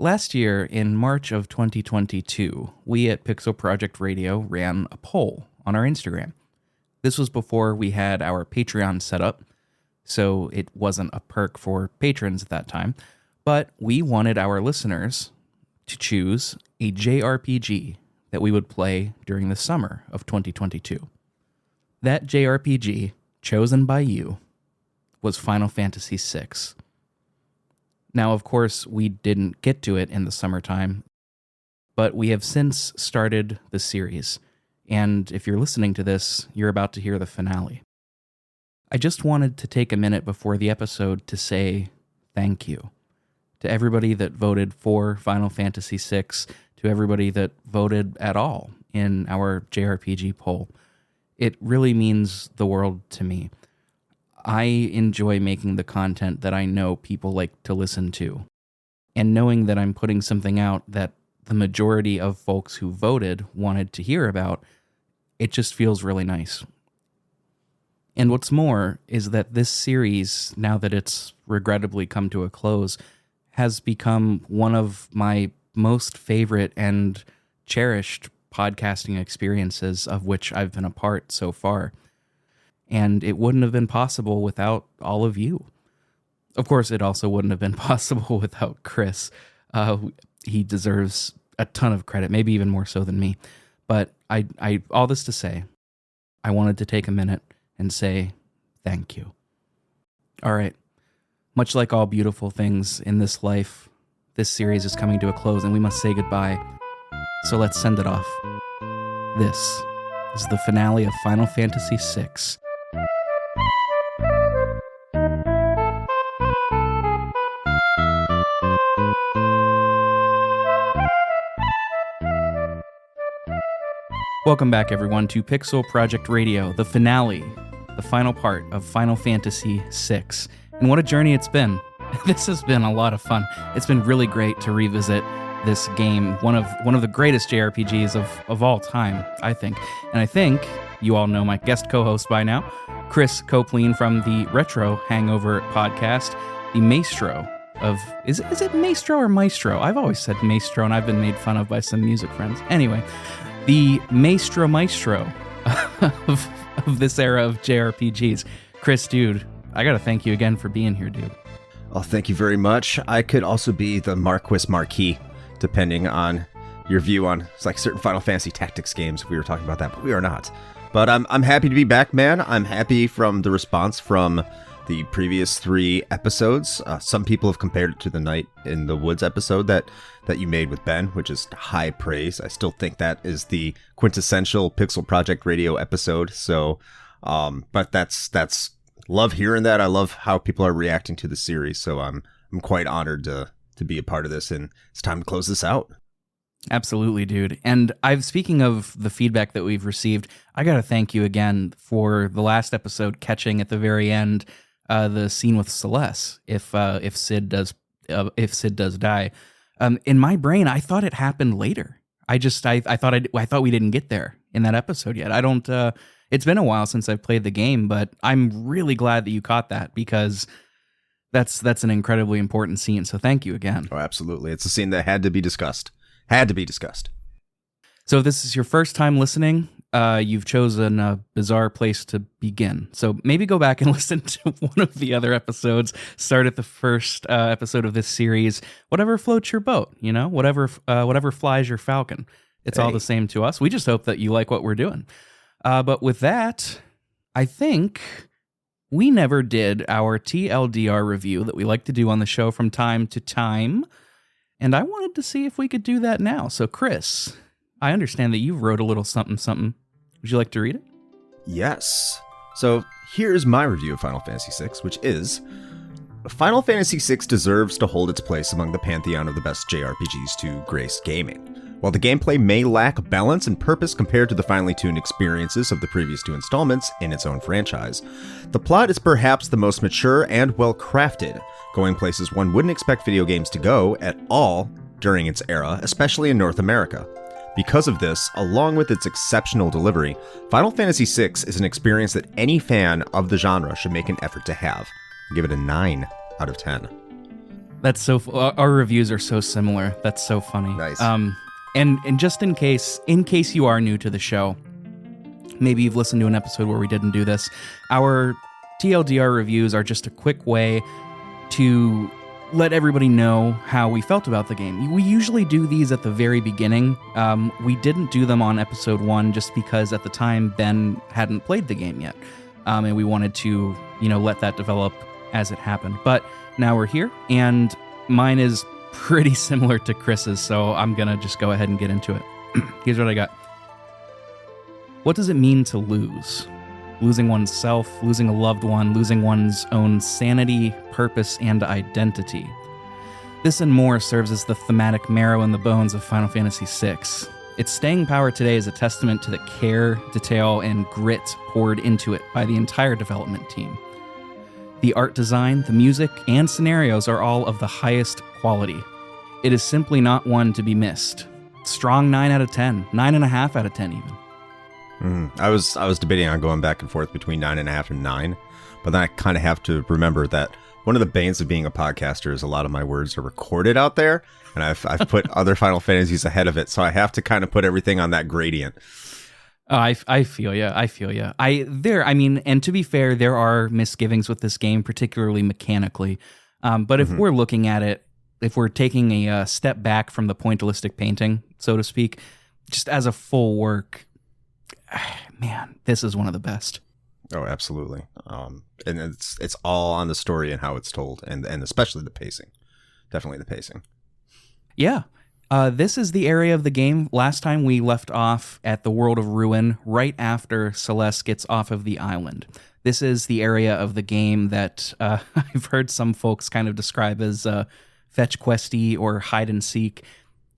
Last year, in March of 2022, we at pixelprojectradio ran a poll on our Instagram. This was before we had our Patreon set up, so it wasn't a perk for patrons at that time, but we wanted our listeners to choose a JRPG that we would play during the summer of 2022. That JRPG, chosen by you, was Final Fantasy VI. Now, of course, we didn't get to it in the summertime, but we have since started the series, and if you're listening to this, you're about to hear the finale. I just wanted to take a minute before the episode to say thank you to everybody that voted for Final Fantasy VI, to everybody that voted at all in our JRPG poll. It really means the world to me. I enjoy making the content that I know people like to listen to. And knowing that I'm putting something out that the majority of folks who voted wanted to hear about, it just feels really nice. And what's more is that this series, now that it's regrettably come to a close, has become one of my most favorite and cherished podcasting experiences of which I've been a part so far. And it wouldn't have been possible without all of you. Of course, it also wouldn't have been possible without Chris. He deserves a ton of credit, maybe even more so than me. But I all this to say, I wanted to take a minute and say thank you. All right. Much like all beautiful things in this life, this series is coming to a close and we must say goodbye. So let's send it off. This is the finale of Final Fantasy VI. Welcome back, everyone, to Pixel Project Radio, the finale, the final part of Final Fantasy VI. And what a journey it's been. This has been a lot of fun. It's been really great to revisit this game, one of the greatest JRPGs of all time, I think. And I think you all know my guest co-host by now, Chris Copeland from the Retro Hangover podcast, the maestro of... Is it maestro or maestro? I've always said maestro, and I've been made fun of by some music friends. Anyway, the maestro of this era of JRPGs. Chris, dude, I gotta thank you again for being here, dude. Oh, thank you very much. I could also be the Marquis Marquis, depending on your view on it's like certain Final Fantasy Tactics games. We were talking about that, but we are not. But I'm happy to be back, man. I'm happy from the response from the previous 3 episodes. Some people have compared it to the Night in the Woods episode that you made with Ben, which is high praise. I still think that is the quintessential Pixel Project Radio episode. So, but that's love hearing that. I love how people are reacting to the series. So I'm quite honored to be a part of this, and it's time to close this out. Absolutely, dude. And speaking of the feedback that we've received, I got to thank you again for the last episode catching at the very end the scene with Celeste. If Sid does die, in my brain I thought it happened later. I thought we didn't get there in that episode yet. I don't. It's been a while since I've played the game, but I'm really glad that you caught that because that's an incredibly important scene. So thank you again. Oh, absolutely. It's a scene that had to be discussed. Had to be discussed. So if this is your first time listening, you've chosen a bizarre place to begin. So maybe go back and listen to one of the other episodes. Start at the first episode of this series. Whatever floats your boat, whatever flies your falcon. It's all the same to us. We just hope that you like what we're doing. But with that, I think we never did our TLDR review that we like to do on the show from time to time. And I wanted to see if we could do that now. So, Chris, I understand that you wrote a little something. Would you like to read it? Yes. So, here's my review of Final Fantasy VI, which is... Final Fantasy VI deserves to hold its place among the pantheon of the best JRPGs to grace gaming. While the gameplay may lack balance and purpose compared to the finely tuned experiences of the previous 2 installments in its own franchise, the plot is perhaps the most mature and well-crafted, going places one wouldn't expect video games to go at all during its era, especially in North America. Because of this, along with its exceptional delivery, Final Fantasy VI is an experience that any fan of the genre should make an effort to have. I'll give it a 9 out of 10. That's so. Our reviews are so similar. That's so funny. Nice. And just in case you are new to the show, maybe you've listened to an episode where we didn't do this. Our TLDR reviews are just a quick way to let everybody know how we felt about the game. We usually do these at the very beginning. We didn't do them on episode 1 just because at the time Ben hadn't played the game yet, and we wanted to, let that develop as it happened. But now we're here, and mine is pretty similar to Chris's, so I'm gonna just go ahead and get into it. Here's what I got. What does it mean to lose? Losing oneself, losing a loved one, losing one's own sanity, purpose, and identity. This and more serves as the thematic marrow in the bones of Final Fantasy VI. Its staying power today is a testament to the care, detail, and grit poured into it by the entire development team. The art design, the music, and scenarios are all of the highest quality. It is simply not one to be missed. Strong 9 out of 10, 9.5 out of 10 even. I was debating on going back and forth between 9.5 and 9, but then I kind of have to remember that one of the banes of being a podcaster is a lot of my words are recorded out there, and I've put other Final Fantasies ahead of it, so I have to kind of put everything on that gradient. I feel you. And to be fair, there are misgivings with this game, particularly mechanically. But if we're looking at it, if we're taking a step back from the pointillistic painting, so to speak, just as a full work, man, this is one of the best. Oh, absolutely. And it's all on the story and how it's told, and especially the pacing. Definitely the pacing. Yeah. This is the area of the game. Last time we left off at the World of Ruin, right after Celeste gets off of the island. This is the area of the game that I've heard some folks kind of describe as fetch questy or hide and seek.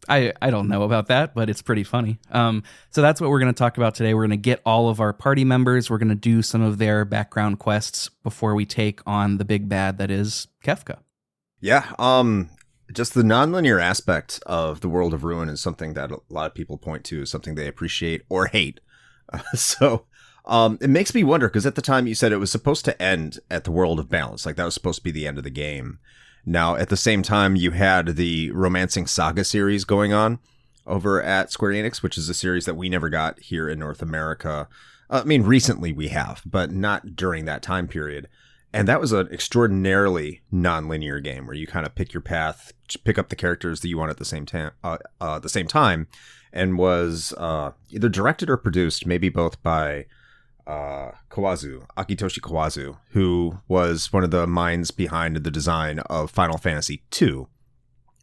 I don't know about that, but it's pretty funny. So that's what we're going to talk about today. We're going to get all of our party members. We're going to do some of their background quests before we take on the big bad that is Kefka. Yeah, just the nonlinear aspect of the World of Ruin is something that a lot of people point to as something they appreciate or hate. So it makes me wonder, because at the time you said it was supposed to end at the World of Balance, like that was supposed to be the end of the game. Now, at the same time, you had the Romancing Saga series going on over at Square Enix, which is a series that we never got here in North America. I mean, recently we have, but not during that time period. And that was an extraordinarily non-linear game where you kind of pick your path, pick up the characters that you want at the same time, and was either directed or produced, maybe both by Akitoshi Kawazu, who was one of the minds behind the design of Final Fantasy II.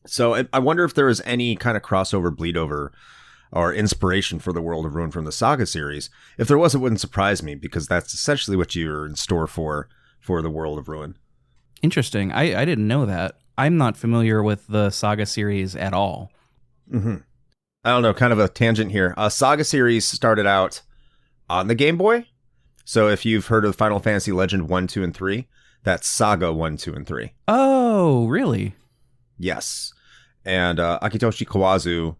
So I wonder if there is any kind of crossover, bleed over, or inspiration for the World of Ruin from the Saga series. If there was, it wouldn't surprise me, because that's essentially what you're in store for the World of Ruin. Interesting. I didn't know that. I'm not familiar with the Saga series at all. Mm-hmm. I don't know, kind of a tangent here. Saga series started out on the Game Boy. So if you've heard of Final Fantasy Legend 1, 2, and 3, that's Saga 1, 2, and 3. Oh, really? Yes. And Akitoshi Kawazu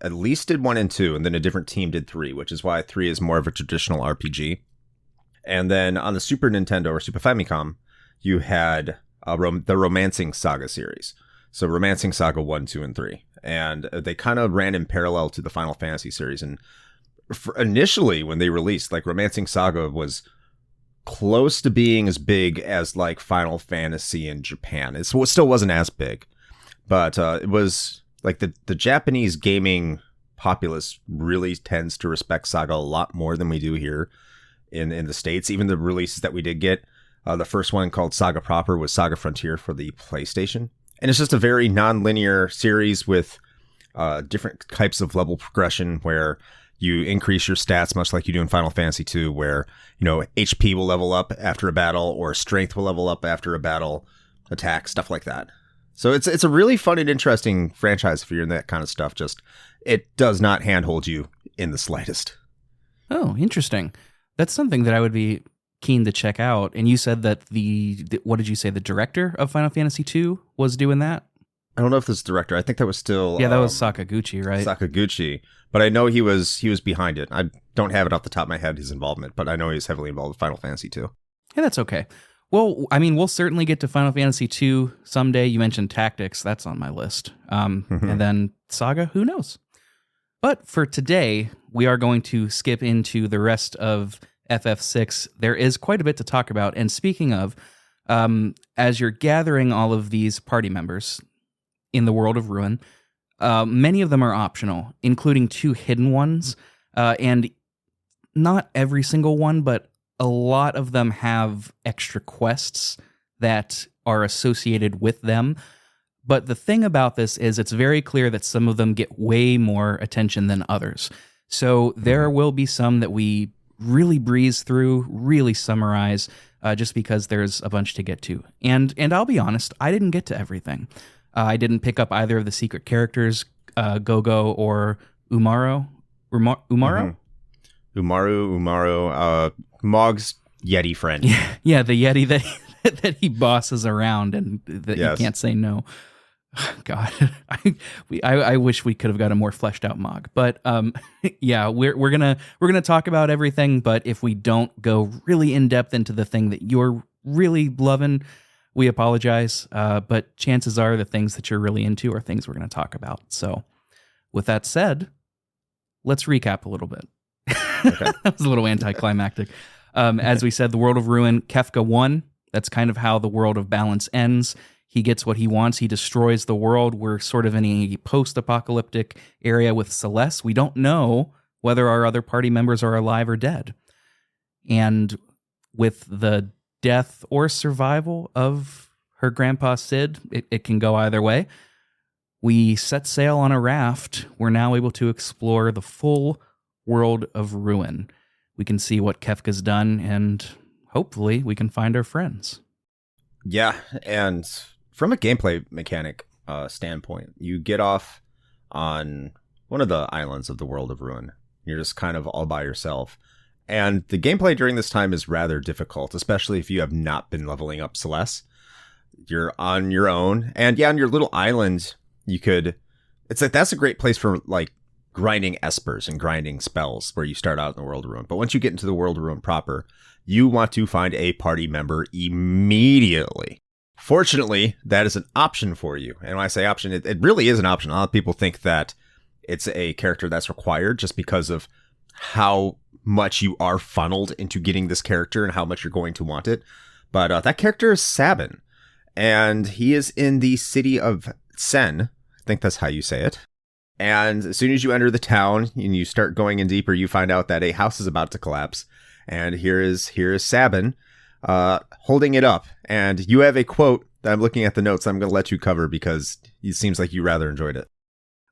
at least did 1 and 2, and then a different team did 3, which is why 3 is more of a traditional RPG. And then on the Super Nintendo or Super Famicom, you had the Romancing Saga series. So Romancing Saga 1, 2, and 3. And they kind of ran in parallel to the Final Fantasy series. And initially, when they released, like, Romancing Saga was close to being as big as, like, Final Fantasy in Japan. It still wasn't as big. But it was, like, the Japanese gaming populace really tends to respect Saga a lot more than we do here in the States. Even the releases that we did get, the first one called Saga proper was Saga Frontier for the PlayStation. And it's just a very non-linear series with different types of level progression where you increase your stats much like you do in Final Fantasy II, where, HP will level up after a battle, or strength will level up after a battle, attack, stuff like that. So it's a really fun and interesting franchise if you're in that kind of stuff. Just, it does not handhold you in the slightest. Oh, interesting. That's something that I would be keen to check out. And you said that what did you say, the director of Final Fantasy II was doing that? I don't know if this is director. I think that was still... Yeah, that was Sakaguchi, right? Sakaguchi. But I know he was behind it. I don't have it off the top of my head, his involvement, but I know he was heavily involved with Final Fantasy II. Yeah, that's okay. Well, I mean, we'll certainly get to Final Fantasy II someday. You mentioned Tactics. That's on my list. And then Saga, who knows? But for today, we are going to skip into the rest of FF6. There is quite a bit to talk about. And speaking of, as you're gathering all of these party members in the World of Ruin, many of them are optional, including 2 hidden ones. And not every single one, but a lot of them have extra quests that are associated with them. But the thing about this is it's very clear that some of them get way more attention than others. So there will be some that we really breeze through, really summarize, just because there's a bunch to get to. And I'll be honest, I didn't get to everything. I didn't pick up either of the secret characters, Gogo or Umaro. Umaro? Umaru, Mog's Yeti friend. Yeah, the Yeti that he bosses around and that you can't say no. God, I wish we could have got a more fleshed out Mog. But yeah, we're gonna talk about everything. But if we don't go really in depth into the thing that you're really loving, we apologize. But chances are the things that you're really into are things we're gonna talk about. So, with that said, let's recap a little bit. Okay. That was a little anticlimactic. As we said, the World of Ruin, Kefka won. That's kind of how the World of Balance ends. He gets what he wants. He destroys the world. We're sort of in a post-apocalyptic area with Celeste. We don't know whether our other party members are alive or dead. And with the death or survival of her grandpa Sid, it can go either way. We set sail on a raft. We're now able to explore the full World of Ruin. We can see what Kefka's done, and hopefully we can find our friends. Yeah, and from a gameplay mechanic standpoint, you get off on one of the islands of the World of Ruin. You're just kind of all by yourself. And the gameplay during this time is rather difficult, especially if you have not been leveling up Celeste. You're on your own. And yeah, on your little island, you could... It's like, that's a great place for, like, grinding espers and grinding spells where you start out in the World of Ruin. But once you get into the World of Ruin proper, you want to find a party member immediately. Fortunately, that is an option for you. And when I say option, it really is an option. A lot of people think that it's a character that's required just because of how much you are funneled into getting this character and how much you're going to want it. But that character is Sabin, and he is in the city of Sen. I think that's how you say it. And as soon as you enter the town and you start going in deeper, you find out that a house is about to collapse. And here is Sabin holding it up. And you have a quote that I'm looking at the notes I'm going to let you cover because it seems like you rather enjoyed it.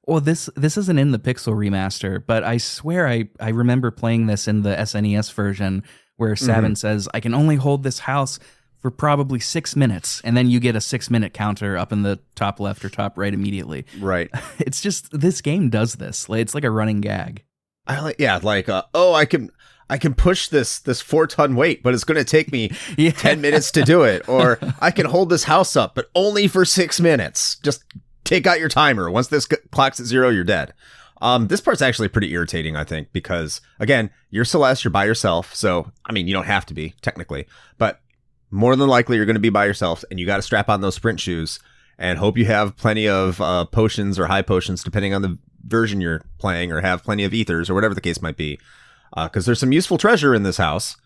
Well, this isn't in the Pixel remaster, but I swear I remember playing this in the SNES version where Sabin says, I can only hold this house for probably 6 minutes. And then you get a 6-minute counter up in the top left or top right immediately. Right. It's just, this game does this. It's like a running gag. I can push this 4-ton weight, but it's going to take me 10 minutes to do it. Or I can hold this house up, but only for 6 minutes. Just take out your timer. Once this clocks at 0, you're dead. This part's actually pretty irritating, I think, because, again, you're Celeste, you're by yourself. So, I mean, you don't have to be, technically. But more than likely, you're going to be by yourself, and you got to strap on those sprint shoes and hope you have plenty of potions or high potions, depending on the version you're playing, or have plenty of ethers, or whatever the case might be. Because there's some useful treasure in this house.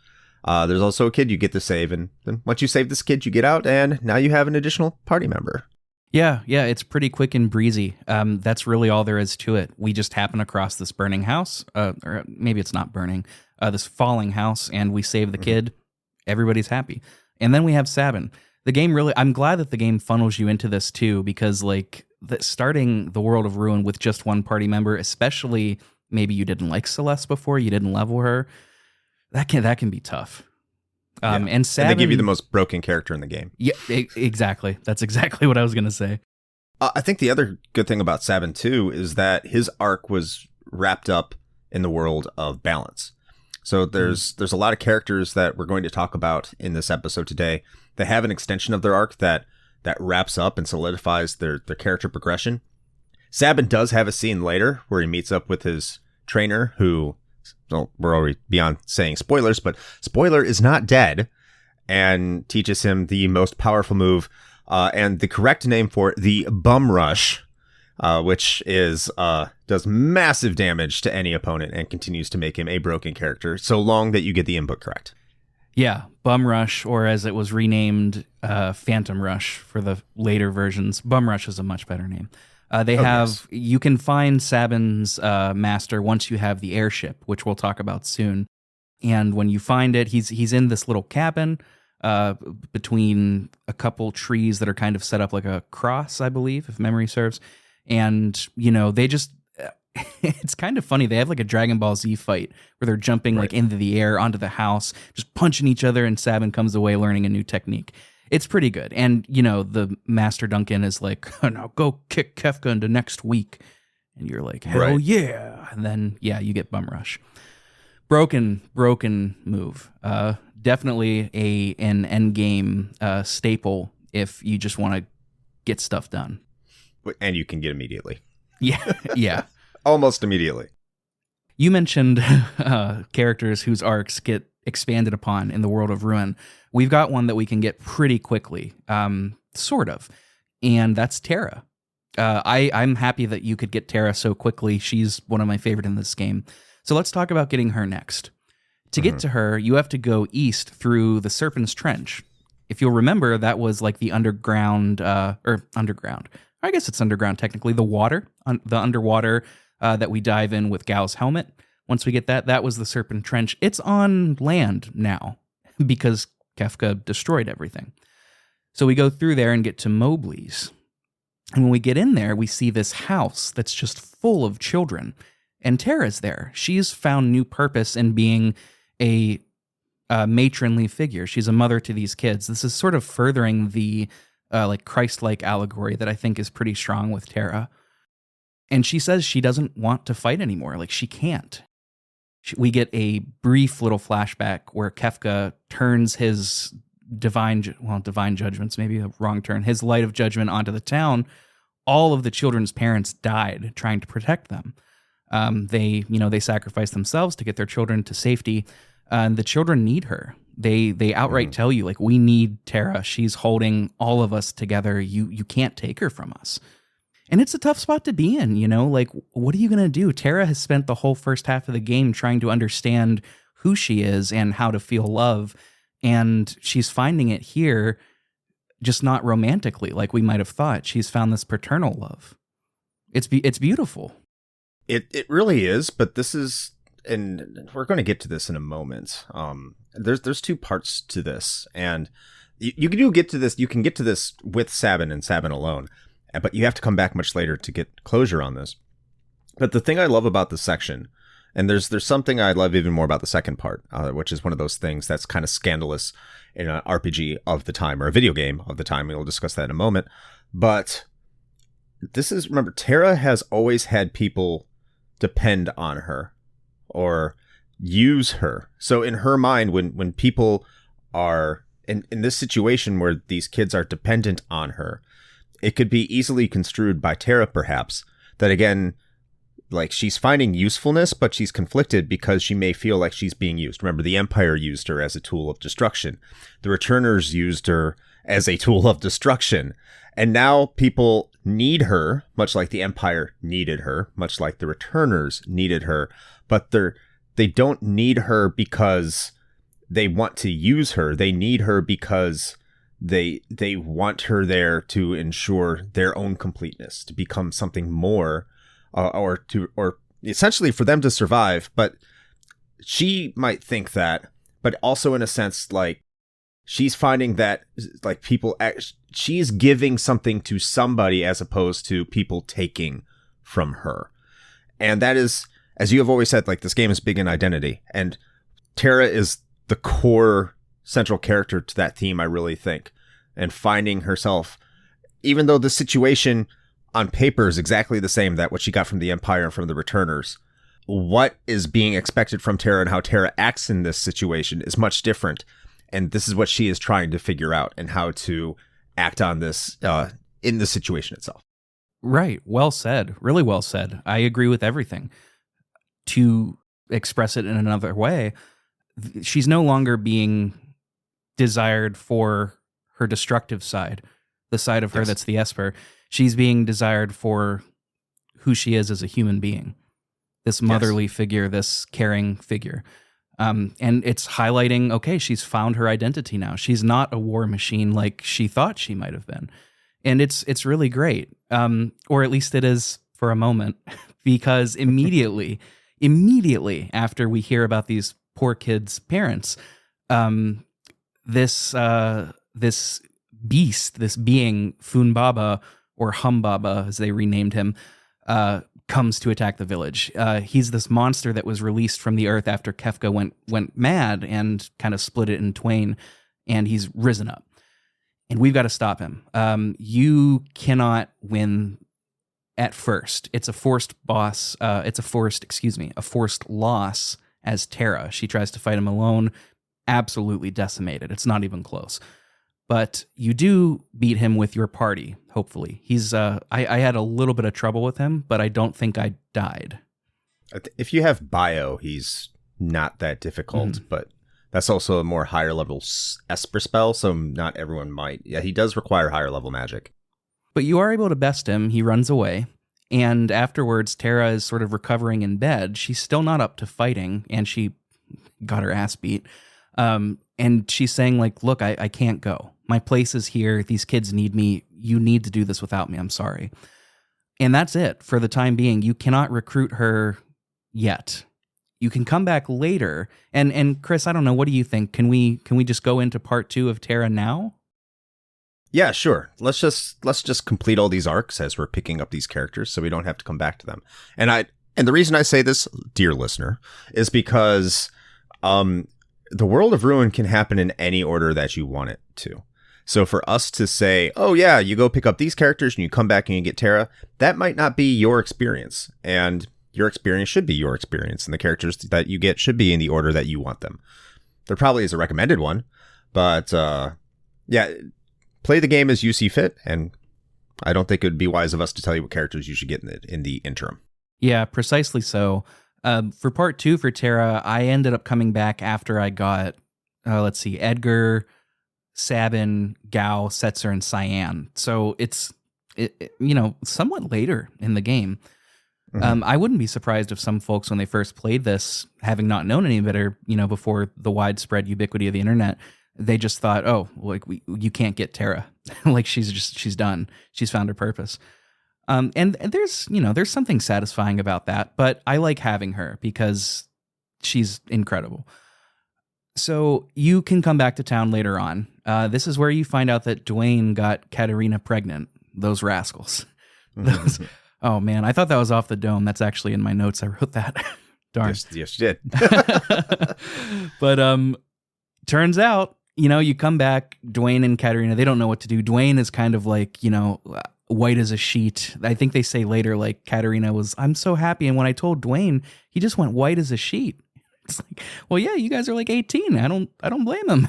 There's also a kid you get to save, and then once you save this kid, you get out, and now you have an additional party member. Yeah, it's pretty quick and breezy. That's really all there is to it. We just happen across this burning house, or maybe it's not burning, this falling house, and we save the kid. Everybody's happy. And then we have Sabin. The game really, I'm glad that the game funnels you into this too, because starting the World of Ruin with just one party member, especially maybe you didn't like Celeste before, you didn't level her, that can be tough. And Sabin, and they give you the most broken character in the game. Yeah, exactly. That's exactly what I was going to say. I think the other good thing about Sabin too is that his arc was wrapped up in the World of Balance. So there's a lot of characters that we're going to talk about in this episode today that have an extension of their arc that wraps up and solidifies their character progression. Sabin does have a scene later where he meets up with his trainer, who, well, we're already beyond saying spoilers, but spoiler, is not dead. and teaches him the most powerful move, and the correct name for it, the Bum Rush, which is does massive damage to any opponent and continues to make him a broken character, so long that you get the input correct. Yeah, Bum Rush, or as it was renamed, Phantom Rush for the later versions. Bum Rush is a much better name. Yes. You can find Sabin's master once you have the airship, which we'll talk about soon. And when you find it, he's in this little cabin between a couple trees that are kind of set up like a cross, I believe, if memory serves. And, they just... it's kind of funny. They have like a Dragon Ball Z fight where they're jumping like into the air onto the house, just punching each other, and Sabin comes away learning a new technique. It's pretty good. And, the Master Duncan is like, oh, now go kick Kefka into next week. And you're like, hell yeah. And then, you get Bum Rush. Broken move. Definitely an endgame staple if you just want to get stuff done. And you can get immediately. Yeah. Almost immediately. You mentioned characters whose arcs get expanded upon in the World of Ruin. We've got one that we can get pretty quickly, sort of, and that's Terra. I'm happy that you could get Terra so quickly. She's one of my favorite in this game. So let's talk about getting her next. To get to her, you have to go east through the Serpent's Trench. If you'll remember, that was like the underground. I guess it's underground technically. The underwater that we dive in with Gao's helmet. Once we get that was the Serpent Trench. It's on land now because Kefka destroyed everything. So we go through there and get to Mobley's. And when we get in there, we see this house that's just full of children. And Terra's there. She's found new purpose in being a matronly figure. She's a mother to these kids. This is sort of furthering the like Christ-like allegory that I think is pretty strong with Terra. And she says she doesn't want to fight anymore. Like, she can't. We get a brief little flashback where Kefka turns his divine judgments, maybe a wrong turn, his light of judgment onto the town. All of the children's parents died trying to protect them. They sacrifice themselves to get their children to safety. And the children need her. They outright tell you, like, we need Terra. She's holding all of us together. You can't take her from us. And it's a tough spot to be in, like, what are you going to do? Terra has spent the whole first half of the game trying to understand who she is and how to feel love. And she's finding it here, just not romantically like we might have thought. She's found this paternal love. It's beautiful. It really is, but this is, and we're going to get to this in a moment. There's two parts to this, and you can get to this. You can get to this with Sabin and Sabin alone, but you have to come back much later to get closure on this. But the thing I love about this section, and there's something I love even more about the second part, which is one of those things that's kind of scandalous in an RPG of the time or a video game of the time. We'll discuss that in a moment. But this is, remember, Terra has always had people depend on her or use her. So in her mind, when people are in this situation where these kids are dependent on her, it could be easily construed by Terra, perhaps, that again, like, she's finding usefulness, but she's conflicted because she may feel like she's being used. Remember, the Empire used her as a tool of destruction. The Returners used her as a tool of destruction. And now people need her, much like the Empire needed her, much like the Returners needed her, but they don't need her because they want to use her. They need her because they want her there to ensure their own completeness, to become something more, or essentially for them to survive. But she might think that, but also in a sense, like, she's finding that, like, she's giving something to somebody as opposed to people taking from her. And that is, as you have always said, like, this game is big in identity, and Terra is the core central character to that theme, I really think. And finding herself, even though the situation on paper is exactly the same, that what she got from the Empire and from the Returners, what is being expected from Terra and how Terra acts in this situation is much different. And this is what she is trying to figure out, and how to act on this in the situation itself. Right. Well said. Really well said. I agree with everything. To express it in another way, she's no longer being desired for her destructive side, the side of her that's the Esper. She's being desired for who she is as a human being, this motherly figure, this caring figure. And it's highlighting, okay, she's found her identity now. She's not a war machine like she thought she might have been. And it's really great. Or at least it is for a moment, because immediately after we hear about these poor kids' parents, this beast, this being, Funbaba, or Humbaba, as they renamed him, comes to attack the village. He's this monster that was released from the earth after Kefka went mad and kind of split it in twain, and he's risen up. And we've got to stop him. You cannot win at first. It's a forced loss as Terra. She tries to fight him alone, absolutely decimated. It's not even close. But you do beat him with your party, hopefully. He's I had a little bit of trouble with him, but I don't think I died. If you have bio, he's not that difficult, but that's also a more higher level Esper spell, so not everyone might. Yeah, he does require higher level magic. But you are able to best him. He runs away. And afterwards, Terra is sort of recovering in bed. She's still not up to fighting, and she got her ass beat. And she's saying, like, look, I can't go. My place is here. These kids need me. You need to do this without me. I'm sorry. And that's it for the time being. You cannot recruit her yet. You can come back later. And Chris, I don't know. What do you think? Can we just go into part 2 of Terra now? Yeah, sure. Let's just complete all these arcs as we're picking up these characters, so we don't have to come back to them. And the reason I say this, dear listener, is because the World of Ruin can happen in any order that you want it to. So for us to say, oh yeah, you go pick up these characters and you come back and you get Terra, that might not be your experience. And your experience should be your experience. And the characters that you get should be in the order that you want them. There probably is a recommended one, but yeah, play the game as you see fit. And I don't think it would be wise of us to tell you what characters you should get in the interim. Yeah, precisely so. For part 2 for Terra, I ended up coming back after I got, Edgar, Sabin, Gao, Setzer, and Cyan. So it's somewhat later in the game. I wouldn't be surprised if some folks, when they first played this, having not known any better, before the widespread ubiquity of the internet, they just thought, oh, like you can't get Terra. Like she's done. She's found her purpose. And there's something satisfying about that, but I like having her because she's incredible. So you can come back to town later on. This is where you find out that Dwayne got Katarina pregnant. Those rascals. Oh man, I thought that was off the dome. That's actually in my notes. I wrote that. Darn. Yes, you did. But turns out, you come back, Dwayne and Katarina, they don't know what to do. Dwayne is kind of like, white as a sheet. I think they say later, like, Katarina was, I'm so happy. And when I told Dwayne, he just went white as a sheet. It's like, well, yeah, you guys are like 18. I don't blame him.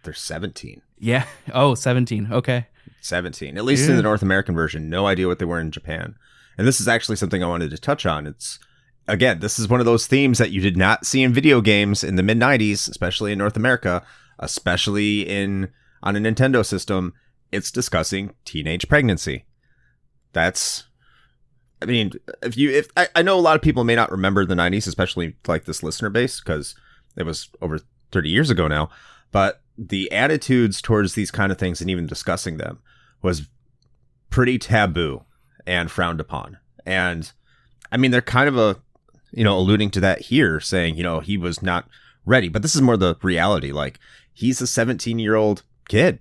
They're 17. Yeah. Oh, 17. Okay. 17. At least in the North American version. No idea what they were in Japan. And this is actually something I wanted to touch on. Again, this is one of those themes that you did not see in video games in the mid-90s, especially in North America, especially on a Nintendo system. It's discussing teenage pregnancy. I know a lot of people may not remember the 90s, especially like this listener base, because it was over 30 years ago now, but the attitudes towards these kind of things and even discussing them was pretty taboo and frowned upon. And I mean, they're kind of alluding to that here, saying, he was not ready, but this is more the reality. Like, he's a 17-year-old kid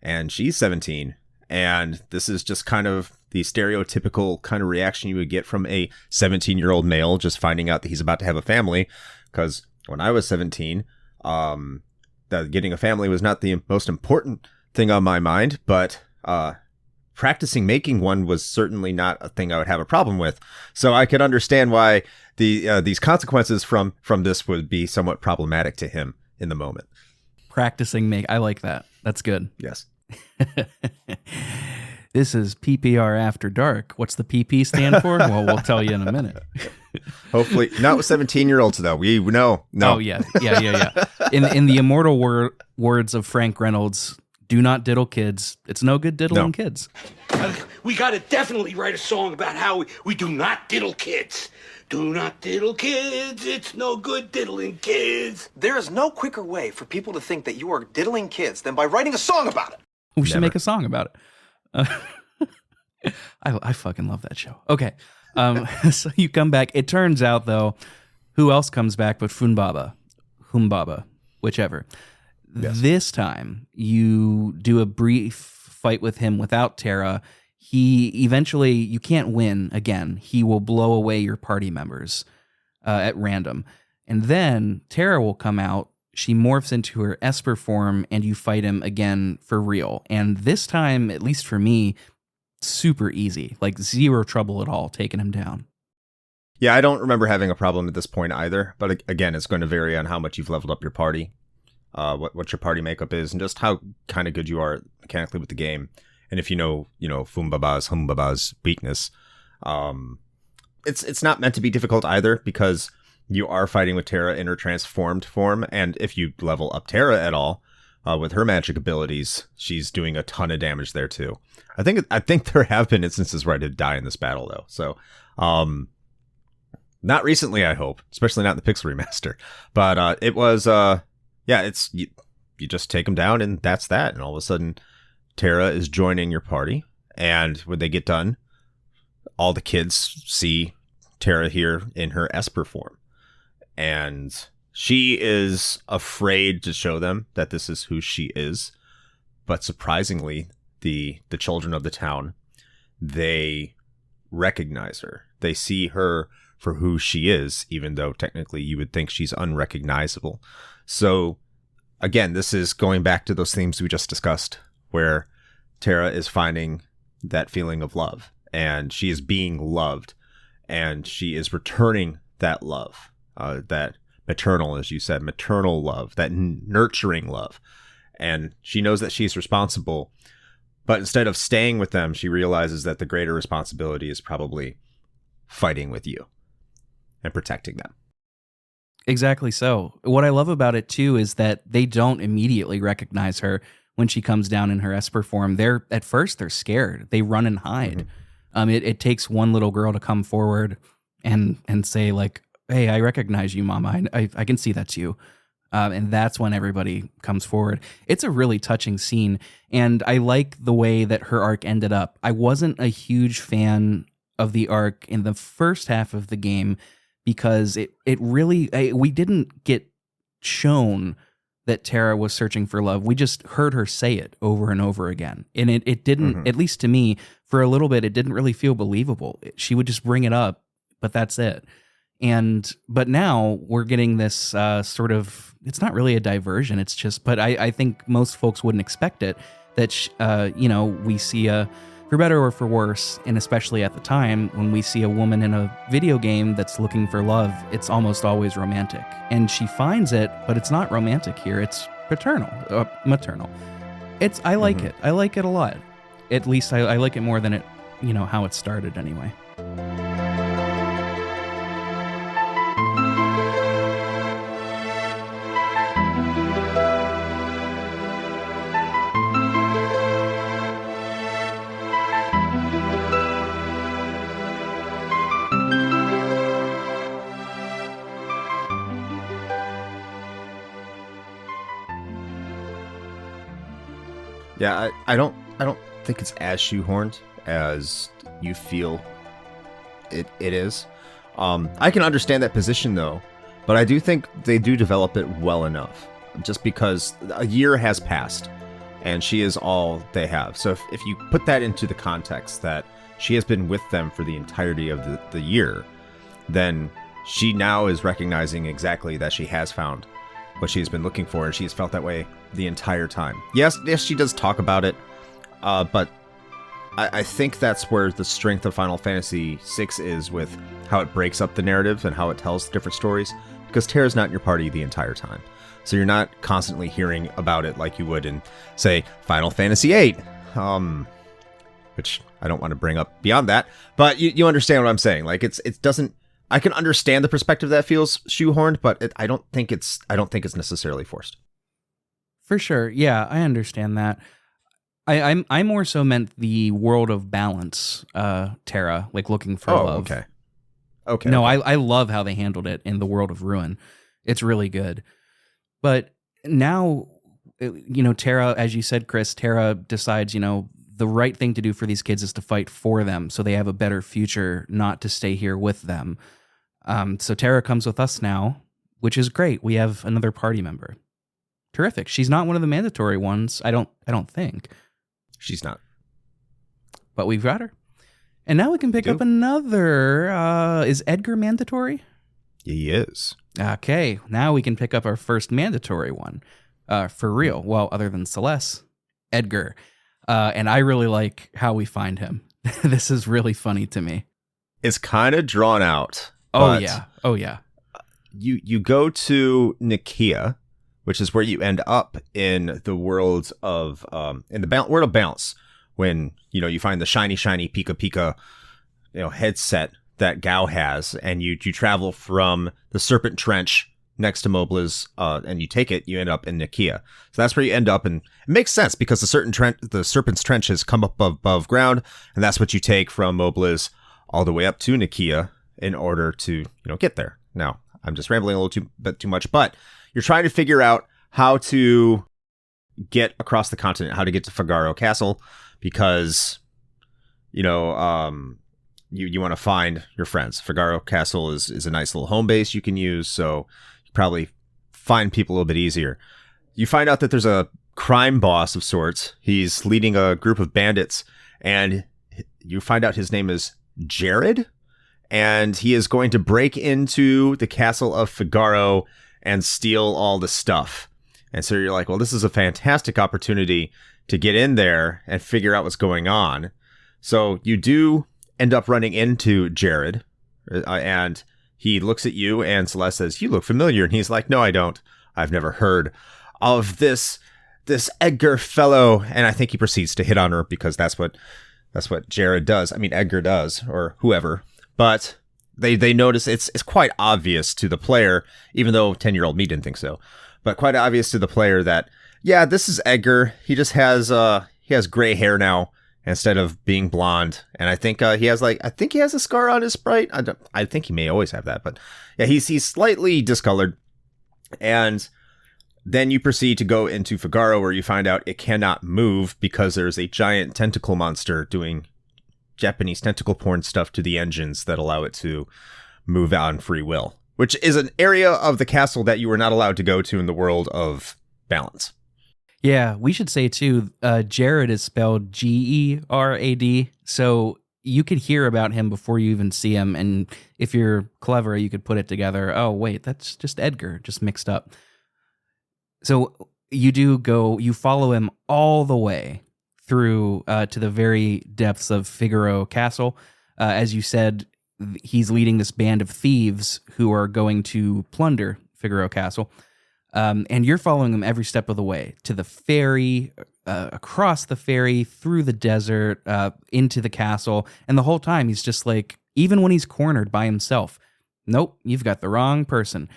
and she's 17. And this is just kind of the stereotypical kind of reaction you would get from a 17-year-old male just finding out that he's about to have a family. Because when I was 17, that getting a family was not the most important thing on my mind, but practicing making one was certainly not a thing I would have a problem with. So I could understand why these consequences from this would be somewhat problematic to him in the moment. I like that. That's good. Yes. This is PPR After Dark. What's the PP stand for? Well, we'll tell you in a minute. Hopefully not with 17-year-olds though. We know. No. Oh yeah. In the immortal words of Frank Reynolds, do not diddle kids. It's no good diddling kids. We gotta definitely write a song about how we do not diddle kids. Do not diddle kids, it's no good diddling kids. There is no quicker way for people to think that you are diddling kids than by writing a song about it. We should make a song about it. I fucking love that show. Okay. So you come back. It turns out, though, who else comes back but Humbaba, whichever. Yes. This time, you do a brief fight with him without Terra. He eventually, you can't win again. He will blow away your party members at random. And then Terra will come out. She morphs into her Esper form, and you fight him again for real. And this time, at least for me, super easy. Like zero trouble at all taking him down. Yeah, I don't remember having a problem at this point either. But again, it's going to vary on how much you've leveled up your party, what your party makeup is, and just how kind of good you are mechanically with the game. And if you know Humbaba's weakness, it's not meant to be difficult either, because you are fighting with Terra in her transformed form, and if you level up Terra at all with her magic abilities, she's doing a ton of damage there too. I think there have been instances where I did die in this battle though, so not recently, I hope, especially not in the Pixel remaster. But it was it's you just take them down and that's that, and all of a sudden Terra is joining your party, and when they get done, all the kids see Terra here in her Esper form. And she is afraid to show them that this is who she is. But surprisingly, the children of the town, they recognize her. They see her for who she is, even though technically you would think she's unrecognizable. So, again, this is going back to those themes we just discussed, where Terra is finding that feeling of love, and she is being loved, and she is returning that love. That maternal, as you said, maternal love, that nurturing love. And she knows that she's responsible, but instead of staying with them, she realizes that the greater responsibility is probably fighting with you and protecting them. Exactly so. What I love about it, too, is that they don't immediately recognize her when she comes down in her Esper form. At first, they're scared. They run and hide. Mm-hmm. It takes one little girl to come forward and say, like, hey, I recognize you, Mama. I can see that's you. And that's when everybody comes forward. It's a really touching scene, and I like the way that her arc ended up. I wasn't a huge fan of the arc in the first half of the game because it really, we didn't get shown that Terra was searching for love. We just heard her say it over and over again. And it didn't, at least to me, for a little bit, it didn't really feel believable. She would just bring it up, but that's it. But now we're getting this sort of, it's not really a diversion. It's just, but I think most folks wouldn't expect it, that, we see for better or for worse, and especially at the time when we see a woman in a video game that's looking for love, it's almost always romantic. And she finds it, but it's not romantic here. It's maternal. I like it. I like it a lot. At least I like it more than it, how it started anyway. Yeah, I don't think it's as shoehorned as you feel it is. I can understand that position though, but I do think they do develop it well enough. Just because a year has passed, and she is all they have. So if you put that into the context that she has been with them for the entirety of the year, then she now is recognizing exactly that she has found what she's been looking for, and she's felt that way the entire time. Yes, she does talk about it, but I think that's where the strength of Final Fantasy VI is, with how it breaks up the narrative and how it tells different stories, because Terra's not in your party the entire time. So you're not constantly hearing about it like you would in, say, Final Fantasy VIII, which I don't want to bring up beyond that, but you understand what I'm saying. Like, it doesn't, I can understand the perspective that feels shoehorned, but I don't think it's necessarily forced. For sure. Yeah, I understand that. I more so meant the world of balance, Terra, like looking for love. Okay. No, I love how they handled it in the world of Ruin. It's really good. But now, Terra, as you said, Chris, Terra decides, the right thing to do for these kids is to fight for them so they have a better future, not to stay here with them. So Terra comes with us now, which is great. We have another party member. Terrific. She's not one of the mandatory ones, I don't think. She's not. But we've got her. And now we can pick up another. Is Edgar mandatory? He is. Okay. Now we can pick up our first mandatory one. For real. Well, other than Celeste, Edgar. And I really like how we find him. This is really funny to me. It's kind of drawn out. Oh, yeah. You go to Nikia, which is where you end up in the world of world of balance, when you find the shiny Pika Pika headset that Gao has, and you travel from the Serpent Trench next to Mobliz, and you take it, you end up in Nikia. So that's where you end up, and it makes sense because the Serpent's Trench has come up above ground, and that's what you take from Mobliz all the way up to Nikia in order to get there. Now, I'm just rambling a little bit too much, but you're trying to figure out how to get across the continent, how to get to Figaro Castle, because you want to find your friends. Figaro Castle is a nice little home base you can use, so you probably find people a little bit easier. You find out that there's a crime boss of sorts. He's leading a group of bandits, and you find out his name is Jared, and he is going to break into the castle of Figaro and steal all the stuff. And so you're like, well, this is a fantastic opportunity to get in there and figure out what's going on. So you do end up running into Jared, and he looks at you, and Celeste says, "You look familiar." And he's like, "No, I don't. I've never heard of this Edgar fellow." And I think he proceeds to hit on her because that's what Jared does. I mean, Edgar does, or whoever. But they notice it's quite obvious to the player, even though 10-year-old me didn't think so, but quite obvious to the player that, yeah, this is Edgar. He just has gray hair now instead of being blonde, and I think he has a scar on his sprite. I think he may always have that, but yeah, he's slightly discolored. And then you proceed to go into Figaro, where you find out it cannot move because there's a giant tentacle monster doing Japanese tentacle porn stuff to the engines that allow it to move on free will, which is an area of the castle that you were not allowed to go to in the world of balance. Yeah, we should say too, Jared is spelled Gerad, so you could hear about him before you even see him, and if you're clever, you could put it together. Oh, wait, that's just Edgar, just mixed up. So you follow him all the way through to the very depths of Figaro Castle. As you said, he's leading this band of thieves who are going to plunder Figaro Castle. And you're following him every step of the way to the ferry, across the ferry, through the desert, into the castle. And the whole time he's just like, even when he's cornered by himself, nope, you've got the wrong person.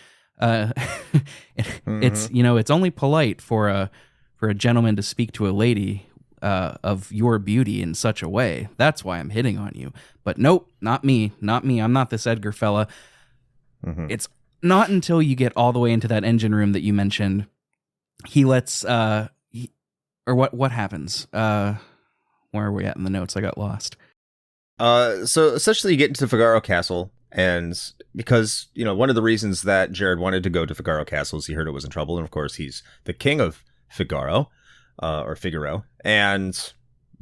It's only polite for a gentleman to speak to a lady of your beauty in such a way. That's why I'm hitting on you. But nope, not me. I'm not this Edgar fella. Mm-hmm. It's not until you get all the way into that engine room that you mentioned, he lets, what happens? Where are we at in the notes? I got lost. So essentially you get into Figaro Castle, and because, one of the reasons that Jared wanted to go to Figaro Castle is he heard it was in trouble, and of course he's the king of Figaro, or Figaro, and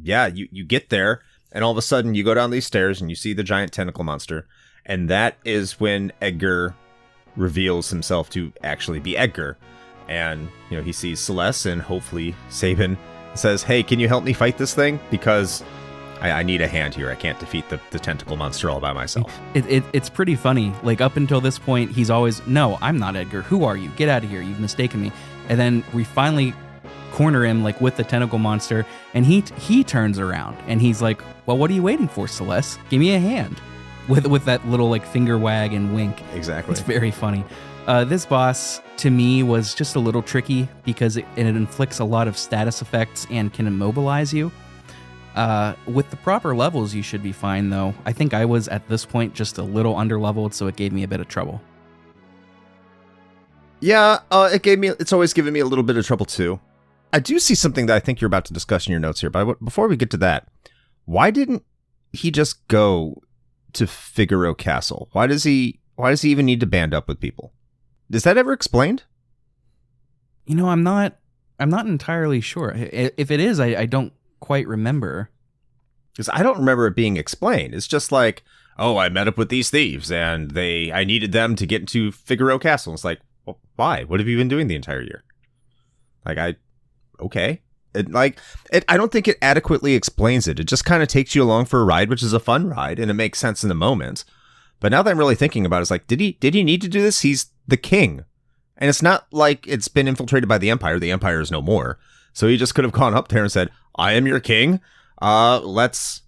yeah, you get there, and all of a sudden you go down these stairs and you see the giant tentacle monster, and that is when Edgar reveals himself to actually be Edgar. And he sees Celeste and hopefully Sabin, says, "Hey, can you help me fight this thing? Because I need a hand here. I can't defeat the tentacle monster all by myself." It's pretty funny. Like, up until this point, he's always, "No, I'm not Edgar. Who are you? Get out of here. You've mistaken me." And then we finally corner him, like, with the tentacle monster, and he turns around and he's like, "Well, what are you waiting for, Celeste? Give me a hand." with that little like finger wag and wink. Exactly. It's very funny. This boss to me was just a little tricky because it inflicts a lot of status effects and can immobilize you. With the proper levels, you should be fine though. I think I was at this point just a little underleveled, so it gave me a bit of trouble. Yeah, it's always given me a little bit of trouble too. I do see something that I think you're about to discuss in your notes here, but before we get to that, why didn't he just go to Figaro Castle? Why does he even need to band up with people? Is that ever explained? You know, I'm not entirely sure. If it is, I don't quite remember. Because I don't remember it being explained. It's just like, oh, I met up with these thieves and I needed them to get into Figaro Castle. It's like, well, why? What have you been doing the entire year? Okay. I don't think it adequately explains it. It just kind of takes you along for a ride, which is a fun ride, and it makes sense in the moment. But now that I'm really thinking about it, it's like, did he need to do this? He's the king. And it's not like it's been infiltrated by the Empire. The Empire is no more. So he just could have gone up there and said, I am your king. Let's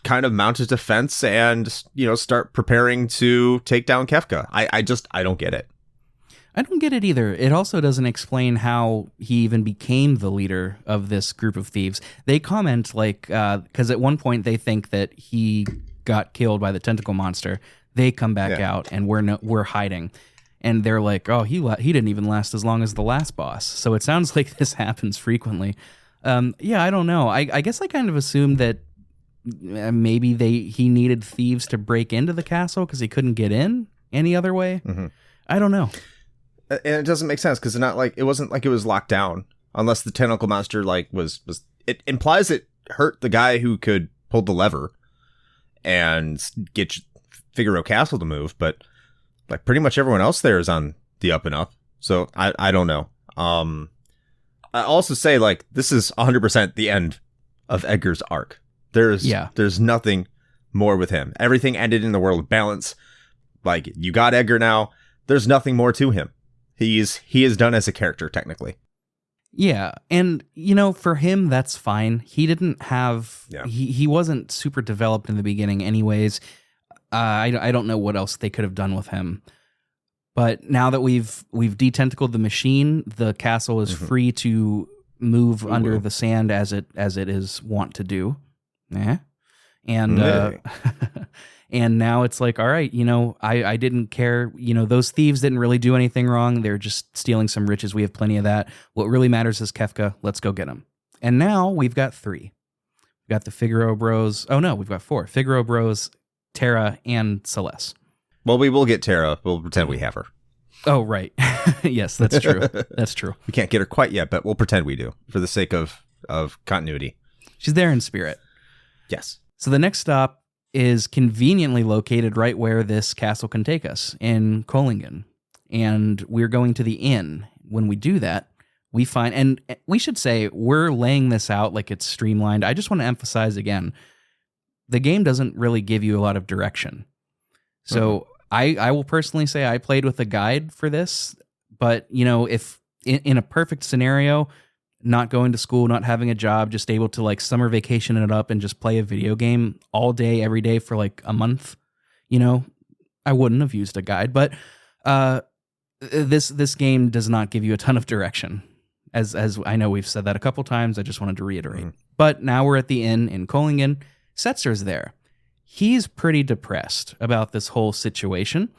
kind of mount a defense and, start preparing to take down Kefka. I don't get it. I don't get it either. It also doesn't explain how he even became the leader of this group of thieves. They comment because at one point they think that he got killed by the tentacle monster. They come back out and we're hiding. And they're like, oh, he didn't even last as long as the last boss. So it sounds like this happens frequently. I don't know. I guess I kind of assumed that maybe he needed thieves to break into the castle because he couldn't get in any other way. Mm-hmm. I don't know. And it doesn't make sense because it wasn't like it was locked down unless the tentacle monster was. It implies it hurt the guy who could pull the lever and get Figaro Castle to move, but like pretty much everyone else there is on the up and up. So I don't know. I also say like this is 100% the end of Edgar's arc. There's nothing more with him. Everything ended in the world of balance. Like you got Edgar now. There's nothing more to him. He is done as a character technically. Yeah, and for him that's fine. He didn't have he wasn't super developed in the beginning anyways. I don't know what else they could have done with him. But now that we've detentacled the machine, the castle is free to move under the sand as it is wont to do. And and now it's like, all right, I didn't care. Those thieves didn't really do anything wrong. They're just stealing some riches. We have plenty of that. What really matters is Kefka. Let's go get them. And now we've got 3. We've got the Figaro Bros. Oh no, we've got 4. Figaro Bros, Terra, and Celeste. Well, we will get Terra. We'll pretend we have her. Oh, right. Yes, that's true. That's true. We can't get her quite yet, but we'll pretend we do for the sake of continuity. She's there in spirit. Yes. So the next stop is conveniently located right where this castle can take us, in Kohlingen. And we're going to the inn. When we do that, we find, and we should say, we're laying this out like it's streamlined. I just want to emphasize again, the game doesn't really give you a lot of direction. So I will personally say I played with a guide for this, but if in a perfect scenario, not going to school, not having a job, just able to like summer vacation it up and just play a video game all day, every day for like a month, I wouldn't have used a guide. But this game does not give you a ton of direction. As I know we've said that a couple times, I just wanted to reiterate. But now we're at the inn in Kohlingen. Setzer's there. He's pretty depressed about this whole situation.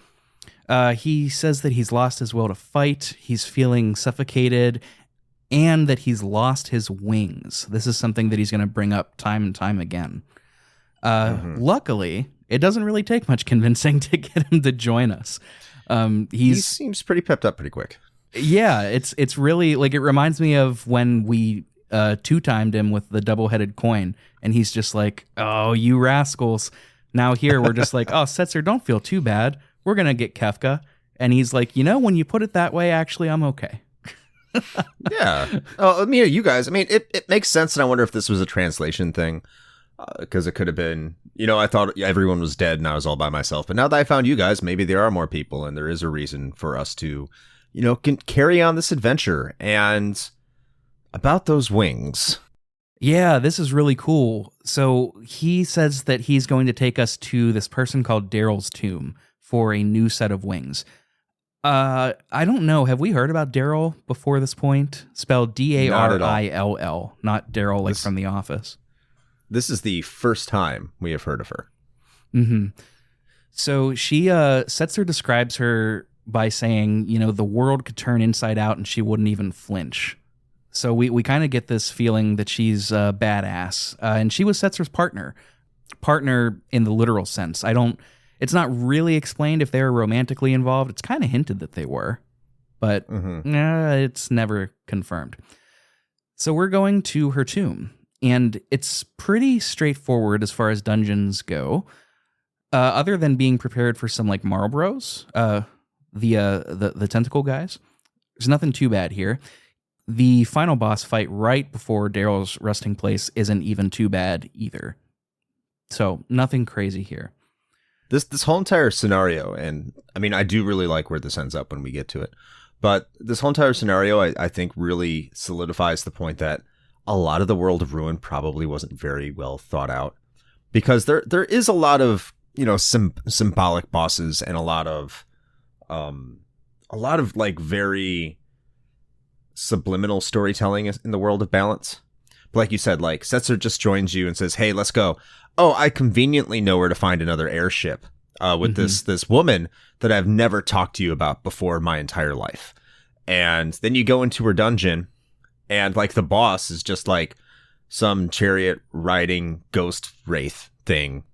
He says that he's lost his will to fight. He's feeling suffocated, and that he's lost his wings. This is something that he's going to bring up time and time again. Luckily, it doesn't really take much convincing to get him to join us. He seems pretty pepped up pretty quick. Yeah, it's really like it reminds me of when we two-timed him with the double-headed coin, and he's just like, "Oh, you rascals!" Now here we're just like, "Oh, Setzer, don't feel too bad. We're gonna get Kefka," and he's like, when you put it that way, actually, I'm okay. Yeah. Oh, you guys. It makes sense, and I wonder if this was a translation thing, because it could have been. I thought everyone was dead, and I was all by myself. But now that I found you guys, maybe there are more people, and there is a reason for us to, can carry on this adventure. And about those wings, Yeah, this is really cool. So he says that he's going to take us to this person called Daryl's tomb for a new set of wings. I don't know. Have we heard about Daryl before this point? Spelled Darill, not Daryl like from The Office. This is the first time we have heard of her. Mm-hmm. So she, Setzer describes her by saying, the world could turn inside out and she wouldn't even flinch. So we kind of get this feeling that she's badass. And she was Setzer's partner in the literal sense. It's not really explained if they were romantically involved. It's kind of hinted that they were, but it's never confirmed. So we're going to her tomb, and it's pretty straightforward as far as dungeons go. Other than being prepared for some like Marlboros, the tentacle guys, there's nothing too bad here. The final boss fight right before Daryl's resting place isn't even too bad either. So nothing crazy here. This whole entire scenario, and I mean, I do really like where this ends up when we get to it, but this whole entire scenario, I think, really solidifies the point that a lot of the World of Ruin probably wasn't very well thought out, because there is a lot of symbolic bosses and a lot of like very subliminal storytelling in the World of Balance. But like you said, like Setzer just joins you and says, "Hey, let's go." Oh, I conveniently know where to find another airship with this woman that I've never talked to you about before in my entire life. And then you go into her dungeon, and like the boss is just like some chariot riding ghost wraith thing.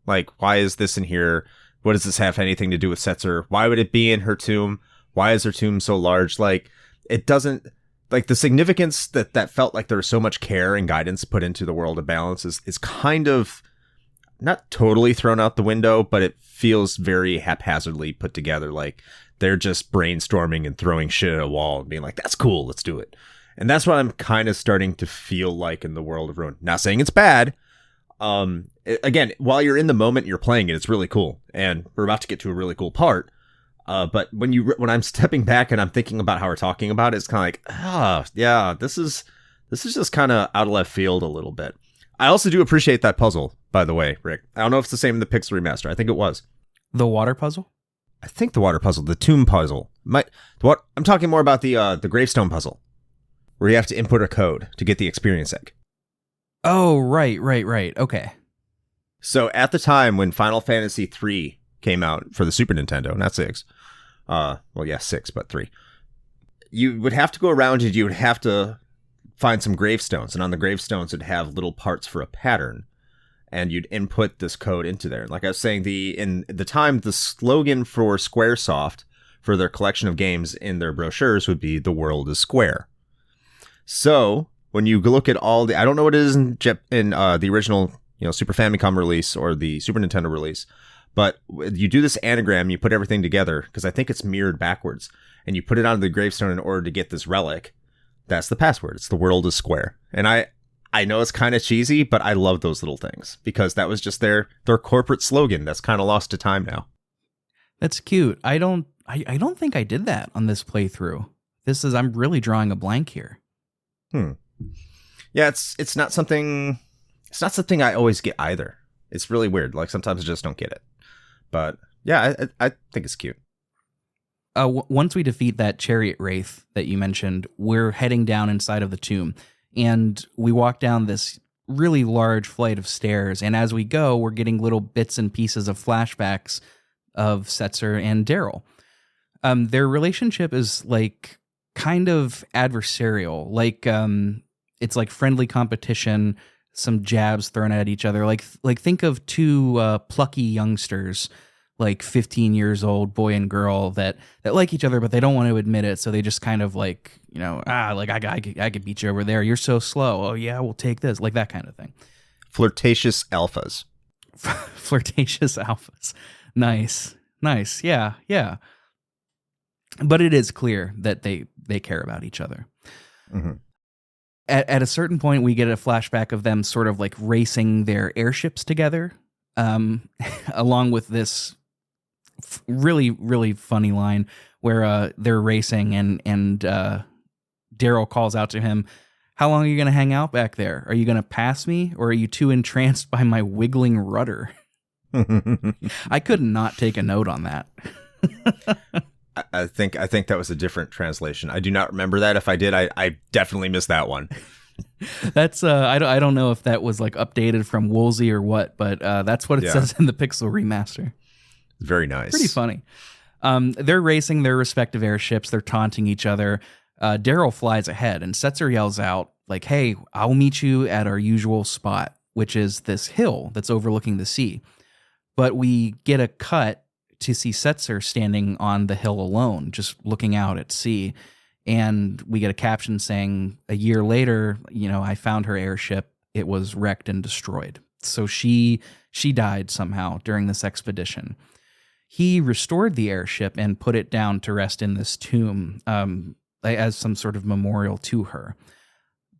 Like, why is this in here? What does this have anything to do with Setzer? Why would it be in her tomb? Why is her tomb so large? Like, it doesn't... Like, the significance that felt like there was so much care and guidance put into the World of Balance is kind of not totally thrown out the window, but it feels very haphazardly put together. Like, they're just brainstorming and throwing shit at a wall and being like, that's cool, let's do it. And that's what I'm kind of starting to feel like in the World of Ruin. Not saying it's bad. Again, while you're in the moment, you're playing it, it's really cool. And we're about to get to a really cool part. But when I'm stepping back and I'm thinking about how we're talking about it, it's kind of like, yeah, this is just kind of out of left field a little bit. I also do appreciate that puzzle, by the way, Rick. I don't know if it's the same in the Pixel Remaster. I think it was. The water puzzle? I think the water puzzle, the tomb puzzle. I'm talking more about the gravestone puzzle, where you have to input a code to get the experience egg. Oh, right. Okay. So at the time when Final Fantasy III came out for the Super Nintendo, not 6. 6, but 3. You would have to go around and you would have to find some gravestones. And on the gravestones, it'd have little parts for a pattern. And you'd input this code into there. Like I was saying, in the time, the slogan for Squaresoft for their collection of games in their brochures would be, "The world is square." So when you look at all I don't know what it is in the original Super Famicom release or the Super Nintendo release, but you do this anagram, you put everything together, because I think it's mirrored backwards, and you put it onto the gravestone in order to get this relic. That's the password. It's "The world is square." And I know it's kind of cheesy, but I love those little things, because that was just their corporate slogan that's kind of lost to time now. That's cute. I don't think I did that on this playthrough. I'm really drawing a blank here. Yeah, it's not something I always get either. It's really weird. Like, sometimes I just don't get it. But yeah, I think it's cute. Once we defeat that chariot wraith that you mentioned, we're heading down inside of the tomb, and we walk down this really large flight of stairs. And as we go, we're getting little bits and pieces of flashbacks of Setzer and Daryl. Their relationship is like kind of adversarial. Like, it's like friendly competition, some jabs thrown at each other. Like think of two plucky youngsters, like 15 years old, boy and girl, that like each other, but they don't want to admit it. So they just kind of like, I could beat you over there. You're so slow. Oh yeah, we'll take this. Like that kind of thing. Flirtatious alphas. Flirtatious alphas. Nice. Yeah. But it is clear that they care about each other. Mm-hmm. At a certain point, we get a flashback of them sort of like racing their airships together, along with this really, really funny line where they're racing and Daryl calls out to him, How long are you going to hang out back there? Are you going to pass me, or are you too entranced by my wiggling rudder? I could not take a note on that. I think that was a different translation. I do not remember that. If I did, I definitely missed that one. That's I don't know if that was like updated from Woolsey or what, but that's what it says in the Pixel remaster. Very nice. Pretty funny. They're racing their respective airships. They're taunting each other. Daryl flies ahead, and Setzer yells out, like, hey, I'll meet you at our usual spot, which is this hill that's overlooking the sea. But we get a cut to see Setzer standing on the hill alone, just looking out at sea. And we get a caption saying, a year later, I found her airship. It was wrecked and destroyed. So she died somehow during this expedition. He restored the airship and put it down to rest in this tomb as some sort of memorial to her.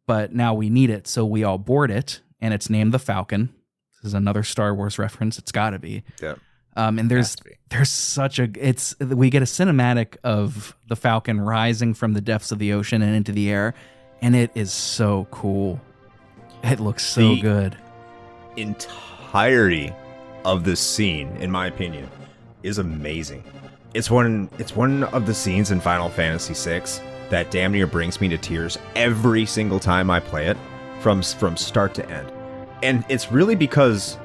But now we need it, so we all board it, and it's named the Falcon. This is another Star Wars reference. It's got to be. Yeah. And there's such we get a cinematic of the Falcon rising from the depths of the ocean and into the air, and it is so cool. It looks so good. Entirety of this scene, in my opinion, is amazing. It's one of the scenes in Final Fantasy VI that damn near brings me to tears every single time I play it, from start to end. And it's really because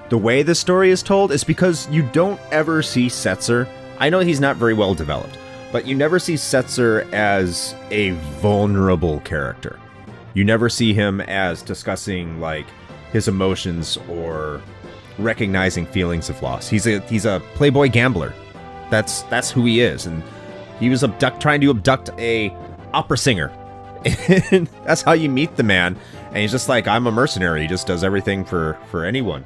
the way the story is told is because you don't ever see Setzer. I know he's not very well developed, but you never see Setzer as a vulnerable character. You never see him as discussing like his emotions or recognizing feelings of loss. He's a playboy gambler. That's who he is, and he was trying to abduct a opera singer. And that's how you meet the man. And he's just like, I'm a mercenary. He just does everything for anyone.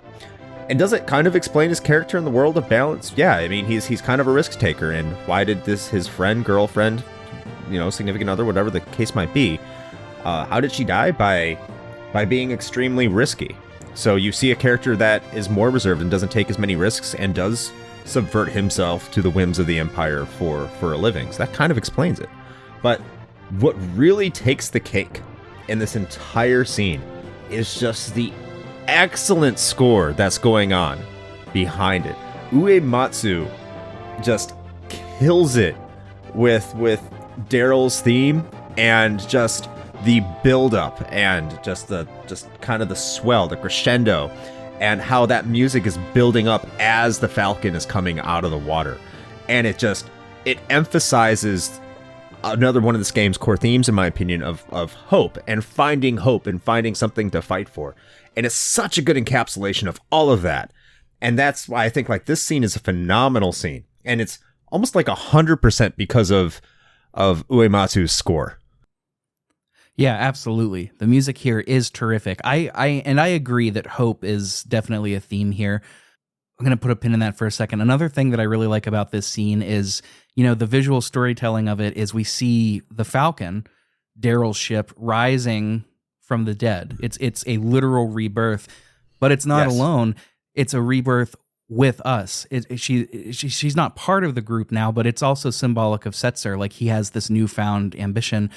And does it kind of explain his character in the world of balance? Yeah, I mean, he's kind of a risk taker. And why did his friend, girlfriend, significant other, whatever the case might be, how did she die? By being extremely risky. So you see a character that is more reserved and doesn't take as many risks and does subvert himself to the whims of the Empire for a living. So that kind of explains it. But what really takes the cake in this entire scene is just the excellent score that's going on behind it. Uematsu just kills it with Daryl's theme and just the build-up and just kind of the swell, the crescendo, and how that music is building up as the Falcon is coming out of the water. And it emphasizes another one of this game's core themes, in my opinion, of hope and finding something to fight for. And it's such a good encapsulation of all of that. And that's why I think like this scene is a phenomenal scene. And it's almost like 100% because of Uematsu's score. Yeah, absolutely. The music here is terrific. I agree that hope is definitely a theme here. I'm going to put a pin in that for a second. Another thing that I really like about this scene is, the visual storytelling of it is we see the Falcon, Daryl's ship, rising from the dead. It's a literal rebirth, but it's not alone. It's a rebirth with us. She's not part of the group now, but it's also symbolic of Setzer. Like he has this newfound ambition.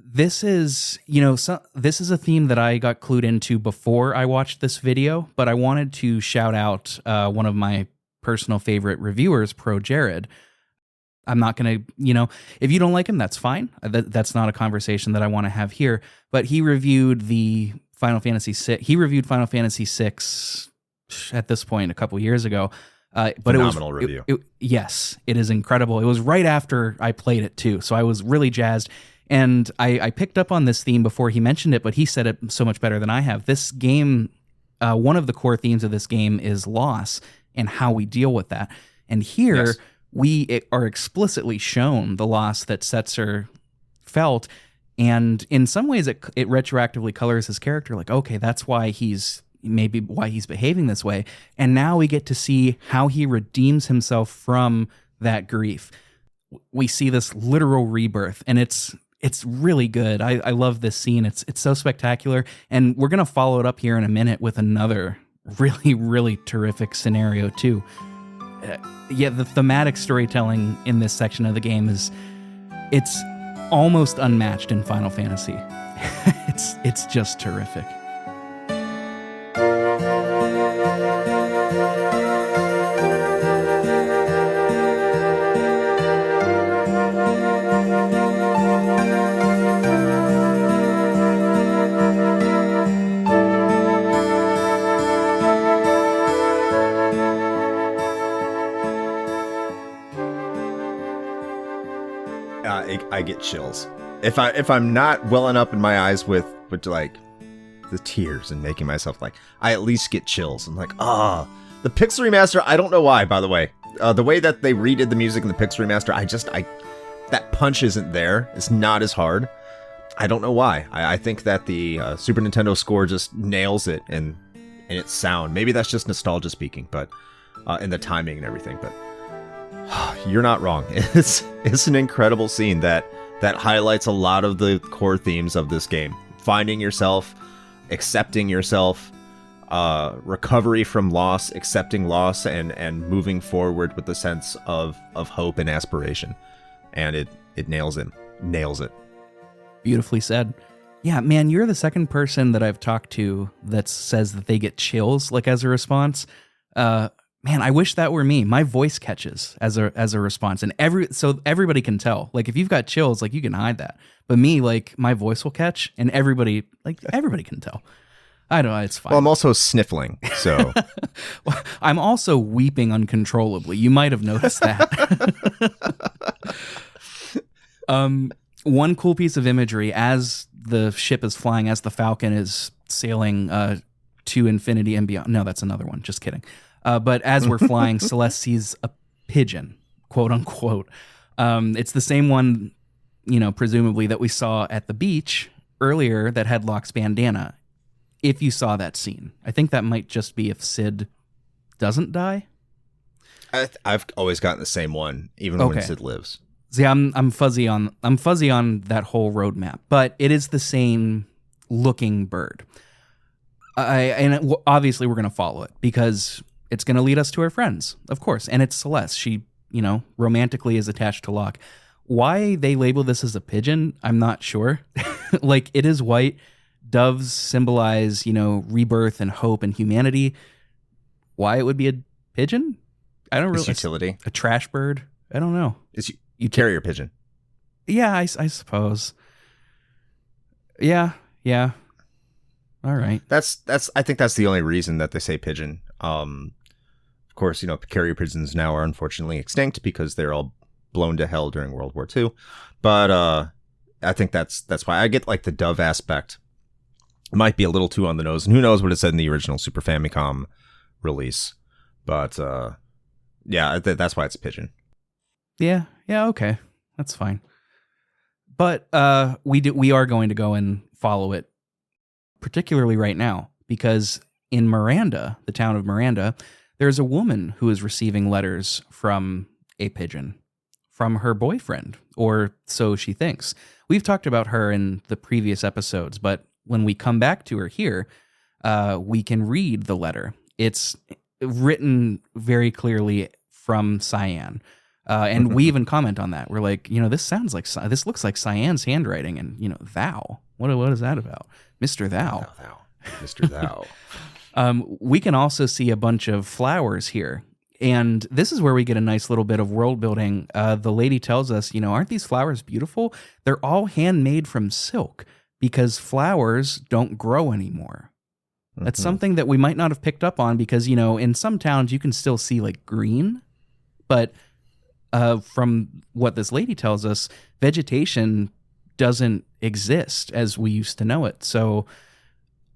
This is a theme that I got clued into before I watched this video, but I wanted to shout out one of my personal favorite reviewers, Pro Jared. I'm not going to, if you don't like him, that's fine. That's not a conversation that I want to have here. But he reviewed Final Fantasy VI at this point a couple years ago. But phenomenal review. Yes, it is incredible. It was right after I played it too, so I was really jazzed. And I picked up on this theme before he mentioned it, but he said it so much better than I have. This game, one of the core themes of this game is loss and how we deal with that. And here we are explicitly shown the loss that Setzer felt. And in some ways it retroactively colors his character. Like, okay, that's why he's behaving this way. And now we get to see how he redeems himself from that grief. We see this literal rebirth, and it's really good. I love this scene. It's so spectacular. And we're going to follow it up here in a minute with another really, really terrific scenario too. The thematic storytelling in this section of the game it's almost unmatched in Final Fantasy. It's just terrific. I get chills if I'm not welling up in my eyes with like the tears and making myself like, I at least get chills. I'm like, the Pixel Remaster. I don't know why, by the way. The way that they redid the music in the Pixel Remaster, that punch isn't there. It's not as hard. I don't know why. I think that the Super Nintendo score just nails it in its sound. Maybe that's just nostalgia speaking, but in the timing and everything. But you're not wrong. It's an incredible scene that highlights a lot of the core themes of this game. Finding yourself, accepting yourself, recovery from loss, accepting loss, and moving forward with the sense of hope and aspiration. And it nails it. Nails it. Beautifully said. Yeah, man, you're the second person that I've talked to that says that they get chills like as a response. Man, I wish that were me. My voice catches as a response, and so everybody can tell. Like if you've got chills, like you can hide that. But me, like my voice will catch, and everybody can tell. I don't know. It's fine. Well, I'm also sniffling, so I'm also weeping uncontrollably. You might have noticed that. One cool piece of imagery as the ship is flying, as the Falcon is sailing to infinity and beyond. No, that's another one. Just kidding. But as we're flying, Celeste sees a pigeon, quote unquote. It's the same one, presumably that we saw at the beach earlier that had Locke's bandana. If you saw that scene, I think that might just be if Sid doesn't die. I've always gotten the same one, even when Sid lives. See, I'm fuzzy on that whole roadmap, but it is the same looking bird. Obviously we're gonna follow it because it's going to lead us to her friends, of course. And it's Celeste. She, romantically is attached to Locke. Why they label this as a pigeon, I'm not sure. Like, it is white. Doves symbolize, rebirth and hope and humanity. Why it would be a pigeon? I don't really... It's utility. A trash bird? I don't know. It's you carrier pigeon. Yeah, I suppose. Yeah. All right. I think that's the only reason that they say pigeon. Of course, carrier pigeons now are unfortunately extinct because they're all blown to hell during World War II. But I think that's why I get like the dove aspect. Might be a little too on the nose, and who knows what it said in the original Super Famicom release. But yeah, that's why it's a pigeon. Yeah, okay, that's fine. But we are going to go and follow it, particularly right now, because in Miranda, the town of Miranda, there's a woman who is receiving letters from a pigeon, from her boyfriend, or so she thinks. We've talked about her in the previous episodes, but when we come back to her here, we can read the letter. It's written very clearly from Cyan. And we even comment on that. We're like, this looks like Cyan's handwriting, and thou. What is that about? Mr. Thou. Thou. Mr. Thou. We can also see a bunch of flowers here. And this is where we get a nice little bit of world building. The lady tells us, aren't these flowers beautiful? They're all handmade from silk because flowers don't grow anymore. That's something that we might not have picked up on because, in some towns you can still see like green. But from what this lady tells us, vegetation doesn't exist as we used to know it. So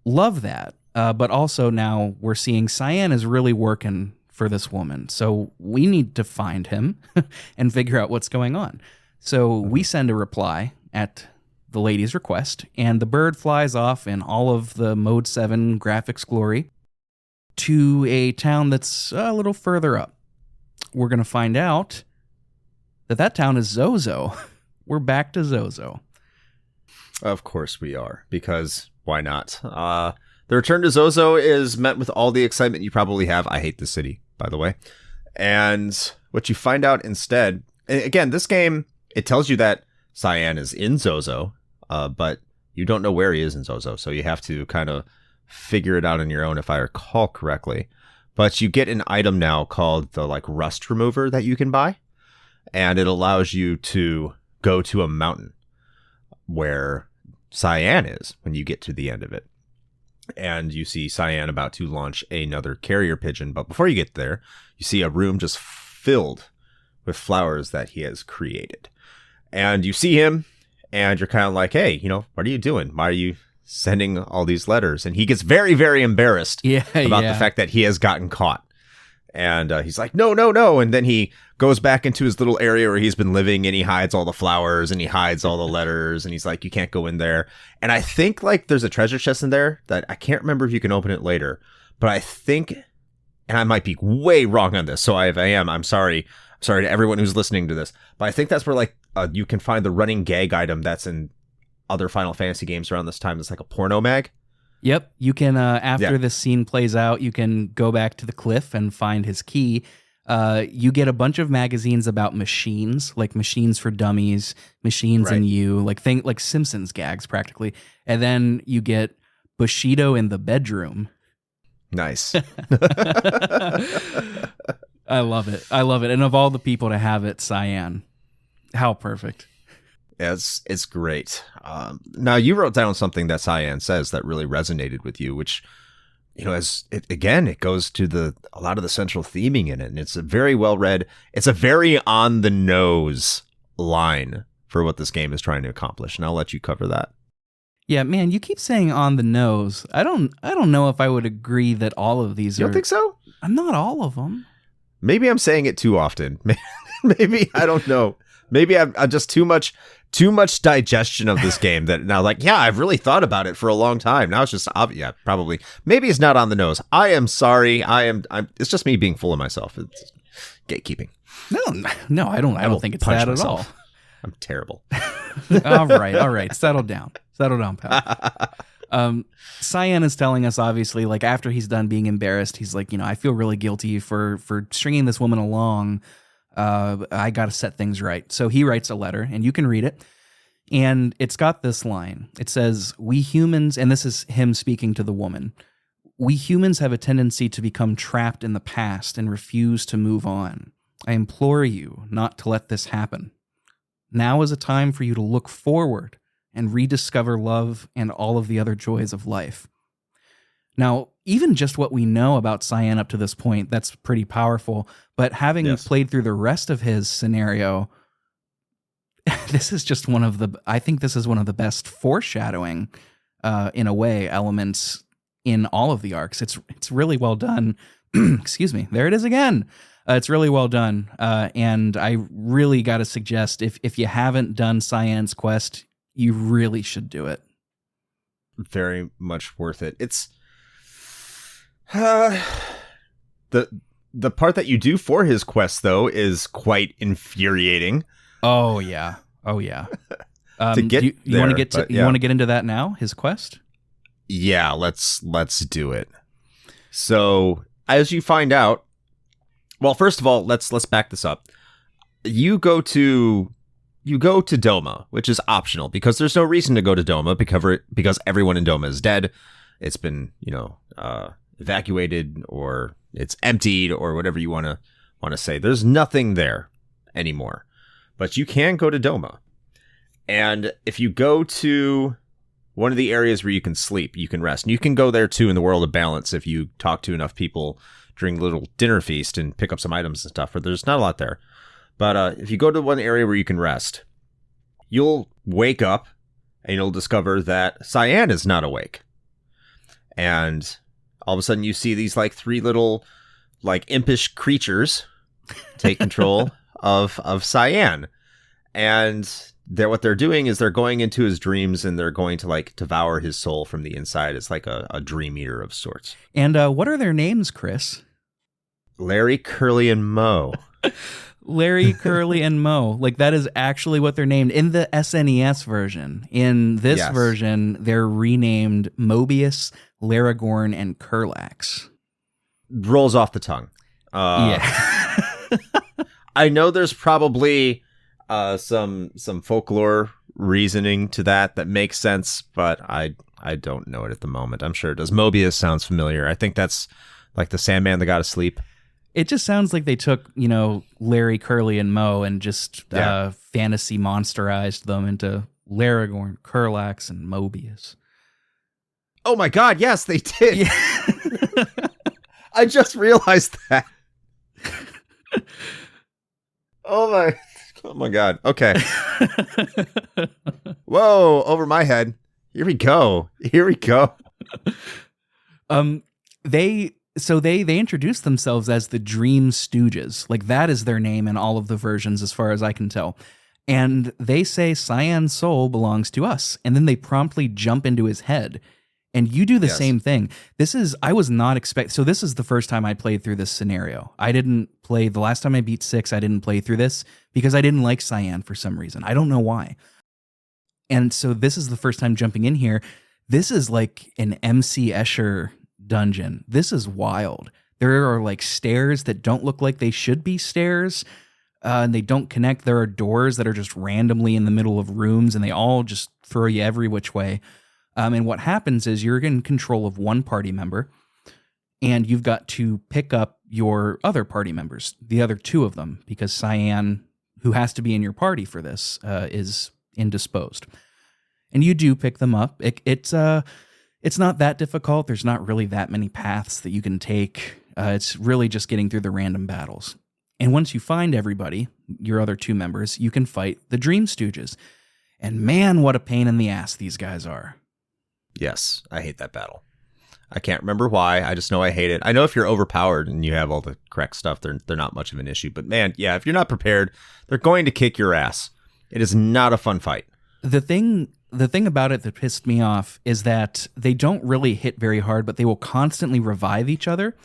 love that. But also now we're seeing Cyan is really working for this woman. So we need to find him and figure out what's going on. So we send a reply at the lady's request, and the bird flies off in all of the Mode 7 graphics glory to a town that's a little further up. We're going to find out that town is Zozo. We're back to Zozo. Of course we are, because why not? The return to Zozo is met with all the excitement you probably have. I hate the city, by the way. And what you find out instead, and again, this game, it tells you that Cyan is in Zozo, but you don't know where he is in Zozo, so you have to kind of figure it out on your own, if I recall correctly. But you get an item now called the like rust remover that you can buy, and it allows you to go to a mountain where Cyan is when you get to the end of it. And you see Cyan about to launch another carrier pigeon, but before you get there, you see a room just filled with flowers that he has created. And you see him, and you're kind of like, hey, what are you doing? Why are you sending all these letters? And he gets very, very embarrassed about the fact that he has gotten caught. And he's like, no. And then he goes back into his little area where he's been living, and he hides all the flowers and he hides all the letters. And he's like, you can't go in there. And I think like there's a treasure chest in there that I can't remember if you can open it later. But I think, and I might be way wrong on this. So if I am, I'm sorry. I'm sorry to everyone who's listening to this. But I think that's where like you can find the running gag item that's in other Final Fantasy games around this time. It's like a porno mag. Yep, you can, after this scene plays out, you can go back to the cliff and find his key. You get a bunch of magazines about machines, like Machines for Dummies, Machines and You, like Simpsons gags practically. And then you get Bushido in the bedroom. Nice. I love it. And of all the people to have it, Cyan. How perfect. Yeah, it's great. Now, you wrote down something that Cyan says that really resonated with you, which, it goes to a lot of the central theming in it. And it's a very well read. It's a very on the nose line for what this game is trying to accomplish. And I'll let you cover that. Yeah, man, you keep saying on the nose. I don't know if I would agree that all of these You don't think so? Not all of them. Maybe I'm saying it too often. Maybe, I don't know. Maybe I'm just too much digestion of this game that now, like, yeah, I've really thought about it for a long time. Now it's just, probably. Maybe it's not on the nose. I am sorry. It's just me being full of myself. It's gatekeeping. No, I don't think it's that at all. I'm terrible. All right. Settle down, pal. Cyan is telling us, obviously, like after he's done being embarrassed, he's like, I feel really guilty for stringing this woman along. I got to set things right. So he writes a letter, and you can read it. And it's got this line. It says, we humans, and this is him speaking to the woman, we humans have a tendency to become trapped in the past and refuse to move on. I implore you not to let this happen. Now is a time for you to look forward and rediscover love and all of the other joys of life. Now, even just what we know about Cyan up to this point, that's pretty powerful. But having played through the rest of his scenario, this is just I think this is one of the best foreshadowing, in a way, elements in all of the arcs. It's really well done. Excuse me. There it is again. It's really well done. And I really got to suggest, if you haven't done Cyan's quest, you really should do it. Very much worth it. It's the part that you do for his quest, though, is quite infuriating. Oh yeah. To get you want to get into that now? His quest? Yeah, let's do it. So, as you find out, well, first of all, let's back this up. You go to Doma, which is optional because there's no reason to go to Doma because everyone in Doma is dead. It's been, evacuated, or it's emptied, or whatever you want to say. There's nothing there anymore. But you can go to Doma. And if you go to one of the areas where you can sleep, you can rest. And you can go there too in the World of Balance if you talk to enough people during a little dinner feast and pick up some items and stuff. But there's not a lot there. But if you go to one area where you can rest, you'll wake up and you'll discover that Cyan is not awake. And all of a sudden you see these like three little like impish creatures take control of Cyan. And what they're doing is they're going into his dreams and they're going to like devour his soul from the inside. It's like a dream eater of sorts. And what are their names, Chris? Larry, Curly, and Moe. Larry, Curly, and Moe. Like, that is actually what they're named in the SNES version. In this version, they're renamed Mobius, Laragorn, and Kurlax. Rolls off the tongue. Yeah. I know there's probably some folklore reasoning to that makes sense, but I don't know it at the moment. I'm sure it does. Mobius sounds familiar. I think that's like the Sandman that got asleep. It just sounds like they took, Larry, Curly, and Moe and just fantasy monsterized them into Laragorn, Kurlax, and Mobius. Oh my God, yes, they did. Yeah. I just realized that. Oh my God. Okay. Whoa, over my head. Here we go. They introduced themselves as the Dream Stooges. Like, that is their name in all of the versions as far as I can tell. And they say Cyan's soul belongs to us. And then they promptly jump into his head. And you do the same thing. I was not expecting, so this is the first time I played through this scenario. I didn't play, the last time I beat 6, I didn't play through this because I didn't like Cyan for some reason. I don't know why. And so this is the first time jumping in here. This is like an MC Escher dungeon. This is wild. There are like stairs that don't look like they should be stairs, and they don't connect. There are doors that are just randomly in the middle of rooms, and they all just throw you every which way. And what happens is you're in control of one party member, and you've got to pick up your other party members, the other 2 of them, because Cyan, who has to be in your party for this, is indisposed. And you do pick them up. It's not that difficult. There's not really that many paths that you can take. It's really just getting through the random battles. And once you find everybody, your other 2 members, you can fight the Dream Stooges. And man, what a pain in the ass these guys are. Yes, I hate that battle. I can't remember why. I just know I hate it. I know if you're overpowered and you have all the correct stuff, they're not much of an issue. But man, yeah, if you're not prepared, they're going to kick your ass. It is not a fun fight. The thing about it that pissed me off is that they don't really hit very hard, but they will constantly revive each other.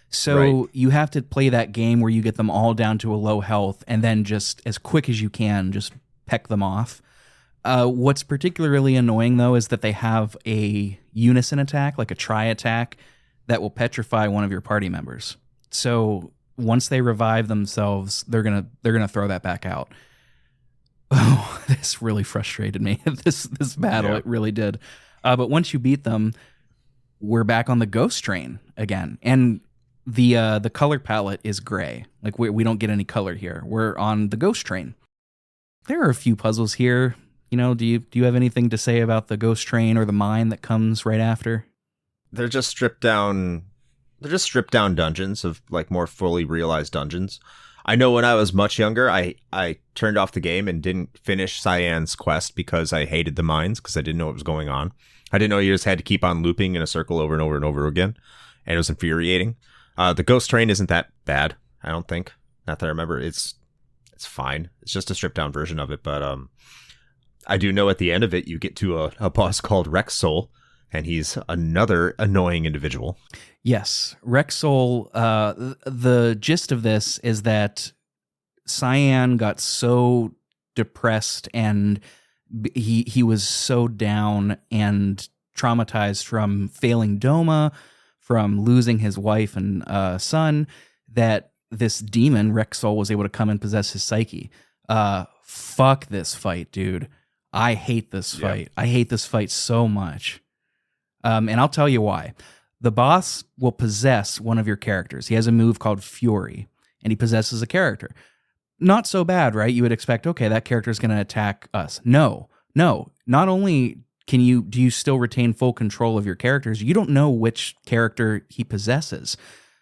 So you have to play that game where you get them all down to a low health and then just as quick as you can, just peck them off. What's particularly annoying, though, is that they have a unison attack, like a tri-attack, that will petrify one of your party members. So once they revive themselves, they're gonna throw that back out. Oh, this really frustrated me. This battle, It really did. But once you beat them, we're back on the ghost train again, and the color palette is gray. Like we don't get any color here. We're on the ghost train. There are a few puzzles here. Do you have anything to say about the ghost train or the mine that comes right after? They're just stripped down dungeons of like more fully realized dungeons. I know when I was much younger, I turned off the game and didn't finish Cyan's quest because I hated the mines because I didn't know what was going on. I didn't know you just had to keep on looping in a circle over and over and over again, and it was infuriating. The ghost train isn't that bad, I don't think. Not that I remember. It's fine. It's just a stripped down version of it, but I do know at the end of it, you get to a boss called Rex Soul, and he's another annoying individual. Yes, Rex Soul. The gist of this is that Cyan got so depressed and he was so down and traumatized from failing Doma, from losing his wife and son, that this demon, Rex Soul, was able to come and possess his psyche. Fuck this fight, dude. I hate this fight. I hate this fight so much. And I'll tell you why. The boss will possess one of your characters. He has a move called Fury, and he possesses a character. Not so bad, right? You would expect, okay, that character is going to attack us. No. Not only do you still retain full control of your characters, you don't know which character he possesses.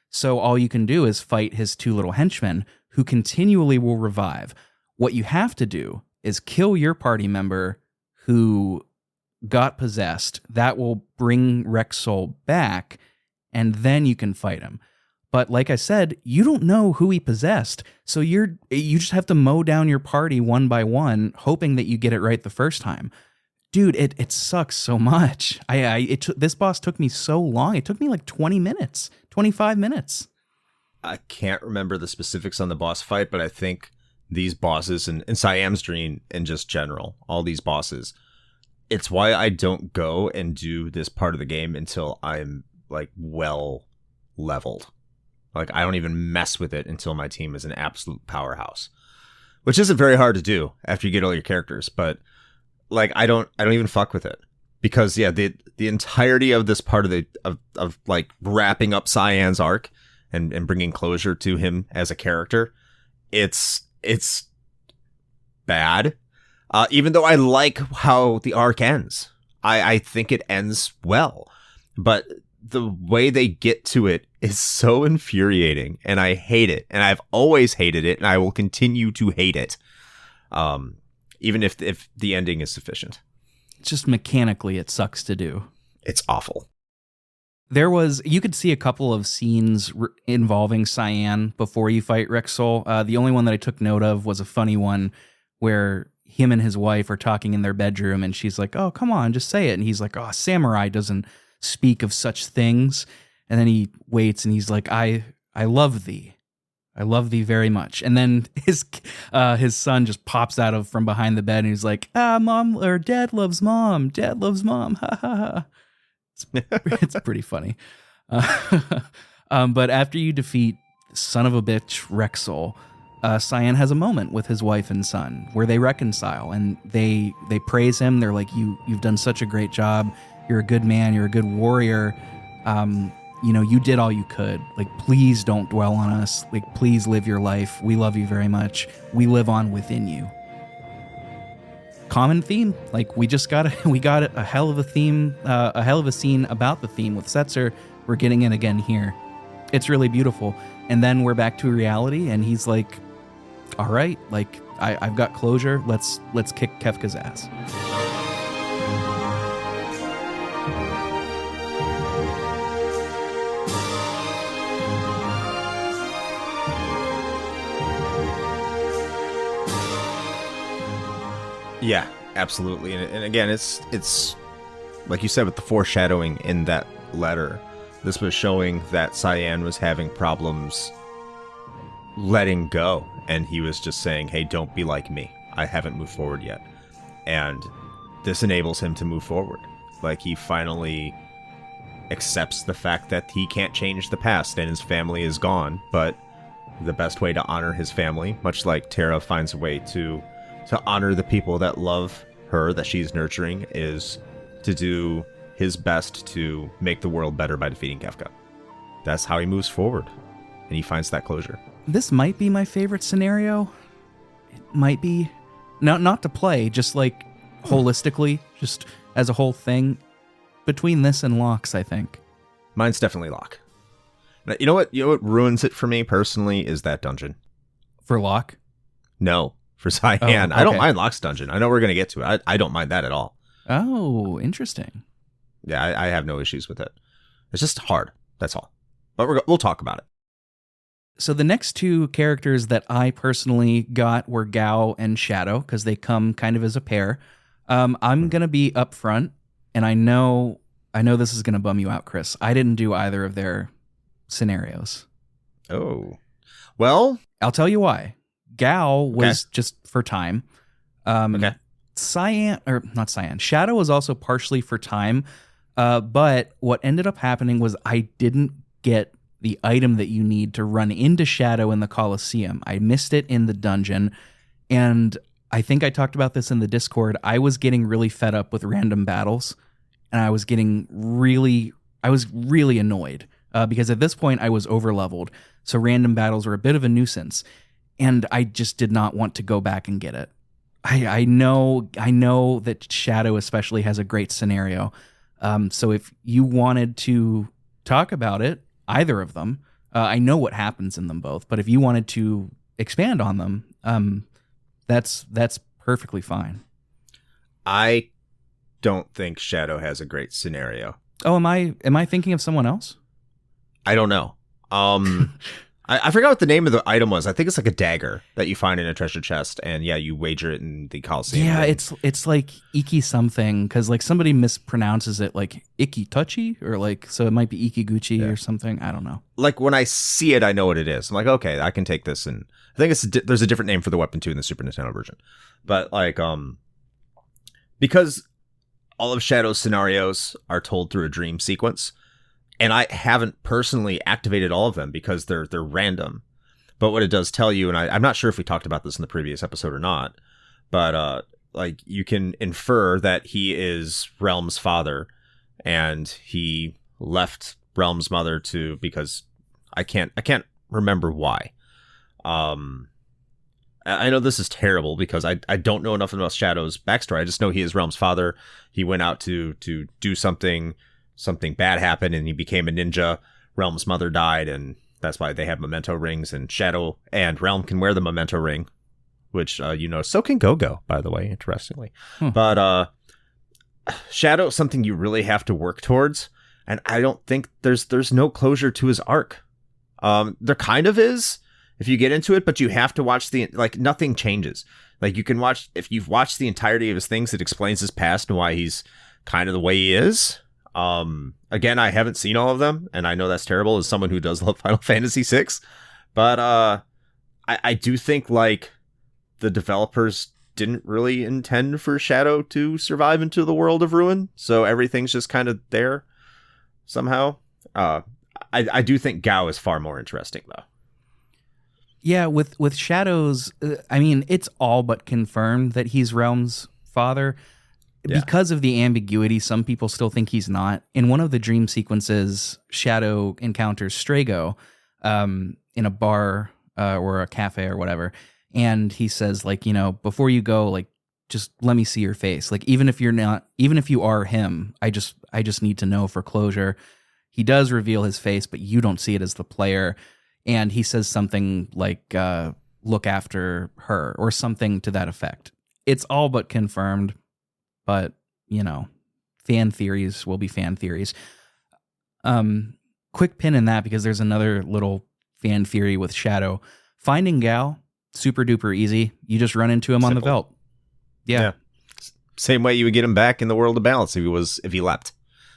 So all you can do is fight his 2 little henchmen who continually will revive. What you have to do is kill your party member who got possessed. That will bring Rex Soul back, and then you can fight him. But like I said, you don't know who he possessed, so you just have to mow down your party one by one, hoping that you get it right the first time. Dude, it sucks so much. This boss took me so long. It took me like 20 minutes, 25 minutes. I can't remember the specifics on the boss fight, but I think these bosses and Siam's Dream in just general, all these bosses, it's why I don't go and do this part of the game until I'm like well leveled. Like I don't even mess with it until my team is an absolute powerhouse. which isn't very hard to do after you get all your characters. But like, I don't even fuck with it because the entirety of this part of like wrapping up Cyan's arc and bringing closure to him as a character, it's bad. Even though I like how the arc ends, I think it ends well, but the way they get to it is so infuriating, and I hate it, and I've always hated it, and I will continue to hate it, even if the ending is sufficient. Just mechanically, it sucks to do. It's awful. You could see a couple of scenes involving Cyan before you fight Rexol. The only one that I took note of was a funny one where him and his wife are talking in their bedroom, and she's like, "Oh, come on, just say it." And he's like, "Oh, samurai doesn't speak of such things." And then he waits, and he's like, I love thee. I love thee very much." And then his son just pops out from behind the bed, and he's like, "Mom," or "Dad loves mom. Dad loves mom." Ha ha ha. It's pretty funny. But after you defeat son of a bitch Rexol, Cyan has a moment with his wife and son where they reconcile, and they praise him. They're like, you've done such a great job. You're a good man. You're a good warrior. You did all you could. Like, please don't dwell on us. Like, please live your life. We love you very much. We live on within you. Common theme. Like, we got a hell of a theme, a hell of a scene about the theme with Setzer. We're getting it again here. It's really beautiful. And then we're back to reality, and he's like, all right, like, I've got closure. Let's kick Kefka's ass. Yeah, absolutely. And again, it's like you said with the foreshadowing in that letter. This was showing that Cyan was having problems letting go, and he was just saying, "Hey, don't be like me. I haven't moved forward yet." And this enables him to move forward. Like, he finally accepts the fact that he can't change the past and his family is gone, but the best way to honor his family, much like Terra finds a way to honor the people that love her, that she's nurturing, is to do his best to make the world better by defeating Kefka. That's how he moves forward, and he finds that closure. This might be my favorite scenario. It might be. Not to play, just like holistically, just as a whole thing. Between this and Locke's, I think. Mine's definitely Locke. Now, you know what ruins it for me personally is that dungeon. For Locke? No, for Cyan. Oh, okay. I don't mind Locke's dungeon. I know we're going to get to it. I don't mind that at all. Oh, interesting. Yeah, I have no issues with it. It's just hard. That's all. But we'll talk about it. So the next two characters that I personally got were Gao and Shadow, because they come kind of as a pair. I'm going to be upfront, and I know this is going to bum you out, Chris. I didn't do either of their scenarios. Oh. Well, I'll tell you why. Gao was just for time. Okay. Shadow was also partially for time. But what ended up happening was I didn't get the item that you need to run into Shadow in the Colosseum. I missed it in the dungeon, and I think I talked about this in the Discord. I was getting really fed up with random battles, and I was really annoyed because at this point I was overleveled, so random battles were a bit of a nuisance, and I just did not want to go back and get it. I know that Shadow especially has a great scenario, so if you wanted to talk about it, either of them, I know what happens in them both, but if you wanted to expand on them, that's perfectly fine. I don't think Shadow has a great scenario. Oh, am I thinking of someone else? I don't know. I forgot what the name of the item was. I think it's like a dagger that you find in a treasure chest, and yeah, you wager it in the Coliseum. Yeah, it's like Iki something, because like somebody mispronounces it like Iki Touchy, or like, so it might be Iki Gucci or something. I don't know. Like when I see it, I know what it is. I'm like, okay, I can take this, and I think there's a different name for the weapon too in the Super Nintendo version. But like, because all of Shadow's scenarios are told through a dream sequence. And I haven't personally activated all of them because they're random. But what it does tell you, and I'm not sure if we talked about this in the previous episode or not, but like you can infer that he is Realm's father, and he left Realm's mother because I can't remember why. I know this is terrible because I don't know enough about Shadow's backstory. I just know he is Realm's father. He went out to do something bad happened, and he became a ninja. Realm's mother died, and that's why they have memento rings, and Shadow and Realm can wear the memento ring, which, so can Go-Go, by the way, interestingly. But Shadow is something you really have to work towards, and I don't think there's no closure to his arc. There kind of is, if you get into it, but you have to watch nothing changes. Like, you can watch, if you've watched the entirety of his things, it explains his past and why he's kind of the way he is. Again, I haven't seen all of them, and I know that's terrible as someone who does love Final Fantasy VI, but I do think, like, the developers didn't really intend for Shadow to survive into the world of Ruin, so everything's just kind of there somehow. I do think Gao is far more interesting, though. Yeah, with Shadow's, I mean, it's all but confirmed that he's Realm's father. Yeah. Because of the ambiguity, some people still think he's not. In one of the dream sequences, Shadow encounters Strago in a bar or a cafe or whatever, and he says, like, before you go, like, just let me see your face. Like, even if you are him, I just need to know for closure. He does reveal his face, but you don't see it as the player. And he says something like, look after her, or something to that effect. It's all but confirmed, but, fan theories will be fan theories. Quick pin in that, because there's another little fan theory with Shadow. Finding Gao, super duper easy. You just run into him on the Veldt. Yeah. Same way you would get him back in the World of Balance if he leapt.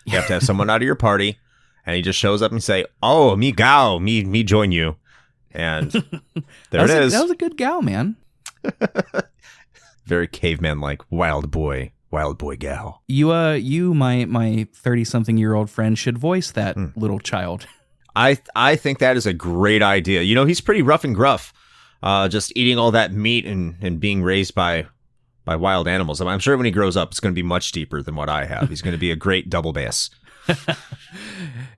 You have to have someone out of your party, and he just shows up and say, "Oh, me Gao, me join you," and there it is. That was a good Gao, man. Very caveman-like, wild boy Gao. You, my 30-something-year-old friend, should voice that little child. I think that is a great idea. He's pretty rough and gruff, just eating all that meat and being raised by wild animals. I'm sure when he grows up, it's going to be much deeper than what I have. He's going to be a great double bass.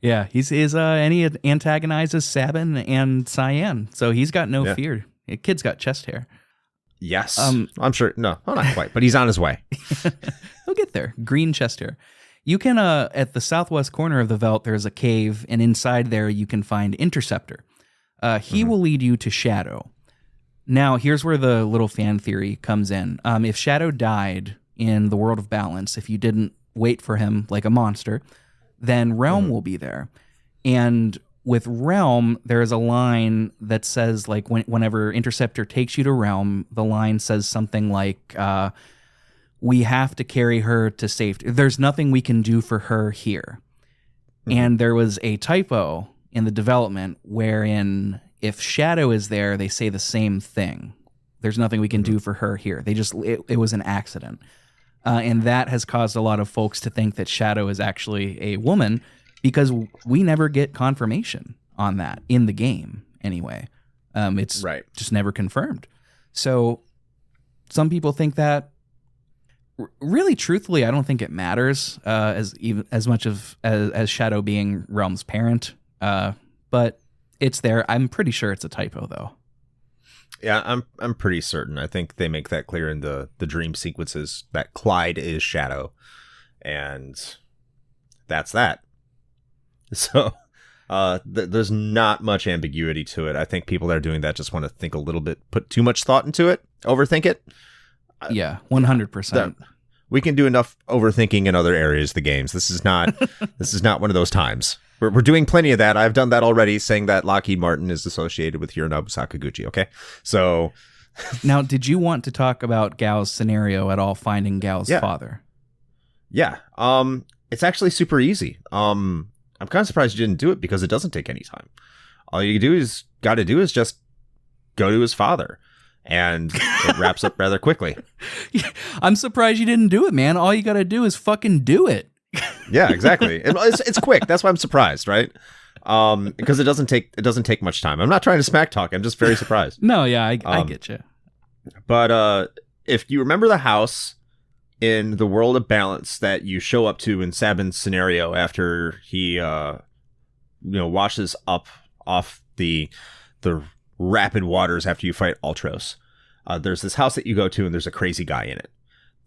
Yeah, and he antagonizes Sabin and Cyan, so he's got no fear. The kid's got chest hair. Yes, I'm sure. No, not quite, but he's on his way. He'll get there. Green chest hair. You can, at the southwest corner of the Veldt, there's a cave, and inside there you can find Interceptor. He will lead you to Shadow. Now, here's where the little fan theory comes in. If Shadow died in the World of Balance, if you didn't wait for him like a monster, then Realm will be there. And with Realm, there is a line that says, like, whenever Interceptor takes you to Realm, the line says something like, we have to carry her to safety. There's nothing we can do for her here. And there was a typo in the development wherein if Shadow is there, they say the same thing. There's nothing we can do for her here. It was an accident. And that has caused a lot of folks to think that Shadow is actually a woman, because we never get confirmation on that in the game anyway. It's just never confirmed. So some people think that. Really, truthfully, I don't think it matters as much as Shadow being Realm's parent. But it's there. I'm pretty sure it's a typo, though. Yeah, I'm pretty certain. I think they make that clear in the dream sequences that Clyde is Shadow, and that's that. So there's not much ambiguity to it. I think people that are doing that just want to think a little bit, put too much thought into it, overthink it. Yeah, 100%. We can do enough overthinking in other areas of the games. This is not one of those times. We're doing plenty of that. I've done that already, saying that Lockheed Martin is associated with Hironobu Sakaguchi. Okay, so now, did you want to talk about Gao's scenario at all? Finding Gao's father. Yeah. It's actually super easy. I'm kind of surprised you didn't do it, because it doesn't take any time. All you got to do is just go to his father, and it wraps up rather quickly. I'm surprised you didn't do it, man. All you got to do is fucking do it. Yeah, exactly. It's quick. That's why I'm surprised, right? Because it doesn't take much time. I'm not trying to smack talk. I'm just very surprised. No, yeah, I get you. But if you remember the house in the world of balance that you show up to in Sabin's scenario after he washes up off the rapid waters after you fight Ultros, there's this house that you go to and there's a crazy guy in it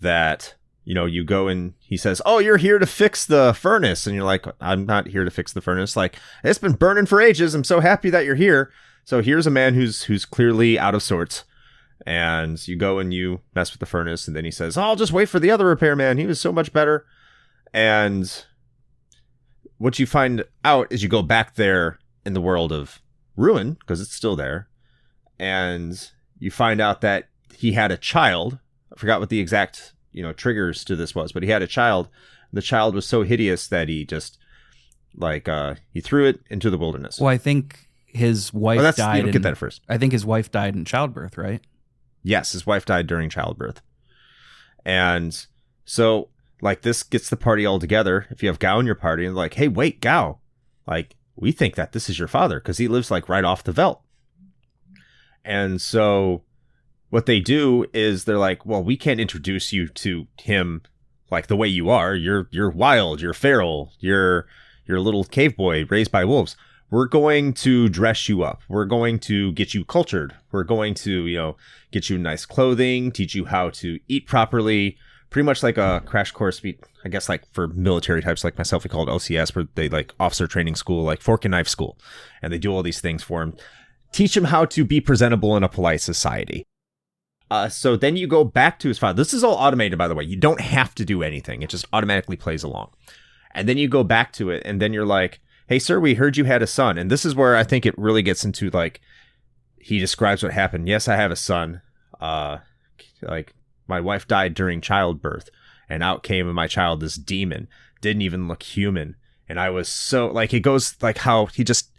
that you go and he says, "Oh, you're here to fix the furnace," and you're like, "I'm not here to fix the furnace. Like, it's been burning for ages. I'm so happy that you're here." So here's a man who's clearly out of sorts. And you go and you mess with the furnace, and then he says, "Oh, I'll just wait for the other repairman. He was so much better." And what you find out is you go back there in the world of Ruin, because it's still there, and you find out that he had a child. I forgot what the exact triggers to this was, but he had a child. The child was so hideous that he just he threw it into the wilderness. Well, I think his wife died. You don't get that first. I think his wife died in childbirth, right? Yes, his wife died during childbirth. And so, this gets the party all together. If you have Gao in your party, and hey, wait, Gao, we think that this is your father because he lives right off the veldt. And so what they do is they're like, well, we can't introduce you to him the way you are. You're wild, you're feral, you're a little cave boy raised by wolves. We're going to dress you up. We're going to get you cultured. We're going to, get you nice clothing, teach you how to eat properly. Pretty much like a crash course, I guess, for military types like myself, we call it OCS, where they officer training school, fork and knife school. And they do all these things for him. Teach him how to be presentable in a polite society. So then you go back to his father. This is all automated, by the way. You don't have to do anything. It just automatically plays along. And then you go back to it, and then you're like, "Hey, sir, we heard you had a son." And this is where I think it really gets into, he describes what happened. "Yes, I have a son. My wife died during childbirth, and out came of my child this demon. Didn't even look human. And I was so," it goes, how he just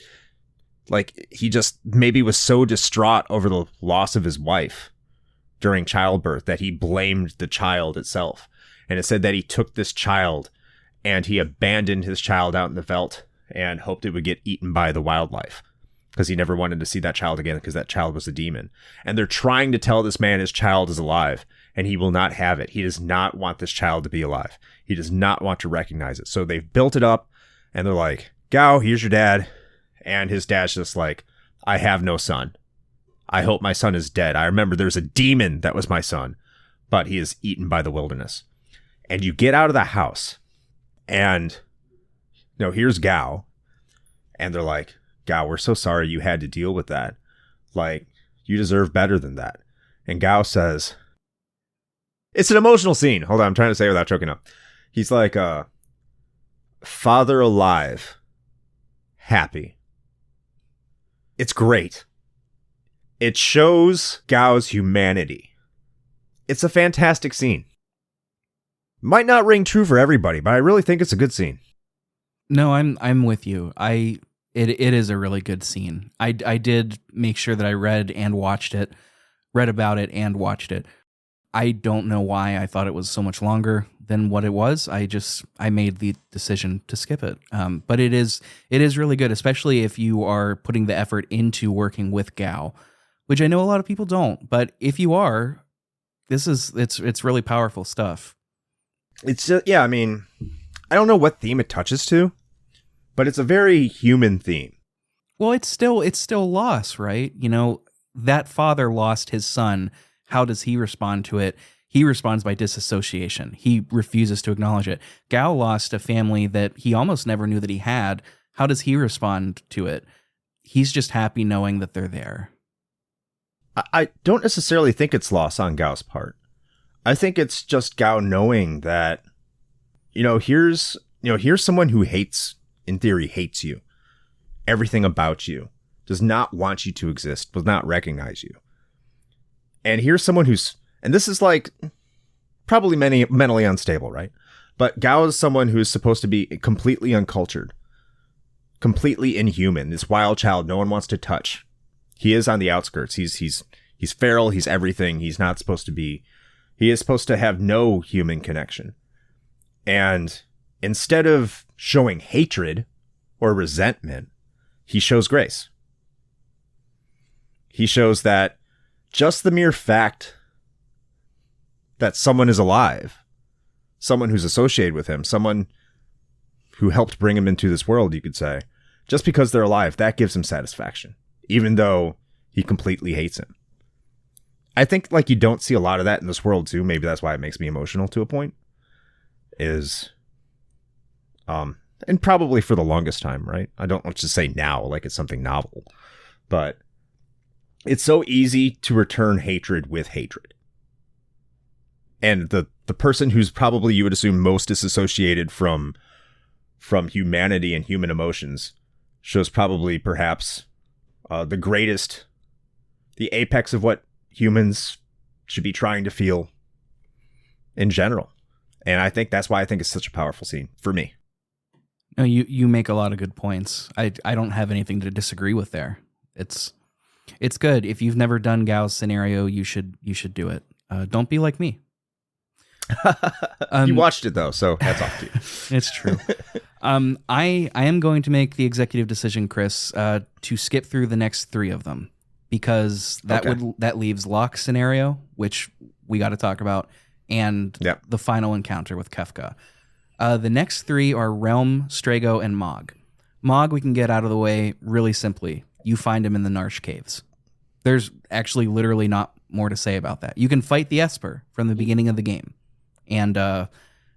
maybe was so distraught over the loss of his wife during childbirth that he blamed the child itself. And it said that he took this child and he abandoned his child out in the veldt and hoped it would get eaten by the wildlife because he never wanted to see that child again because that child was a demon. And they're trying to tell this man his child is alive, and he will not have it. He does not want this child to be alive. He does not want to recognize it. So they've built it up, and they're like, "Gao, here's your dad." And his dad's just like, "I have no son. I hope my son is dead. I remember there's a demon that was my son, but he is eaten by the wilderness." And you get out of the house, and here's Gao, and they're like, "Gao, we're so sorry you had to deal with that. You deserve better than that." And Gao says, it's an emotional scene. Hold on, I'm trying to say it without choking up. He's like, "Father alive, happy." It's great. It shows Gao's humanity. It's a fantastic scene. Might not ring true for everybody, but I really think it's a good scene. No, I'm with you. It is a really good scene. I did make sure that I read about it and watched it. I don't know why I thought it was so much longer than what it was. I made the decision to skip it. But it is really good, especially if you are putting the effort into working with Gao, which I know a lot of people don't. But if you are, it's really powerful stuff. It's just, yeah, I mean, I don't know what theme it touches to, but it's a very human theme. Well, it's still loss, right? That father lost his son. How does he respond to it? He responds by disassociation. He refuses to acknowledge it. Gao lost a family that he almost never knew that he had. How does he respond to it? He's just happy knowing that they're there. I don't necessarily think it's loss on Gao's part. I think it's just Gao knowing that, here's someone who in theory hates you. Everything about you. Does not want you to exist. Does not recognize you. And here's someone and this is probably mentally unstable, right? But Gao is someone who is supposed to be completely uncultured, completely inhuman. This wild child no one wants to touch. He is on the outskirts. He's feral. He's everything. He's not supposed to be. He is supposed to have no human connection. And instead of showing hatred or resentment, he shows grace. He shows that just the mere fact that someone is alive, someone who's associated with him, someone who helped bring him into this world, you could say, just because they're alive, that gives him satisfaction, even though he completely hates him. I think like you don't see a lot of that in this world too. Maybe that's why it makes me emotional to a point. And probably for the longest time, right? I don't want to say now like it's something novel, but it's so easy to return hatred with hatred. And the person who's probably, you would assume, most disassociated from humanity and human emotions shows probably perhaps the apex of what humans should be trying to feel in general. And I think that's why I think it's such a powerful scene for me. No, you make a lot of good points. I don't have anything to disagree with there. It's good. If you've never done Gao's scenario, you should do it. Don't be like me. You watched it though, so hats off to you. It's true. I am going to make the executive decision, Chris, to skip through the next 3 of them, because that leaves Locke's scenario, which we got to talk about, and the final encounter with Kefka. The next 3 are Realm, Strago, and Mog. Mog we can get out of the way really simply. You find him in the Narsh Caves. There's actually literally not more to say about that. You can fight the Esper from the beginning of the game. And it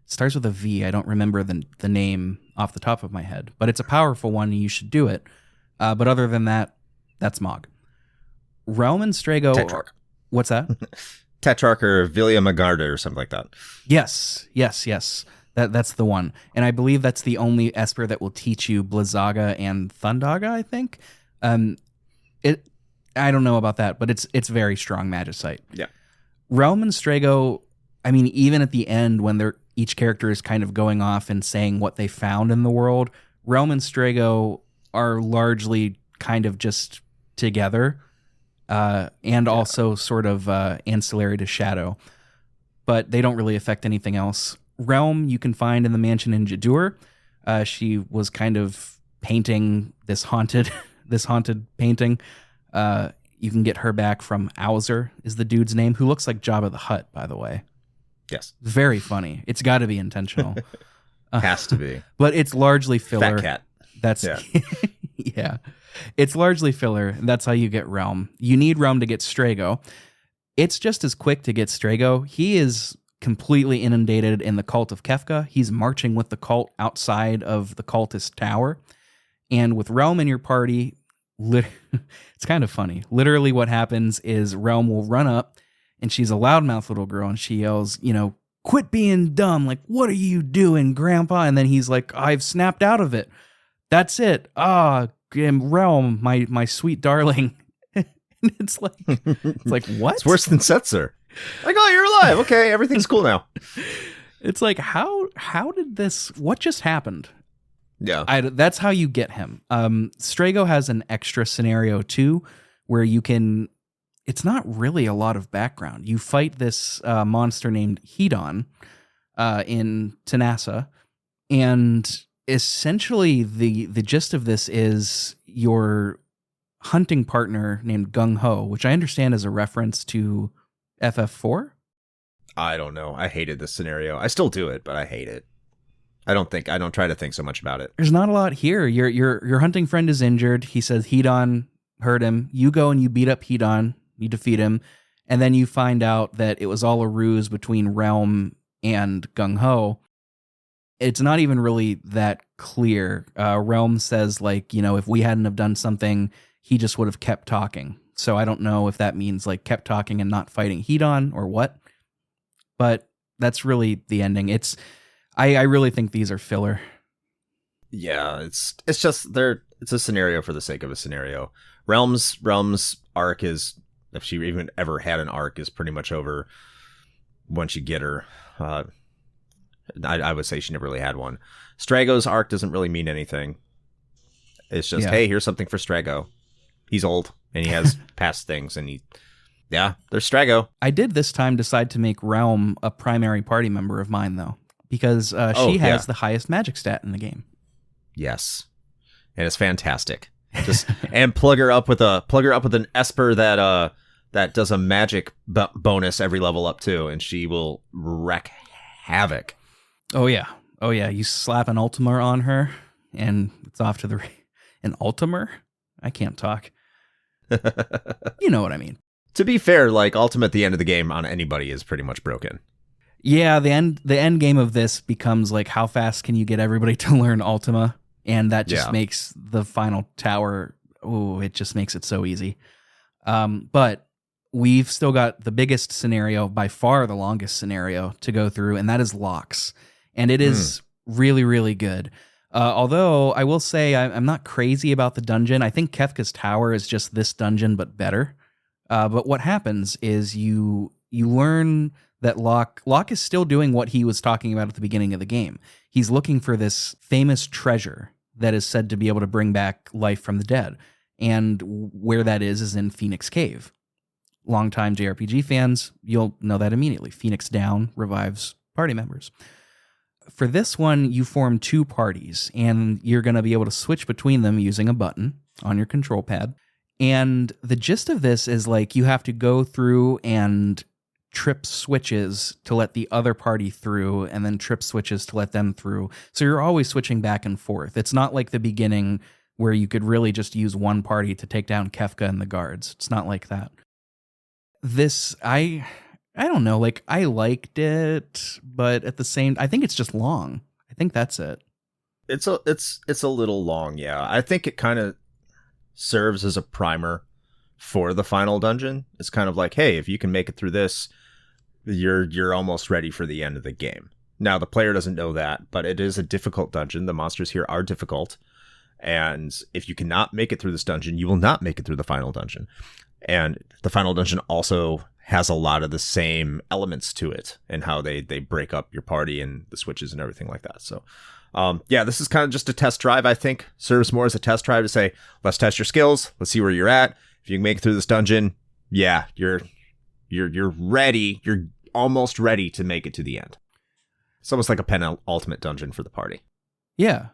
starts with a V. I don't remember the name off the top of my head. But it's a powerful one, and you should do it. But other than that, that's Mog. Realm and Strago... Tetrarch. What's that? Tetrarch or Villia Magarda or something like that. Yes. That's the one. And I believe that's the only Esper that will teach you Blizzaga and Thundaga, I think. I don't know about that, but it's very strong Magicite. Yeah. Realm and Strago, I mean, even at the end when each character is kind of going off and saying what they found in the world, Realm and Strago are largely kind of just together, and also sort of ancillary to Shadow, but they don't really affect anything else. Realm you can find in the mansion in Jadur. She was kind of painting this haunted painting. You can get her back from Owzer is the dude's name, who looks like Jabba the Hutt, by the way. Yes. Very funny. It's got to be intentional. Has to be. But it's largely filler. Fat cat. That's yeah. It's largely filler, and that's how you get Realm. You need Realm to get Strago. It's just as quick to get Strago. He is completely inundated in the cult of Kefka. He's marching with the cult outside of the cultist tower. And with Realm in your party, it's kind of funny. Literally what happens is Realm will run up, and she's a loudmouth little girl, and she yells, quit being dumb. Like, what are you doing, Grandpa? And then he's like, I've snapped out of it. That's it. Realm, my sweet darling. And it's like what? It's worse than Setzer. Like, oh, you're alive. Okay, everything's cool now. It's like, how did this, what just happened? Yeah. That's how you get him. Strago has an extra scenario too, where you can, it's not really a lot of background. You fight this monster named Hedon in Tanassa, and essentially the gist of this is your hunting partner named Gung Ho, which I understand is a reference to FF4. I don't know. I hated this scenario. I still do it, but I hate it. I don't try to think so much about it. There's not a lot here. Your hunting friend is injured. He says Hedon hurt him. You go and you beat up Hedon. You defeat him. And then you find out that it was all a ruse between Realm and Gung Ho. It's not even really that clear. Realm says, if we hadn't have done something, he just would have kept talking. So I don't know if that means kept talking and not fighting Hedon or what. But that's really the ending. I really think these are filler. Yeah, it's just it's a scenario for the sake of a scenario. Realm's arc is, if she even ever had an arc, is pretty much over once you get her. I would say she never really had one. Strago's arc doesn't really mean anything. It's just, hey, here's something for Strago. He's old and he has past things, and there's Strago. I did this time decide to make Realm a primary party member of mine though, because she has the highest magic stat in the game. Yes. And it's fantastic. And plug her up with an Esper that does a magic bonus every level up too, and she will wreak havoc. Oh yeah. You slap an Ultimar on her, and it's off to the an Ultimar. I can't talk. You know what I mean. To be fair, like Ultima at the end of the game on anybody is pretty much broken. Yeah, the end game of this becomes like, how fast can you get everybody to learn Ultima? And that just makes the final tower, it just makes it so easy. But we've still got the biggest scenario, by far the longest scenario to go through, and that is Locke's. And it is really, really good. Although I will say I'm not crazy about the dungeon. I think Kefka's Tower is just this dungeon, but better. But what happens is you learn that Locke is still doing what he was talking about at the beginning of the game. He's looking for this famous treasure that is said to be able to bring back life from the dead. And where that is in Phoenix Cave. Longtime JRPG fans, you'll know that immediately. Phoenix Down revives party members. For this one, you form 2 parties, and you're going to be able to switch between them using a button on your control pad. And the gist of this is like you have to go through and trip switches to let the other party through, and then trip switches to let them through. So you're always switching back and forth. It's not like the beginning where you could really just use one party to take down Kefka and the guards. It's not like that. This, I don't know, like I liked it, but at the same, I think it's just long. I think that's it. It's a little long, yeah. I think it kind of serves as a primer for the final dungeon. It's kind of like, hey, if you can make it through this, you're almost ready for the end of the game. Now the player doesn't know that, but it is a difficult dungeon. The monsters here are difficult, and if you cannot make it through this dungeon, you will not make it through the final dungeon. And the final dungeon also has a lot of the same elements to it, and how they break up your party and the switches and everything like that. So this is kind of just a test drive. I think serves more as a test drive to say, let's test your skills, let's see where you're at. If you can make it through this dungeon, yeah, you're ready. You're almost ready to make it to the end. It's almost like a penultimate dungeon for the party. Yeah.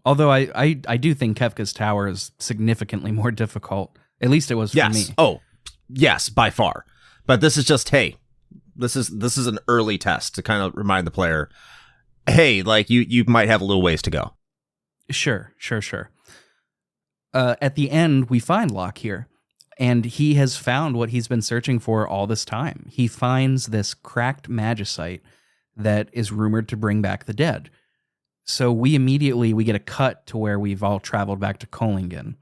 Although I do think Kefka's Tower is significantly more difficult. At least it was for me. Oh, yes, by far. But this is just, hey, this is an early test to kind of remind the player, hey, like you might have a little ways to go. Sure. At the end, we find Locke here, and he has found what he's been searching for all this time. He finds this cracked magicite that is rumored to bring back the dead. So we get a cut to where we've all traveled back to Kohlingen.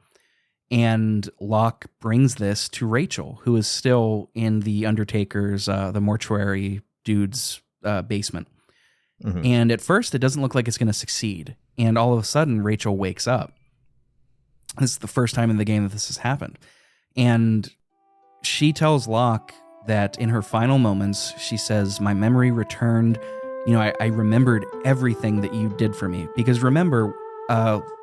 And Locke brings this to Rachel, who is still in the Undertaker's, the mortuary dude's basement. Mm-hmm. And at first, it doesn't look like it's going to succeed. And all of a sudden, Rachel wakes up. This is the first time in the game that this has happened. And she tells Locke that in her final moments, she says, my memory returned. You know, I remembered everything that you did for me. Because remember,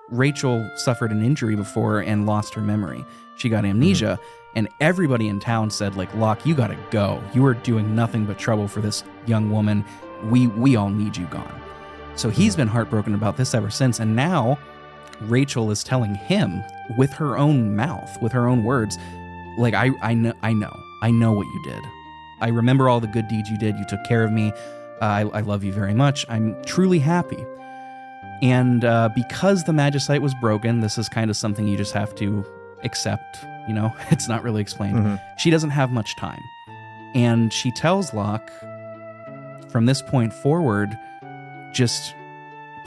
Rachel suffered an injury before and lost her memory. She got amnesia, and everybody in town said, like, Locke, you gotta go. You are doing nothing but trouble for this young woman. We all need you gone. So he's been heartbroken about this ever since, and now Rachel is telling him with her own mouth, with her own words, like, I know what you did. I remember all the good deeds you did. You took care of me. I love you very much. I'm truly happy. And because the magicite was broken, this is kind of something you just have to accept, you know? It's not really explained. Mm-hmm. She doesn't have much time. And she tells Locke, from this point forward, just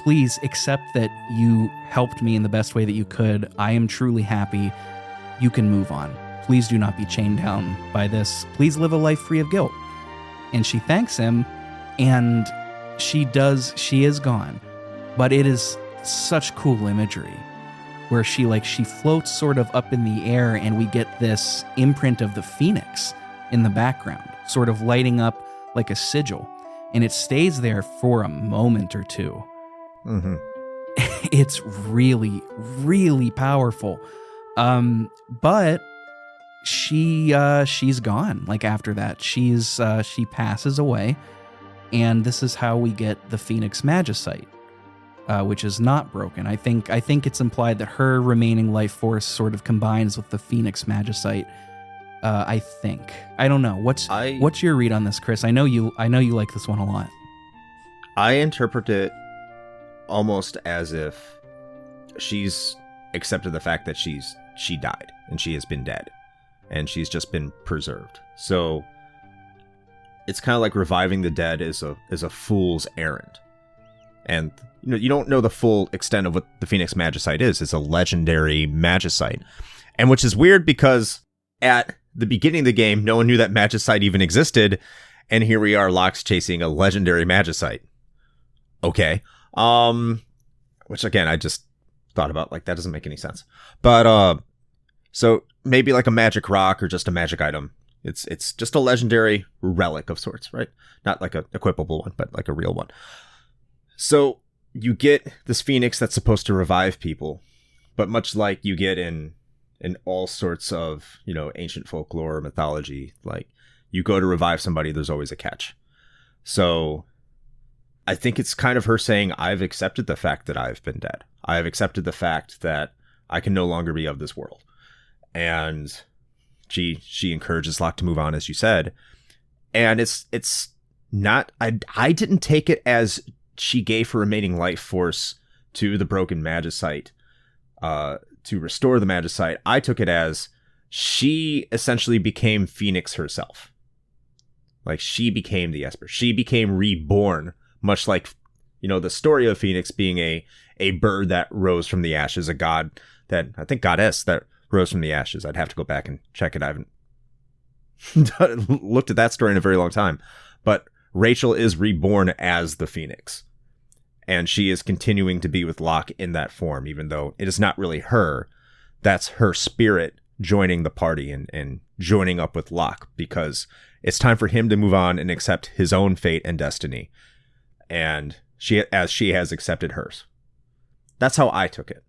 please accept that you helped me in the best way that you could. I am truly happy. You can move on. Please do not be chained down by this. Please live a life free of guilt. And she thanks him, and she is gone. But it is such cool imagery where she floats sort of up in the air, and we get this imprint of the phoenix in the background, sort of lighting up like a sigil. And it stays there for a moment or two. Mm-hmm. It's really, really powerful. But she's gone. Like after that, she passes away, and this is how we get the Phoenix Magicite. which is not broken. I think it's implied that her remaining life force sort of combines with the Phoenix Magicite. I think. I don't know. What's your read on this, Chris? I know you like this one a lot. I interpret it almost as if she's accepted the fact that she died and she has been dead and she's just been preserved. So it's kind of like reviving the dead is a fool's errand. And you don't know the full extent of what the Phoenix Magicite is. It's a legendary Magicite. And which is weird because at the beginning of the game, no one knew that Magicite even existed. And here we are, Locke's chasing a legendary Magicite. Okay. Which again, I just thought about, like, that doesn't make any sense. But, so maybe like a magic rock or just a magic item. It's just a legendary relic of sorts, right? Not like a equipable one, but like a real one. So you get this Phoenix that's supposed to revive people, but much like you get in all sorts of, ancient folklore, mythology, like you go to revive somebody, there's always a catch. So I think it's kind of her saying, I've accepted the fact that I've been dead. I have accepted the fact that I can no longer be of this world. And she encourages Locke to move on, as you said. And it's not, I didn't take it as she gave her remaining life force to the broken Magicite to restore the Magicite. I took it as she essentially became Phoenix herself. Like, she became the Esper. She became reborn, much like, the story of Phoenix being a bird that rose from the ashes, a god that, I think goddess that rose from the ashes. I'd have to go back and check it. I haven't looked at that story in a very long time. But Rachel is reborn as the Phoenix. And she is continuing to be with Locke in that form, even though it is not really her. That's her spirit joining the party and joining up with Locke, because it's time for him to move on and accept his own fate and destiny. And she has accepted hers. That's how I took it.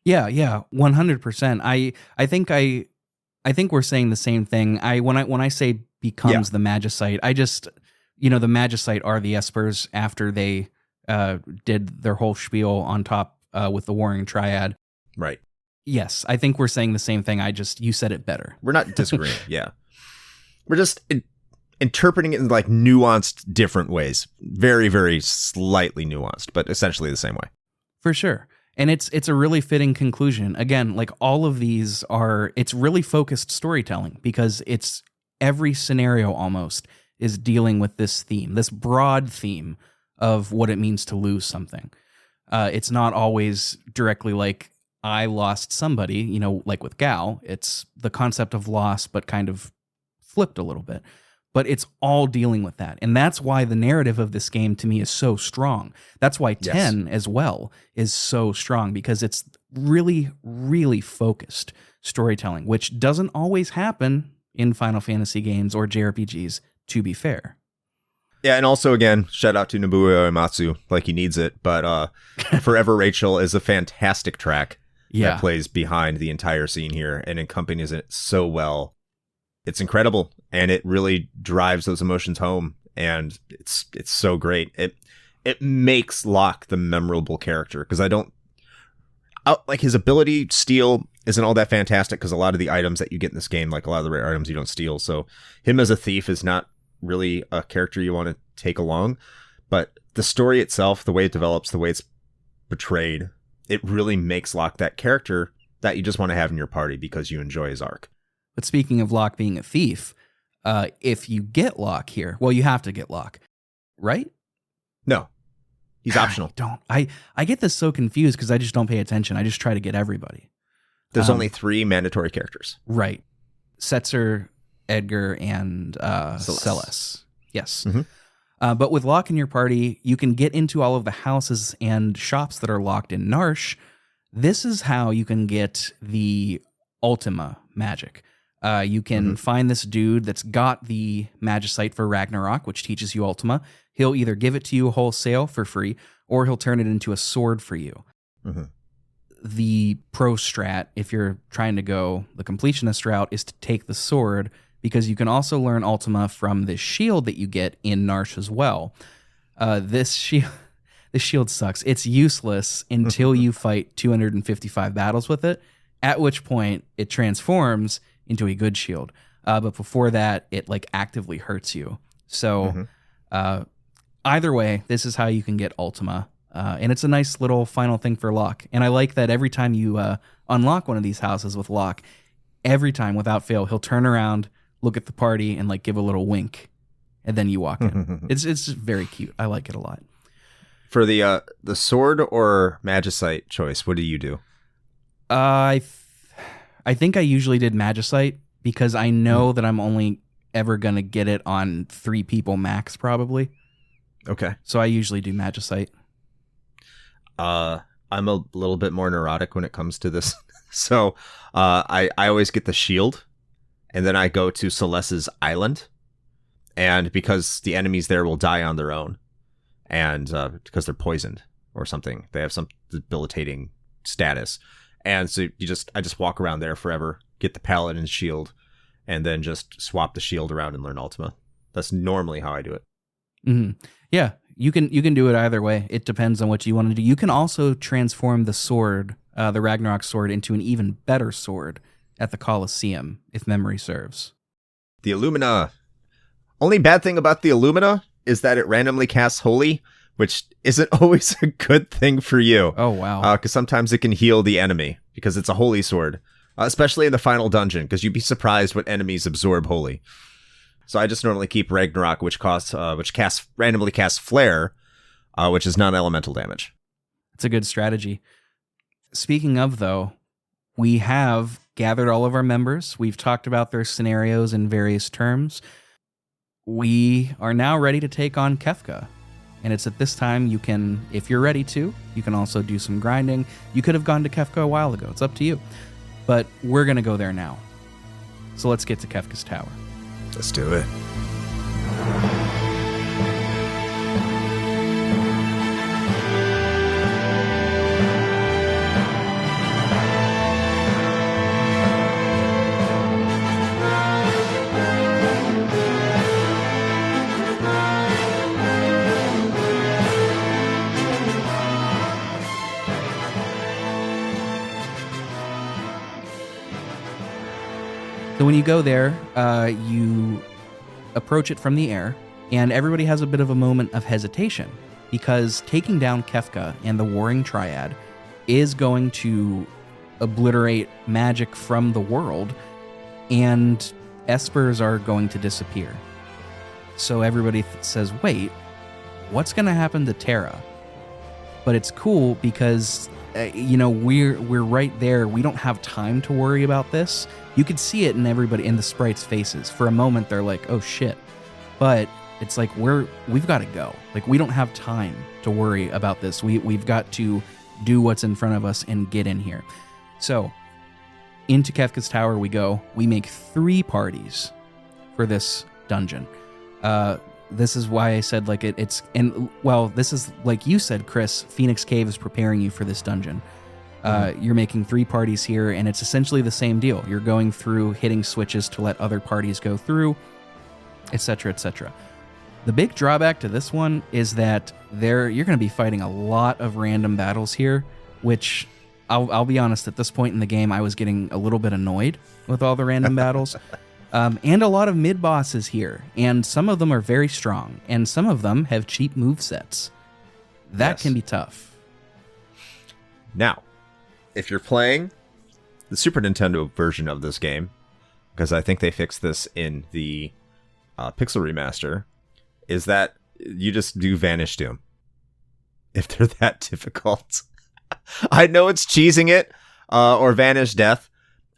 Yeah, 100%. I think we're saying the same thing. When I say becomes the Magicite, I just, the Magicite are the Espers after they did their whole spiel on top with the Warring Triad. Right. Yes, I think we're saying the same thing. You said it better. We're not disagreeing. Yeah. We're just interpreting it in like nuanced different ways. Very, very slightly nuanced, but essentially the same way. For sure. And it's a really fitting conclusion. Again, like all of these it's really focused storytelling, because it's every scenario almost is dealing with this theme, this broad theme of what it means to lose something. It's not always directly like, I lost somebody, like with Gal. It's the concept of loss, but kind of flipped a little bit. But it's all dealing with that. And that's why the narrative of this game to me is so strong. That's why 10 as well is so strong, because it's really, really focused storytelling, which doesn't always happen in Final Fantasy games or JRPGs, to be fair. Yeah, and also, again, shout out to Nobuo Uematsu, like he needs it. But Forever Rachel is a fantastic track that plays behind the entire scene here and accompanies it so well. It's incredible, and it really drives those emotions home, and it's so great. It makes Locke the memorable character, because like his ability steal isn't all that fantastic, because a lot of the items that you get in this game, like a lot of the rare items, you don't steal. So him as a thief is not really a character you want to take along, but the story itself, the way it develops, the way it's portrayed, it really makes Locke that character that you just want to have in your party because you enjoy his arc. But speaking of Locke being a thief, if you get Locke here, well, you have to get Locke, right? No, he's optional. I get this so confused because I just don't pay attention. I just try to get everybody. There's only 3 mandatory characters. Right. Setzer, Edgar, and Celes. Yes. Mm-hmm. But with Locke in your party, you can get into all of the houses and shops that are locked in Narsh. This is how you can get the Ultima magic. You can find this dude that's got the Magicite for Ragnarok, which teaches you Ultima. He'll either give it to you wholesale for free, or he'll turn it into a sword for you. Mm-hmm. The pro strat, if you're trying to go the completionist route, is to take the sword, because you can also learn Ultima from this shield that you get in Narsh as well. This the shield sucks. It's useless until you fight 255 battles with it, at which point it transforms into a good shield. But before that, it like actively hurts you. So either way, this is how you can get Ultima. And it's a nice little final thing for Locke. And I like that every time you unlock one of these houses with Locke, every time without fail, he'll turn around, look at the party, and like give a little wink, and then you walk in. It's very cute. I like it a lot. For the sword or magicite choice, what do you do? I think I usually did magicite because I know that I'm only ever gonna get it on 3 people max, probably. Okay. So I usually do magicite. I'm a little bit more neurotic when it comes to this. So I always get the shield, and then I go to Celeste's island, and because the enemies there will die on their own, and because they're poisoned or something, they have some debilitating status, and so I just walk around there forever, get the paladin's shield, and then just swap the shield around and learn Ultima. That's normally how I do it. Mm-hmm. Yeah, you can do it either way. It depends on what you want to do. You can also transform the sword, the Ragnarok sword, into an even better sword at the Colosseum, if memory serves. The Illumina. Only bad thing about the Illumina is that it randomly casts Holy, which isn't always a good thing for you. Oh, wow. Because sometimes it can heal the enemy, because it's a Holy sword. Especially in the final dungeon, because you'd be surprised what enemies absorb Holy. So I just normally keep Ragnarok, which randomly casts Flare, which is non-elemental damage. It's a good strategy. Speaking of, though, we have gathered all of our members. We've talked about their scenarios in various terms. We are now ready to take on Kefka. And it's at this time you can, if you're ready to, you can also do some grinding. You could have gone to Kefka a while ago. It's up to you. But we're going to go there now. So let's get to Kefka's Tower. Let's do it. So when you go there, you approach it from the air, and everybody has a bit of a moment of hesitation, because taking down Kefka and the Warring Triad is going to obliterate magic from the world, and espers are going to disappear. So everybody says, wait, what's going to happen to Terra? But it's cool because, we're right there. We don't have time to worry about this. You could see it in everybody, in the sprites' faces. For a moment, they're like, oh shit. But it's like, we've got to go. Like, we don't have time to worry about this. We've got to do what's in front of us and get in here. So, into Kefka's Tower we go. We make 3 parties for this dungeon. This is why I said, like, this is, like you said, Chris, Phoenix Cave is preparing you for this dungeon. You're making 3 parties here, and it's essentially the same deal. You're going through, hitting switches to let other parties go through, etc., etc. The big drawback to this one is that you're going to be fighting a lot of random battles here, which I'll be honest, at this point in the game, I was getting a little bit annoyed with all the random battles. And a lot of mid-bosses here, and some of them are very strong, and some of them have cheap movesets. That can be tough. Now, if you're playing the Super Nintendo version of this game, because I think they fixed this in the Pixel Remaster, is that you just do Vanish Doom. If they're that difficult. I know it's cheesing it, or Vanish Death.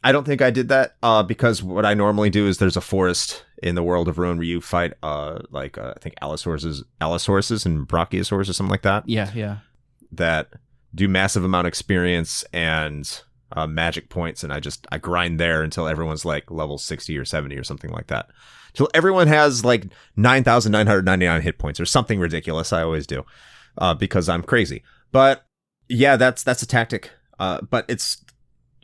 I don't think I did that because what I normally do is there's a forest in the World of Ruin where you fight I think Allosauruses and Brachiosaurs or something like that. Yeah. That do massive amount of experience and magic points, and I grind there until everyone's like level 60 or 70 or something like that. Till everyone has like 9,999 hit points or something ridiculous. I always do because I'm crazy. But yeah, that's a tactic. But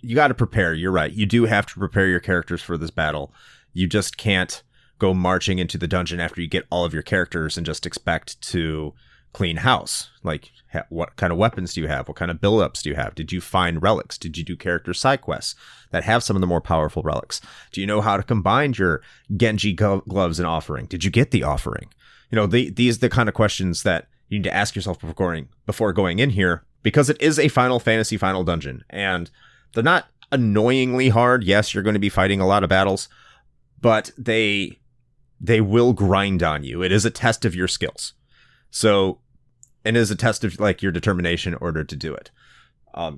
you got to prepare. You're right. You do have to prepare your characters for this battle. You just can't go marching into the dungeon after you get all of your characters and just expect to clean house. Like, what kind of weapons do you have? What kind of build-ups do you have? Did you find relics? Did you do character side quests that have some of the more powerful relics? Do you know how to combine your Genji gloves and offering? Did you get the offering? You know, these are the kind of questions that you need to ask yourself before going in here, because it is a Final Fantasy final dungeon, and they're not annoyingly hard. Yes, you're going to be fighting a lot of battles, but they will grind on you. It is a test of your skills. So, and it is a test of like your determination in order to do it.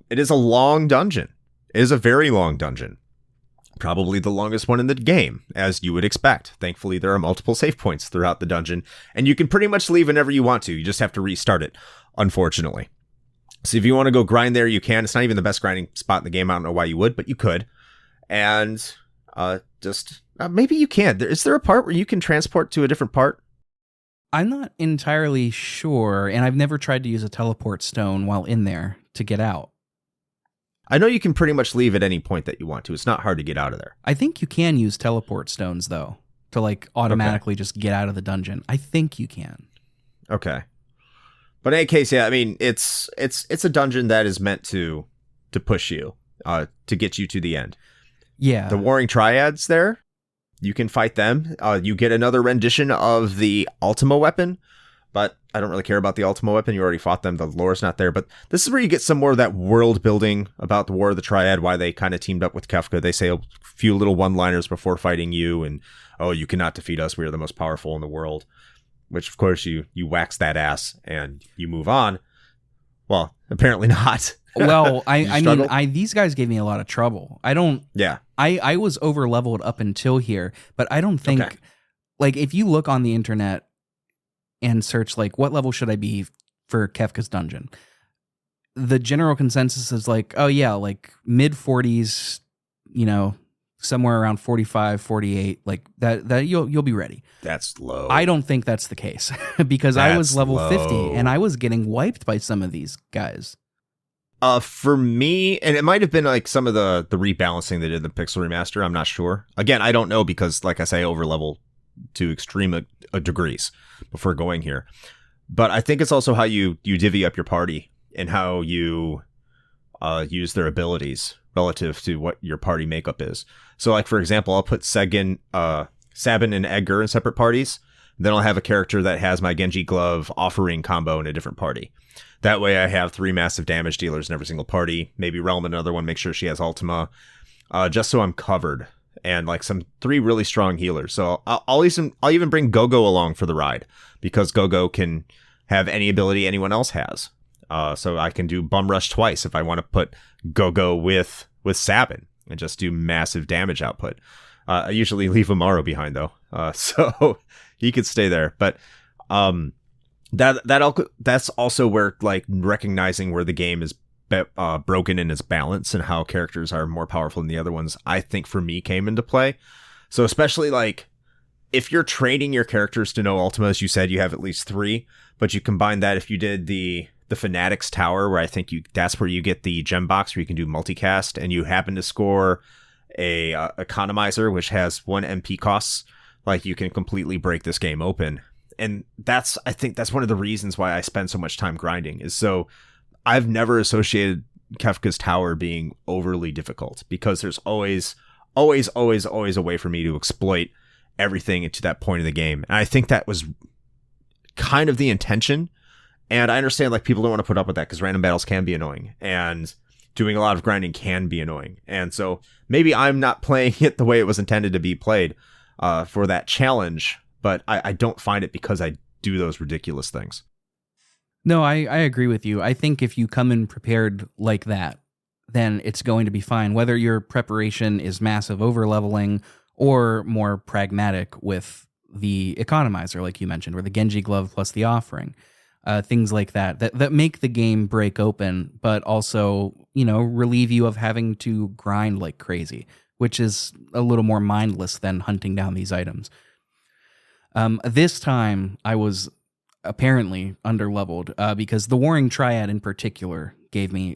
It is a long dungeon. It is a very long dungeon. Probably the longest one in the game, as you would expect. Thankfully, there are multiple save points throughout the dungeon, and you can pretty much leave whenever you want to. You just have to restart it, unfortunately. So if you want to go grind there, you can. It's not even the best grinding spot in the game. I don't know why you would, but you could. And maybe you can. Is there a part where you can transport to a different part? I'm not entirely sure, and I've never tried to use a teleport stone while in there to get out. I know you can pretty much leave at any point that you want to. It's not hard to get out of there. I think you can use teleport stones, though, to like automatically just get out of the dungeon. I think you can. Okay. But in any case, yeah, I mean, it's a dungeon that is meant to push you, to get you to the end. Yeah. The Warring Triads there, you can fight them. You get another rendition of the Ultima weapon, but I don't really care about the Ultima weapon. You already fought them. The lore's not there. But this is where you get some more of that world building about the War of the Triad, why they kind of teamed up with Kefka. They say a few little one-liners before fighting you, and, oh, you cannot defeat us. We are the most powerful in the world. Which, of course, you wax that ass and you move on. Well, apparently not. Well, I mean, these guys gave me a lot of trouble. Yeah. I was over leveled up until here, but I don't think, like, if you look on the internet and search, like, what level should I be for Kefka's dungeon? The general consensus is like, oh yeah, like mid 40s, you know, somewhere around 45, 48, like that you'll be ready. That's low. I don't think that's the case because I was level 50 and I was getting wiped by some of these guys. For me, and it might have been like some of the rebalancing they did in the Pixel Remaster, I'm not sure. Again, I don't know because, like I say, over level to extreme degrees before going here. But I think it's also how you divvy up your party and how you use their abilities relative to what your party makeup is. So, like, for example, I'll put Sabin and Edgar in separate parties. Then I'll have a character that has my Genji Glove offering combo in a different party. That way I have 3 massive damage dealers in every single party. Maybe Realm in another one, make sure she has Ultima. Just so I'm covered. And like 3 really strong healers. So I'll even bring Gogo along for the ride. Because Gogo can have any ability anyone else has. So I can do Bum Rush twice if I want to put Gogo with Sabin. And just do massive damage output. I usually leave Amaro behind though. So he could stay there. But that's also where, like, recognizing where the game is broken in its balance and how characters are more powerful than the other ones, I think for me came into play. So especially like if you're training your characters to know Ultima, as you said, you have at least 3, but you combine that if you did the Fanatics Tower, where I think that's where you get the gem box where you can do multicast, and you happen to score a economizer which has 1 MP costs, like, you can completely break this game open. And I think that's one of the reasons why I spend so much time grinding, is so I've never associated Kefka's Tower being overly difficult, because there's always a way for me to exploit everything to that point of the game. And I think that was kind of the intention. And I understand, like, people don't want to put up with that because random battles can be annoying and doing a lot of grinding can be annoying. And so maybe I'm not playing it the way it was intended to be played for that challenge, but I don't find it because I do those ridiculous things. No, I agree with you. I think if you come in prepared like that, then it's going to be fine. Whether your preparation is massive overleveling or more pragmatic with the economizer, like you mentioned, or the Genji Glove plus the offering. Things like that make the game break open, but also, you know, relieve you of having to grind like crazy, which is a little more mindless than hunting down these items. This time I was apparently underleveled because the Warring Triad in particular gave me,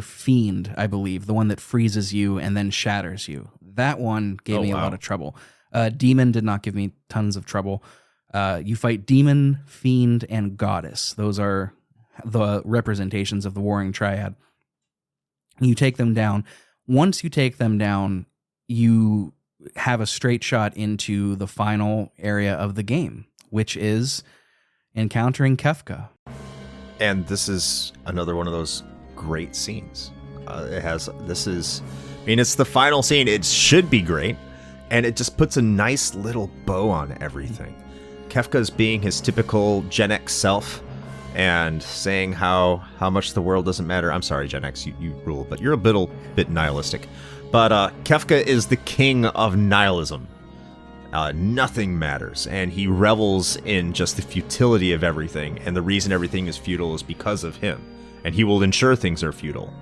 Fiend, I believe, the one that freezes you and then shatters you. That one gave me a lot of trouble. Demon did not give me tons of trouble. You fight demon, fiend, and goddess. Those are the representations of the warring triad. You take them down. Once you take them down, you have a straight shot into the final area of the game, which is encountering Kefka. And this is another one of those great scenes. It's the final scene. It should be great. And it just puts a nice little bow on everything. Kefka's being his typical Gen X self and saying how much the world doesn't matter. I'm sorry, Gen X, you rule, but you're a bit nihilistic. But Kefka is the king of nihilism. Nothing matters, and he revels in just the futility of everything, and the reason everything is futile is because of him. And he will ensure things are futile,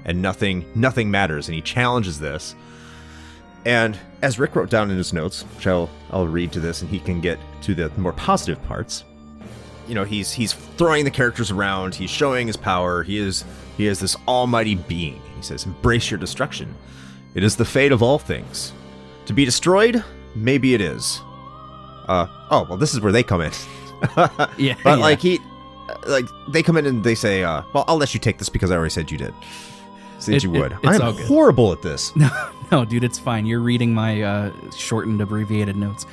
and nothing matters, and he challenges this. And as Rick wrote down in his notes, which I'll read to this, and he can get to the more positive parts. You know, he's throwing the characters around. He's showing his power. He is this almighty being. He says, "Embrace your destruction. It is the fate of all things. To be destroyed, maybe it is." Well, this is where they come in. Yeah, but yeah. They come in and they say, "Well, I'll let you take this because I already said you did." Said you would. It's I'm horrible at this. No, dude, it's fine. You're reading my shortened, abbreviated notes.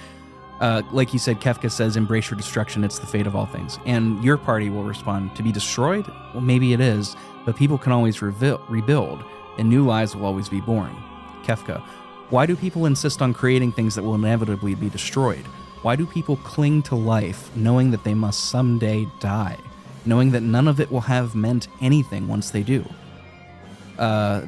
Like you said, Kefka says, "Embrace your destruction. It's the fate of all things." And your party will respond, "To be destroyed? Well, maybe it is, but people can always rebuild, and new lives will always be born." Kefka, why do people insist on creating things that will inevitably be destroyed? Why do people cling to life knowing that they must someday die, knowing that none of it will have meant anything once they do?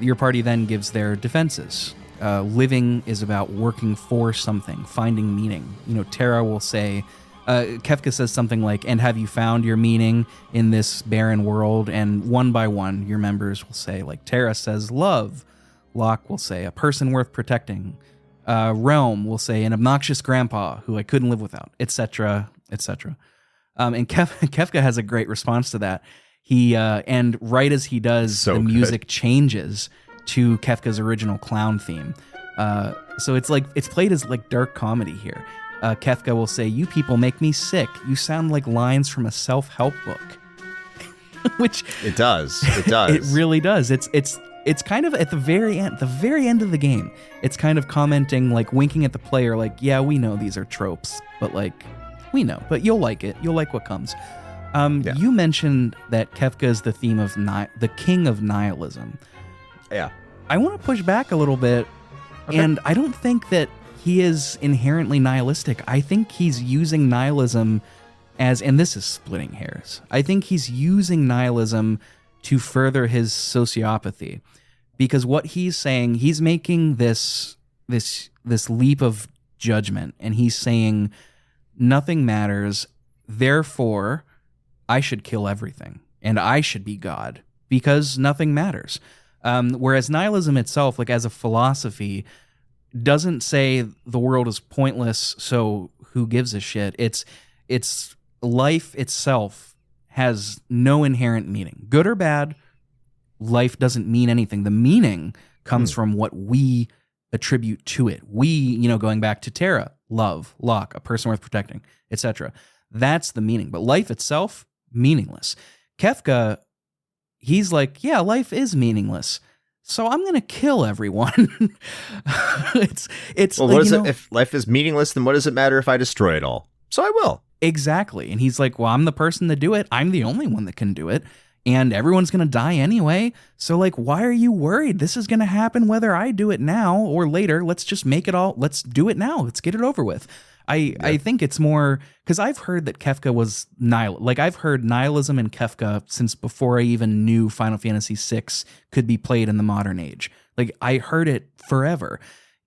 Your party then gives their defenses. Living is about working for something, finding meaning. You know, Tara will say, Kefka says something like, "And have you found your meaning in this barren world?" And one by one, your members will say, like Tara says, "Love." Locke will say, "A person worth protecting." Realm will say, "An obnoxious grandpa who I couldn't live without," etc., etc. And Kefka has a great response to that. He and right as he does, the music changes to Kefka's original clown theme. So it's played as like dark comedy here. Kefka will say, "You people make me sick. You sound like lines from a self-help book." Which it does. It does. It really does. It's kind of at the very end of the game. It's kind of commenting, like winking at the player, like, "Yeah, we know these are tropes, but like, we know, but you'll like it. You'll like what comes." Yeah. You mentioned that Kefka is the theme of the king of nihilism. Yeah. I want to push back a little bit, and I don't think that he is inherently nihilistic. I think he's using nihilism and this is splitting hairs. I think he's using nihilism to further his sociopathy, because what he's saying, he's making this leap of judgment, and he's saying nothing matters, therefore I should kill everything, and I should be God, because nothing matters. Whereas nihilism itself, like as a philosophy, doesn't say the world is pointless, so who gives a shit? It's life itself has no inherent meaning. Good or bad, life doesn't mean anything. The meaning comes from what we attribute to it. We, going back to Tara, love, Locke, a person worth protecting, etc. That's the meaning. But life itself, meaningless. Kefka, he's like, yeah, life is meaningless, so I'm gonna kill everyone. it's well, what is it? If life is meaningless, then what does it matter if I destroy it all? So I will. Exactly. And he's like, well, I'm the person to do it. I'm the only one that can do it. And everyone's going to die anyway. So like, why are you worried? This is going to happen whether I do it now or later. Let's just make it all. Let's do it now. Let's get it over with. I think it's more because I've heard that Kefka was I've heard nihilism in Kefka since before I even knew Final Fantasy VI could be played in the modern age. Like I heard it forever.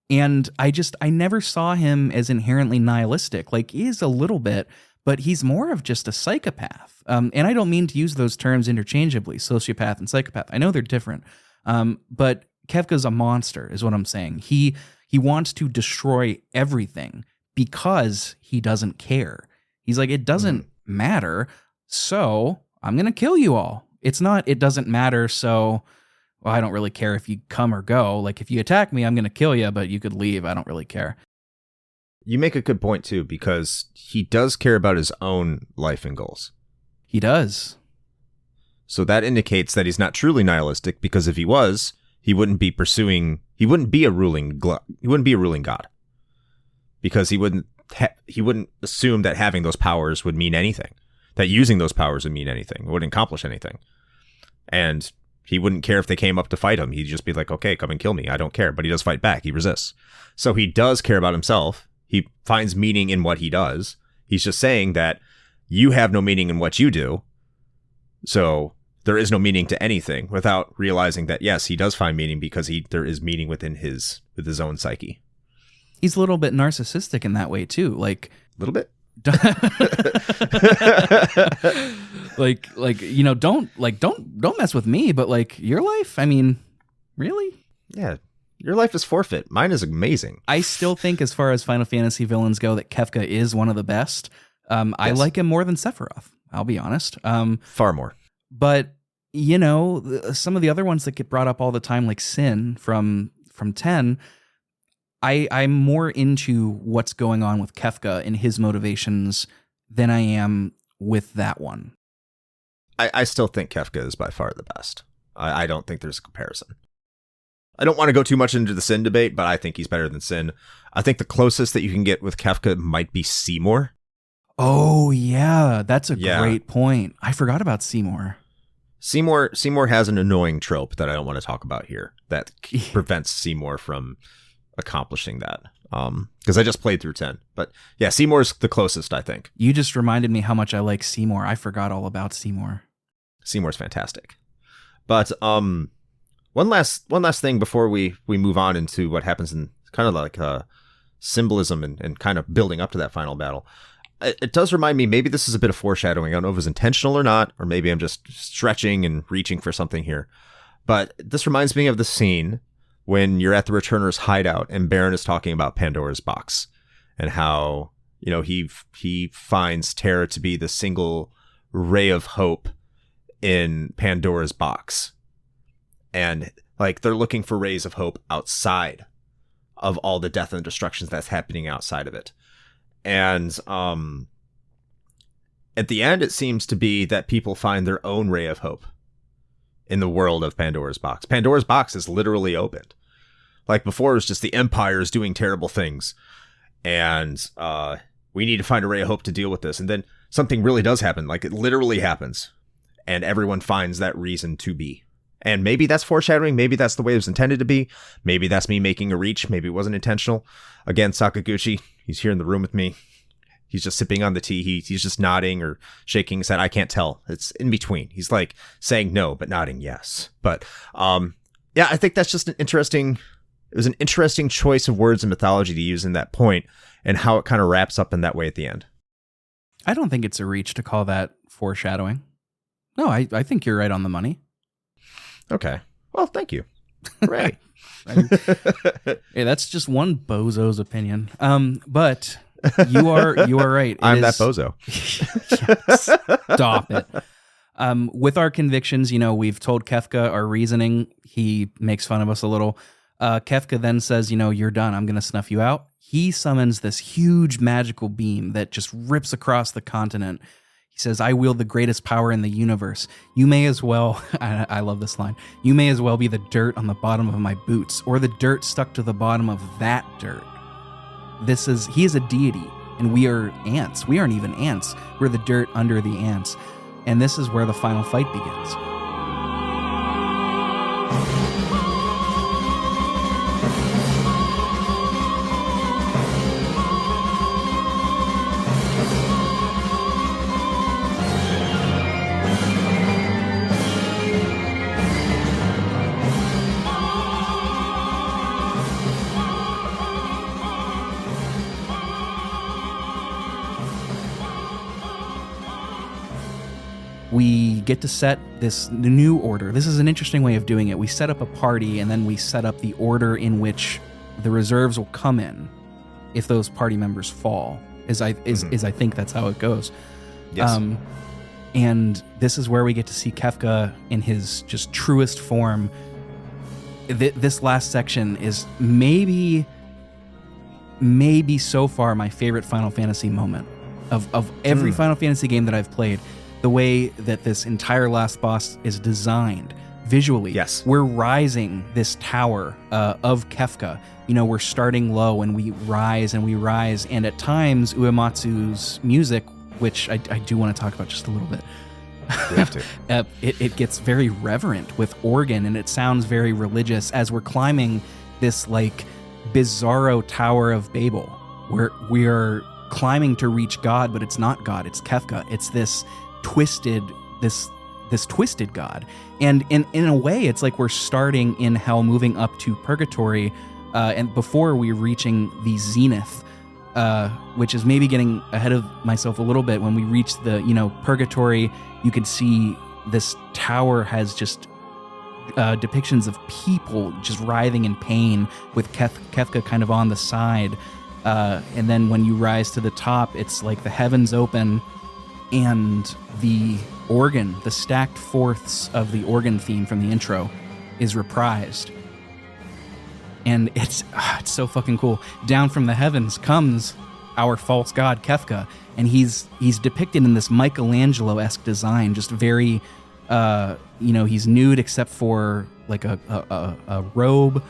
And I never saw him as inherently nihilistic. Like he is a little bit, but he's more of just a psychopath. And I don't mean to use those terms interchangeably, sociopath and psychopath. I know they're different. But Kefka's a monster is what I'm saying. He wants to destroy everything because he doesn't care. He's like, it doesn't matter, so I'm going to kill you all. It's not, it doesn't matter, so well, I don't really care if you come or go. Like, if you attack me, I'm going to kill you, but you could leave. I don't really care. You make a good point, too, because he does care about his own life and goals. He does. So that indicates that he's not truly nihilistic, because if he was, he wouldn't be a ruling god. Because he wouldn't assume that having those powers would mean anything, that using those powers would mean anything, wouldn't accomplish anything. And he wouldn't care if they came up to fight him. He'd just be like, okay, come and kill me. I don't care. But he does fight back. He resists. So he does care about himself. He finds meaning in what he does. He's just saying that you have no meaning in what you do. So there is no meaning to anything, without realizing that, yes, he does find meaning because there is meaning with his own psyche. He's a little bit narcissistic in that way too. Like a little bit. don't mess with me, but like your life, I mean, really? Yeah. Your life is forfeit. Mine is amazing. I still think, as far as Final Fantasy villains go, that Kefka is one of the best. Yes. I like him more than Sephiroth, I'll be honest. Far more. But, some of the other ones that get brought up all the time, like Sin from 10, I'm more into what's going on with Kefka and his motivations than I am with that one. I still think Kefka is by far the best. I don't think there's a comparison. I don't want to go too much into the Sin debate, but I think he's better than Sin. I think the closest that you can get with Kefka might be Seymour. Oh, yeah. That's a great point. I forgot about Seymour. Seymour has an annoying trope that I don't want to talk about here that prevents Seymour from accomplishing that. Because I just played through 10. But yeah, Seymour's the closest, I think. You just reminded me how much I like Seymour. I forgot all about Seymour. Seymour's fantastic. But one last thing before we move on into what happens in kind of like symbolism and kind of building up to that final battle. It does remind me, maybe this is a bit of foreshadowing. I don't know if it was intentional or not, or maybe I'm just stretching and reaching for something here. But this reminds me of the scene when you're at the Returner's hideout and Baron is talking about Pandora's box and how, he finds Terra to be the single ray of hope in Pandora's box. And like they're looking for rays of hope outside of all the death and destructions that's happening outside of it. And at the end, it seems to be that people find their own ray of hope in the world of Pandora's box. Pandora's box is literally opened. Like before, it was just the Empire is doing terrible things. And we need to find a ray of hope to deal with this. And then something really does happen. Like it literally happens. And everyone finds that reason to be. And maybe that's foreshadowing. Maybe that's the way it was intended to be. Maybe that's me making a reach. Maybe it wasn't intentional. Again, Sakaguchi, he's here in the room with me. He's just sipping on the tea. He's just nodding or shaking his head. I can't tell. It's in between. He's like saying no, but nodding yes. But yeah, I think that's just it was an interesting choice of words and mythology to use in that point and how it kind of wraps up in that way at the end. I don't think it's a reach to call that foreshadowing. No, I think you're right on the money. Okay. Well, thank you. Hooray. Hey, that's just one bozo's opinion. But you are right. I'm that bozo. Yes. Stop it. With our convictions, we've told Kefka our reasoning. He makes fun of us a little. Kefka then says, you're done. I'm going to snuff you out. He summons this huge magical beam that just rips across the continent. He says, I wield the greatest power in the universe. You may as well, I love this line, you may as well be the dirt on the bottom of my boots, or the dirt stuck to the bottom of that dirt. He is a deity, and we are ants. We aren't even ants. We're the dirt under the ants. And this is where the final fight begins. We get to set the new order. This is an interesting way of doing it. We set up a party, and then we set up the order in which the reserves will come in if those party members fall. I think that's how it goes. Yes. And this is where we get to see Kefka in his just truest form. This last section is maybe may be so far my favorite Final Fantasy moment of every Final Fantasy game that I've played. The way that this entire last boss is designed visually. Yes. We're rising this tower of Kefka. We're starting low and we rise and we rise. And at times, Uematsu's music, which I do want to talk about just a little bit. We have to. It gets very reverent with organ, and it sounds very religious as we're climbing this like bizarro Tower of Babel, where we are climbing to reach God, but it's not God, it's Kefka. It's this twisted God. And in a way, it's like we're starting in hell, moving up to purgatory, and before we're reaching the zenith, which is maybe getting ahead of myself a little bit. When we reach the purgatory, you can see this tower has just depictions of people just writhing in pain with Kefka kind of on the side. And then when you rise to the top, it's like the heavens open and the organ, the stacked fourths of the organ theme from the intro is reprised. And it's so fucking cool. Down from the heavens comes our false god Kefka, and he's depicted in this Michelangelo-esque design, just very, he's nude except for like a robe,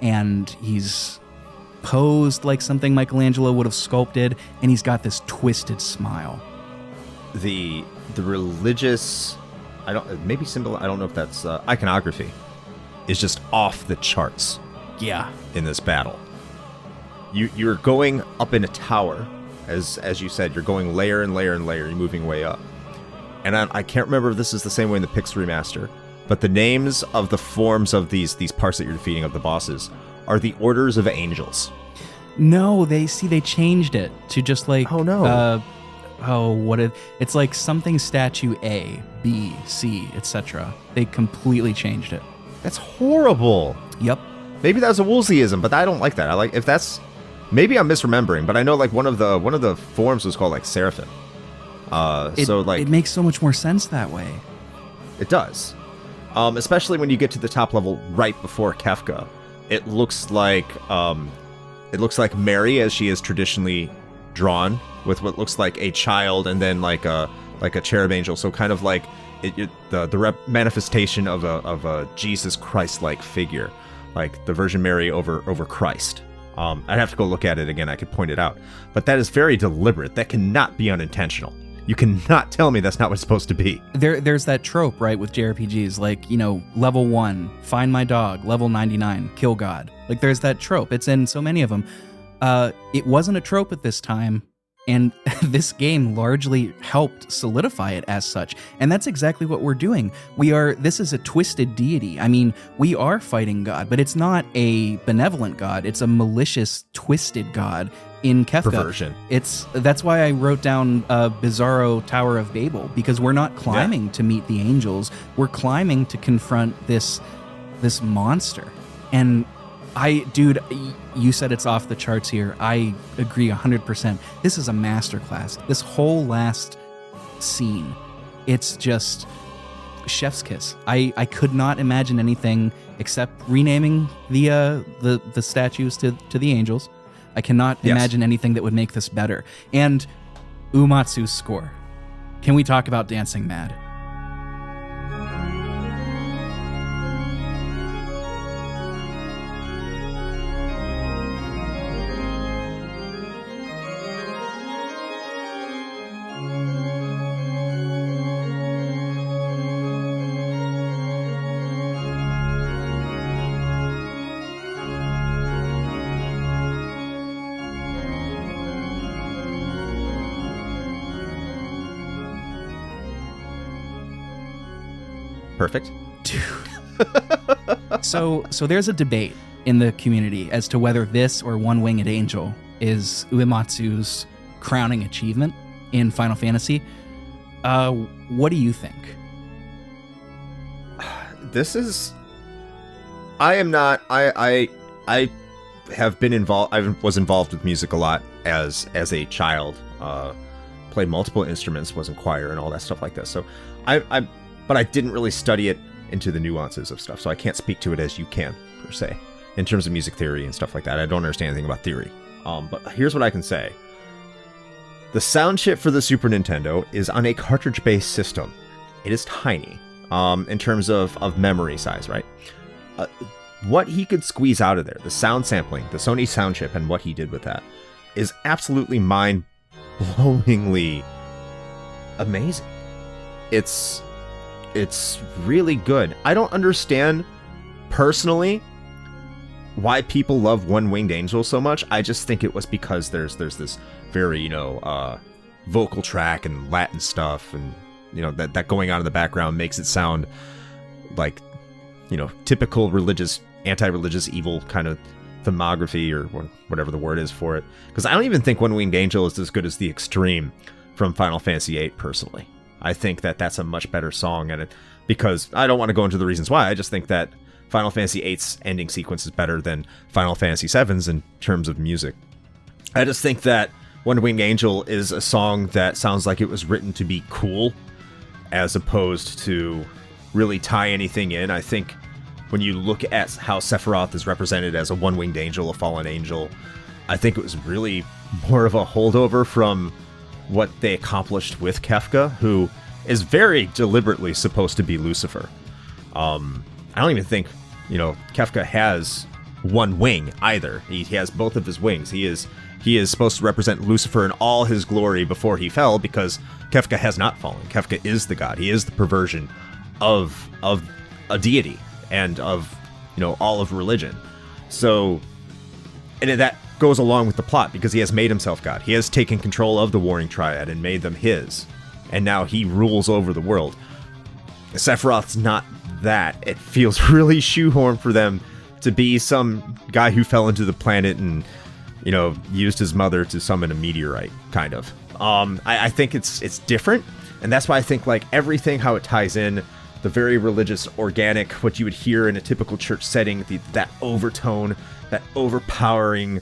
and he's posed like something Michelangelo would have sculpted, and he's got this twisted smile. The religious, I don't know if that's iconography, is just off the charts. Yeah. In this battle, you're going up in a tower, as you said, you're going layer and layer and layer, you're moving way up. And I can't remember if this is the same way in the Pixel remaster, but the names of the forms of these parts that you're defeating of the bosses are the orders of angels. No, they changed it to just like it's like something statue A, B, C, etc. They completely changed it. That's horrible. Yep. Maybe that's a Woolseyism, but I don't like that. I like if that's maybe I'm misremembering, but I know like one of the forms was called like Seraphim. It makes so much more sense that way. It does. Especially when you get to the top level right before Kefka. It looks like Mary as she is traditionally drawn, with what looks like a child and then like a cherub angel. So kind of like the manifestation of a Jesus Christ-like figure, like the Virgin Mary over Christ. I'd have to go look at it again. I could point it out, but that is very deliberate. That cannot be unintentional. You cannot tell me that's not what it's supposed to be. There's that trope, right, with JRPGs, like, level 1, find my dog, level 99, kill God. Like, there's that trope. It's in so many of them. It wasn't a trope at this time, and this game largely helped solidify it as such. And that's exactly what we're doing. This is a twisted deity. I mean, we are fighting God, but it's not a benevolent God. It's a malicious, twisted God in Kefka. Perversion. That's why I wrote down Bizarro Tower of Babel, because we're not climbing to meet the angels. We're climbing to confront this monster. And you said it's off the charts here. I agree 100%. This is a masterclass. This whole last scene, it's just chef's kiss. I could not imagine anything except renaming the statues to the angels. I cannot imagine anything that would make this better. And Uematsu's score. Can we talk about Dancing Mad? Perfect. Dude. So there's a debate in the community as to whether this or One Winged Angel is Uematsu's crowning achievement in Final Fantasy. What do you think? I am not. I have been involved. I was involved with music a lot as a child. Played multiple instruments, was in choir and all that stuff like that. So but I didn't really study it into the nuances of stuff, so I can't speak to it as you can, per se, in terms of music theory and stuff like that. I don't understand anything about theory. But here's what I can say. The sound chip for the Super Nintendo is on a cartridge-based system. It is tiny in terms of memory size, right? What he could squeeze out of there, the sound sampling, the Sony sound chip, and what he did with that is absolutely mind-blowingly amazing. It's really good. I don't understand personally why people love One Winged Angel so much. I just think it was because there's this very, vocal track and Latin stuff, and that going on in the background makes it sound like, typical anti-religious evil kind of themography, or whatever the word is for it. Because I don't even think One Winged Angel is as good as the Extreme from Final Fantasy VIII, personally. I think that's a much better song, and because I don't want to go into the reasons why, I just think that Final Fantasy VIII's ending sequence is better than Final Fantasy VII's in terms of music. I just think that One Winged Angel is a song that sounds like it was written to be cool, as opposed to really tie anything in. I think when you look at how Sephiroth is represented as a one-winged angel, a fallen angel, I think it was really more of a holdover from what they accomplished with Kefka, who is very deliberately supposed to be Lucifer. I don't even think, Kefka has one wing either. He has both of his wings. He is supposed to represent Lucifer in all his glory before he fell, because Kefka has not fallen. Kefka is the god. He is the perversion of a deity and of, all of religion. So, and that goes along with the plot, because he has made himself God. He has taken control of the Warring Triad and made them his. And now he rules over the world. Sephiroth's not that. It feels really shoehorned for them to be some guy who fell into the planet and, used his mother to summon a meteorite, kind of. I think it's different, and that's why I think, like, everything, how it ties in, the very religious, organic, what you would hear in a typical church setting, that overtone, that overpowering,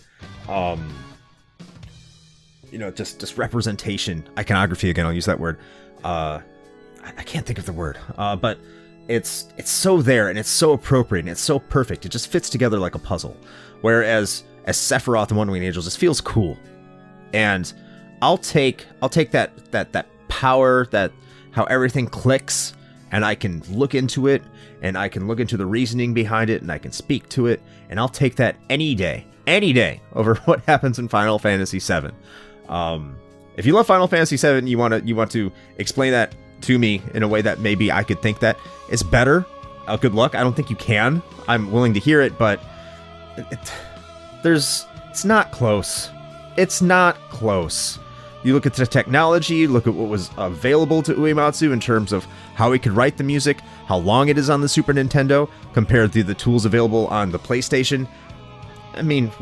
just representation, iconography, again, I'll use that word. I can't think of the word, but it's so there, and it's so appropriate, and it's so perfect. It just fits together like a puzzle. Whereas as Sephiroth and One Winged Angel just feels cool, and I'll take that power, that how everything clicks, and I can look into it, and I can look into the reasoning behind it, and I can speak to it, and I'll take that any day over what happens in Final Fantasy VII. If you love Final Fantasy VII, you want to explain that to me in a way that maybe I could think that is better. Good luck. I don't think you can. I'm willing to hear it, but it's not close. It's not close. You look at the technology, look at what was available to Uematsu in terms of how he could write the music, how long it is on the Super Nintendo compared to the tools available on the PlayStation. I mean,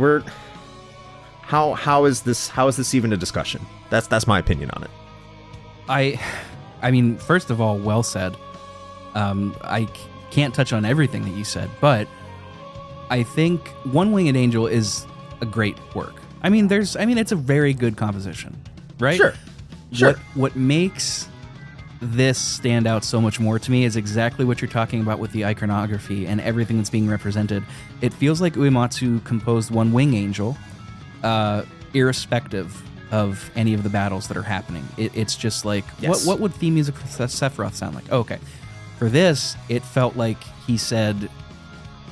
how is this even a discussion? That's my opinion on it. I mean, first of all, well said. I can't touch on everything that you said, but I think One Winged Angel is a great work. I mean, it's a very good composition, right? Sure. What makes this stand out so much more to me is exactly what you're talking about with the iconography and everything that's being represented. It feels like Uematsu composed One Winged Angel, irrespective of any of the battles that are happening. It's just like, yes. What would theme music for Sephiroth sound like? Oh, okay. For this, it felt like he said,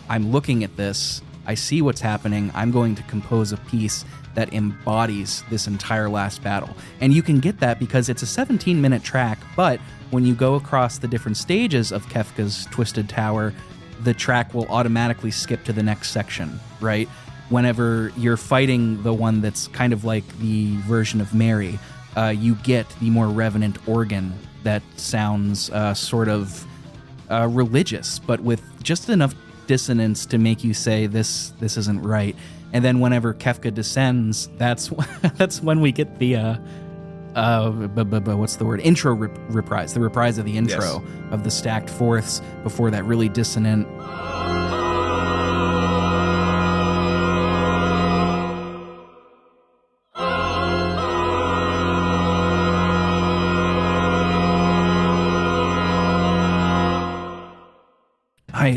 I'm looking at this, I see what's happening, I'm going to compose a piece that embodies this entire last battle. And you can get that because it's a 17-minute track, but when you go across the different stages of Kefka's Twisted Tower, the track will automatically skip to the next section, right? Whenever you're fighting the one that's kind of like the version of Mary, you get the more revenant organ that sounds sort of religious, but with just enough dissonance to make you say this isn't right. And then whenever Kefka descends, that's when we get the what's the word? Intro reprise, the reprise of the intro, yes, of the stacked fourths before that really dissonant.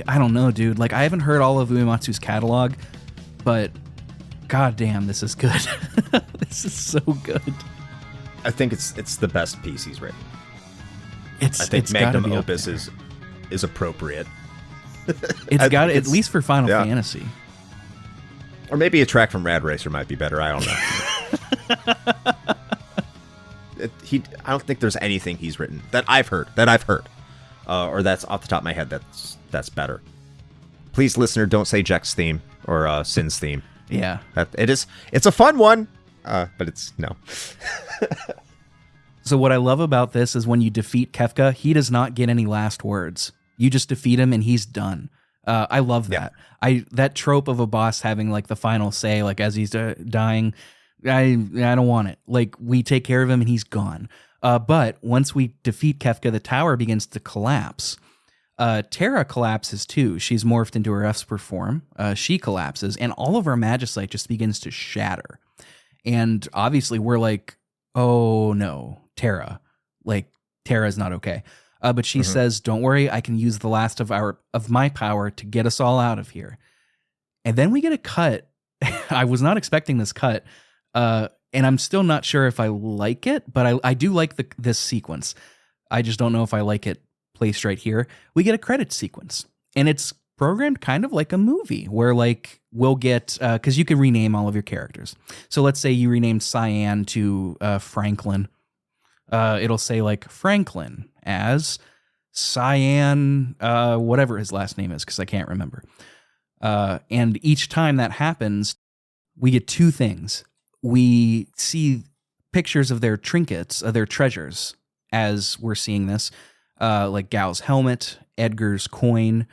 I don't know, dude. Like, I haven't heard all of Uematsu's catalog, but God damn, this is good. This is so good. I think it's the best piece he's written. I think It's gotta Magnum be Opus is appropriate. It's got at least for Final Fantasy. Or maybe a track from Rad Racer might be better. I don't know. I don't think there's anything he's written that I've heard, or that's off the top of my head that's better. Please, listener, don't say Jack's theme or Sin's theme. Yeah, it's a fun one, but it's no. So what I love about this is when you defeat Kefka, he does not get any last words. You just defeat him and he's done. I love that. Yeah. That trope of a boss having like the final say, like as he's dying. I don't want it. Like, we take care of him and he's gone. But once we defeat Kefka, the tower begins to collapse. Terra collapses too. She's morphed into her Esper form. She collapses, and all of our Magicite just begins to shatter. And obviously, we're like, oh no, Terra. Like, Terra's not okay. But she says, don't worry, I can use the last of my power to get us all out of here. And then we get a cut. I was not expecting this cut. And I'm still not sure if I like it, but I do like this sequence. I just don't know if I like it placed right here. We get a credit sequence, and it's programmed kind of like a movie where like we'll get, because you can rename all of your characters. So let's say you renamed Cyan to Franklin. It'll say like Franklin as Cyan, whatever his last name is, because I can't remember. And each time that happens, we get two things. We see pictures of their trinkets, of their treasures, as we're seeing this, like Gao's helmet, Edgar's coin,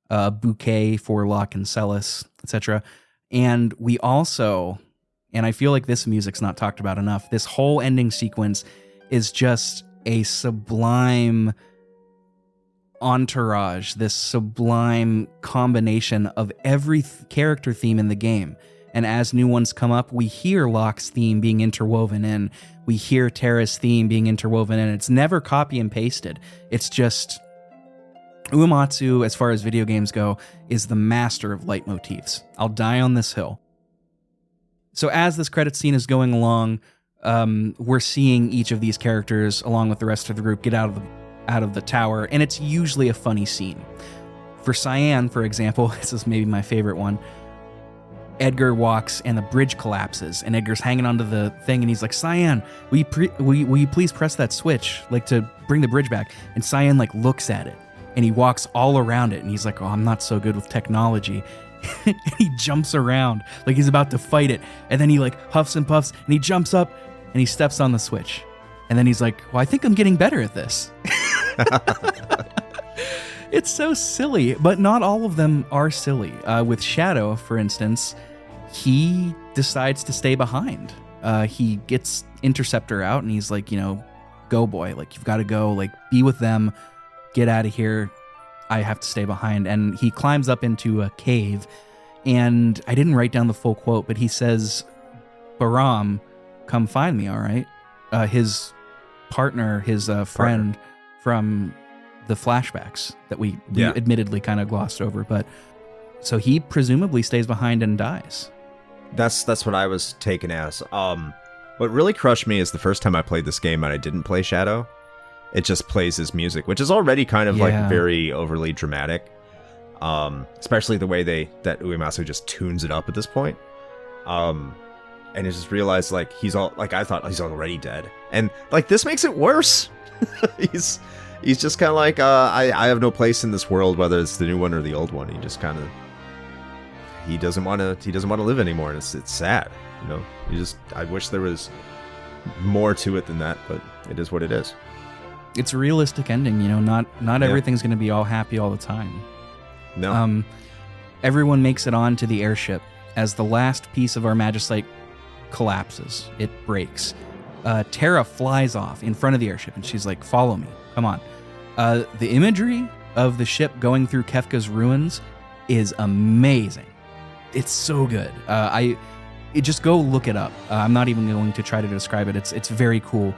bouquet for Locke and Celis, etc. And we also, and I feel like this music's not talked about enough, this whole ending sequence is just a sublime entourage, this sublime combination of every character theme in the game. And as new ones come up, we hear Locke's theme being interwoven in. We hear Terra's theme being interwoven in. It's never copy and pasted. It's just Uematsu, as far as video games go, is the master of leitmotifs. I'll die on this hill. So as this credit scene is going along, we're seeing each of these characters, along with the rest of the group, get out of the tower, and it's usually a funny scene. For Cyan, for example, this is maybe my favorite one. Edgar walks and the bridge collapses, and Edgar's hanging onto the thing, and he's like, Cyan, will you please press that switch, like to bring the bridge back? And Cyan like looks at it, and he walks all around it, and he's like, oh, I'm not so good with technology. And he jumps around like he's about to fight it, and then he like huffs and puffs, and he jumps up, and he steps on the switch. And then he's like, well, I think I'm getting better at this. It's so silly, but not all of them are silly. With Shadow, for instance, he decides to stay behind. He gets Interceptor out, and he's like, go boy, like you've got to go, like be with them, get out of here. I have to stay behind. And he climbs up into a cave, and I didn't write down the full quote, but he says, Baram, come find me, all right? His partner, his friend from the flashbacks that we admittedly kind of glossed over, but so he presumably stays behind and dies. That's what I was taken as. What really crushed me is the first time I played this game and I didn't play Shadow, it just plays his music, which is already kind of like very overly dramatic. Especially the way that Uematsu just tunes it up at this point. And I just realized like I thought he's already dead. And like this makes it worse. He's just kind of like, I have no place in this world, whether it's the new one or the old one. He just kind of, he doesn't want to live anymore, and it's sad, I wish there was more to it than that, but it is what it is. It's a realistic ending, not everything's going to be all happy all the time. No. Everyone makes it on to the airship as the last piece of our Magicite collapses. It breaks. Terra flies off in front of the airship, and she's like, follow me. Come on. The imagery of the ship going through Kefka's ruins is amazing. It's so good. Just go look it up. I'm not even going to try to describe it. It's very cool.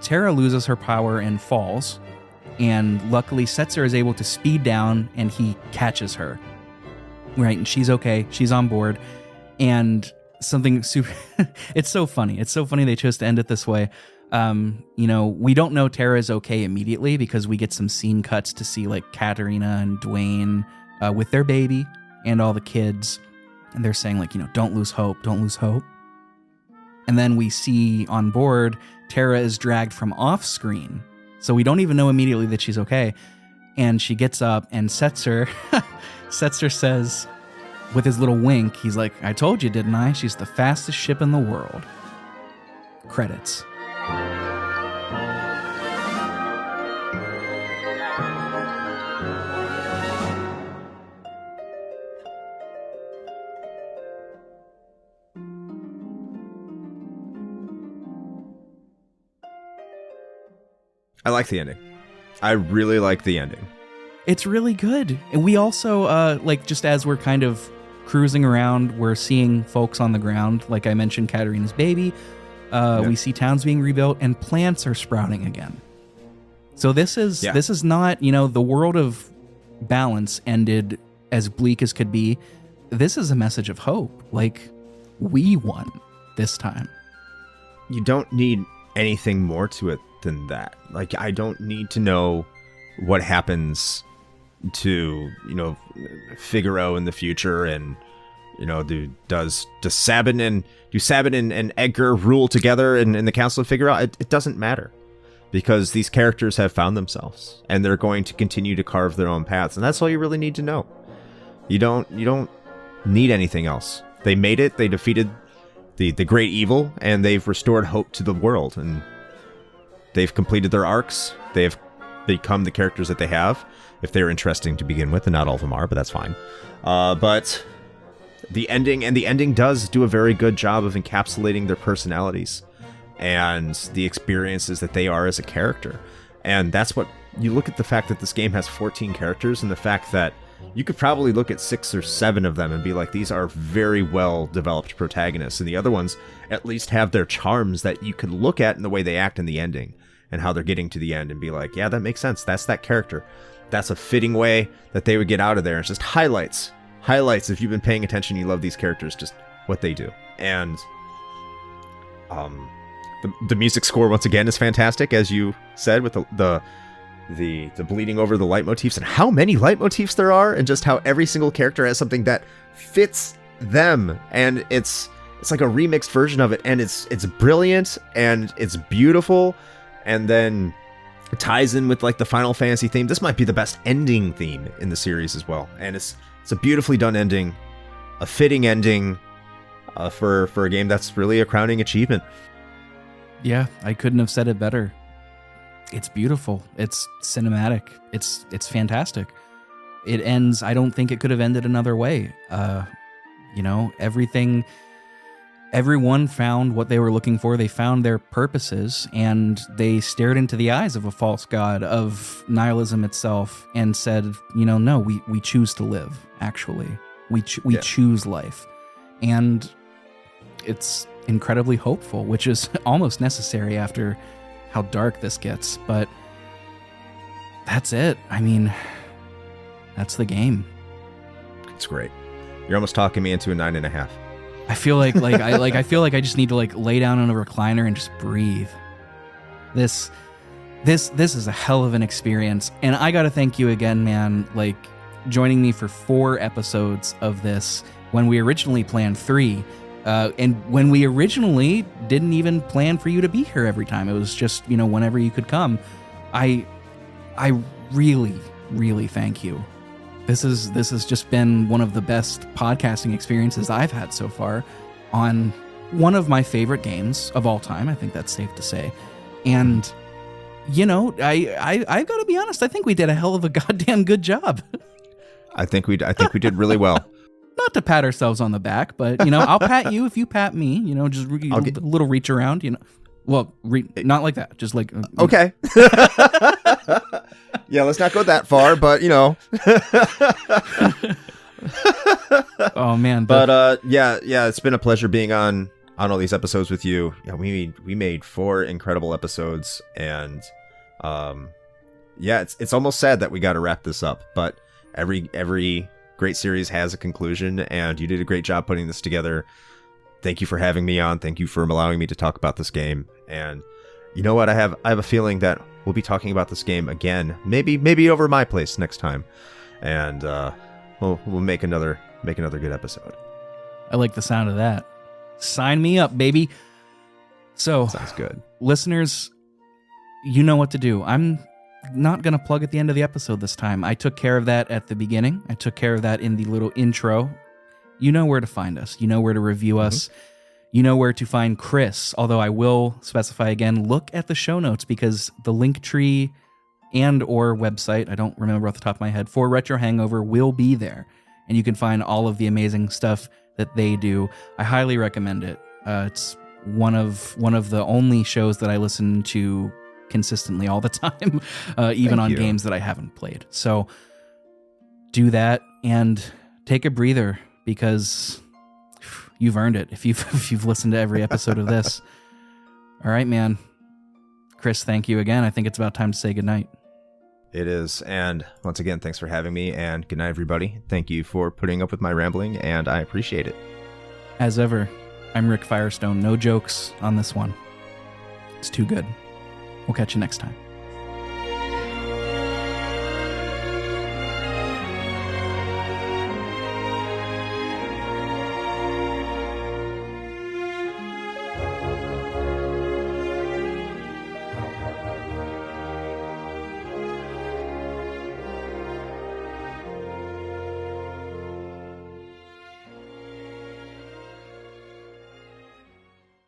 Terra loses her power and falls, and luckily Setzer is able to speed down, and he catches her. Right, and she's okay. She's on board. And something super. It's so funny. It's so funny they chose to end it this way. We don't know Tara's okay immediately because we get some scene cuts to see like Katarina and Dwayne with their baby and all the kids, and they're saying like, don't lose hope, don't lose hope. And then we see on board Tara is dragged from off screen, so we don't even know immediately that she's okay. And she gets up, and Setzer says, with his little wink, he's like, I told you, didn't I? She's the fastest ship in the world. Credits. I like the ending. I really like the ending. It's really good. And we also, just as we're kind of cruising around, we're seeing folks on the ground. Like I mentioned, Katarina's baby. We see towns being rebuilt and plants are sprouting again. So this is not, the world of balance ended as bleak as could be. This is a message of hope. Like, we won this time. You don't need anything more to it than that. Like, I don't need to know what happens to, Figaro in the future, and does Sabin and Edgar rule together in the Council of Figaro? It doesn't matter, because these characters have found themselves and they're going to continue to carve their own paths, and that's all you really need to know. You don't need anything else. They made it. They defeated the great evil, and they've restored hope to the world, and they've completed their arcs. They've become the characters that they have, if they're interesting to begin with, and not all of them are, but that's fine. But the ending does do a very good job of encapsulating their personalities and the experiences that they are as a character. And that's what you look at, the fact that this game has 14 characters, and the fact that you could probably look at 6 or 7 of them and be like, these are very well developed protagonists, and the other ones at least have their charms that you could look at in the way they act in the ending and how they're getting to the end and be like, yeah, that makes sense. That's that character. That's a fitting way that they would get out of there. It's just highlights. If you've been paying attention, you love these characters, just what they do. And the music score, once again, is fantastic, as you said, with the bleeding over the leitmotifs, and how many leitmotifs there are, and just how every single character has something that fits them, and it's like a remixed version of it, and it's brilliant, and it's beautiful, and then it ties in with like the Final Fantasy theme. This might be the best ending theme in the series as well, and it's a beautifully done ending, a fitting ending for a game that's really a crowning achievement. Yeah, I couldn't have said it better. It's beautiful. It's cinematic. It's fantastic. It ends. I don't think it could have ended another way. Everyone found what they were looking for. They found their purposes, and they stared into the eyes of a false god, of nihilism itself, and said, no, we choose to live. Actually, we choose life, and it's incredibly hopeful, which is almost necessary after how dark this gets. But that's it. I mean, that's the game. It's great. You're almost talking me into a 9.5. I feel like I feel like I just need to like lay down on a recliner and just breathe. This is a hell of an experience, and I gotta thank you again, man. Like, joining me for 4 episodes of this when we originally planned 3. And when we originally didn't even plan for you to be here every time. It was just, whenever you could come. I really, really thank you. This has just been one of the best podcasting experiences I've had so far on one of my favorite games of all time. I think that's safe to say. And, I've got to be honest. I think we did a hell of a goddamn good job. I think we did really well. Not to pat ourselves on the back, but, I'll pat you if you pat me, just a little reach around, Well, not like that. Just like... Okay. Yeah, let's not go that far, but, Oh, man. But, yeah, it's been a pleasure being on all these episodes with you. Yeah, we made 4 incredible episodes, and, it's almost sad that we got to wrap this up, but every great series has a conclusion, and you did a great job putting this together. thank you for having me on. Thank you for allowing me to talk about this game. And you know what? I have a feeling that we'll be talking about this game again. Maybe over my place next time, and we'll make another good episode. I like the sound of that. Sign me up, baby. So, sounds good. Listeners, you know what to do. I'm not going to plug at the end of the episode this time. I took care of that at the beginning. I took care of that in the little intro. You know where to find us. You know where to review us. You know where to find Chris. Although I will specify again, look at the show notes because the Linktree and or website, I don't remember off the top of my head, for Retro Hangover will be there. And you can find all of the amazing stuff that they do. I highly recommend it. It's one of the only shows that I listen to consistently all the time, even on games that I haven't played. So do that and take a breather because you've earned it if you've listened to every episode of this. All right, man. Chris, thank you again. I think it's about time to say goodnight. It is. And once again, thanks for having me, and good night, everybody. Thank you for putting up with my rambling, and I appreciate it. As ever, I'm Rick Firestone. No jokes on this one. It's too good. We'll catch you next time.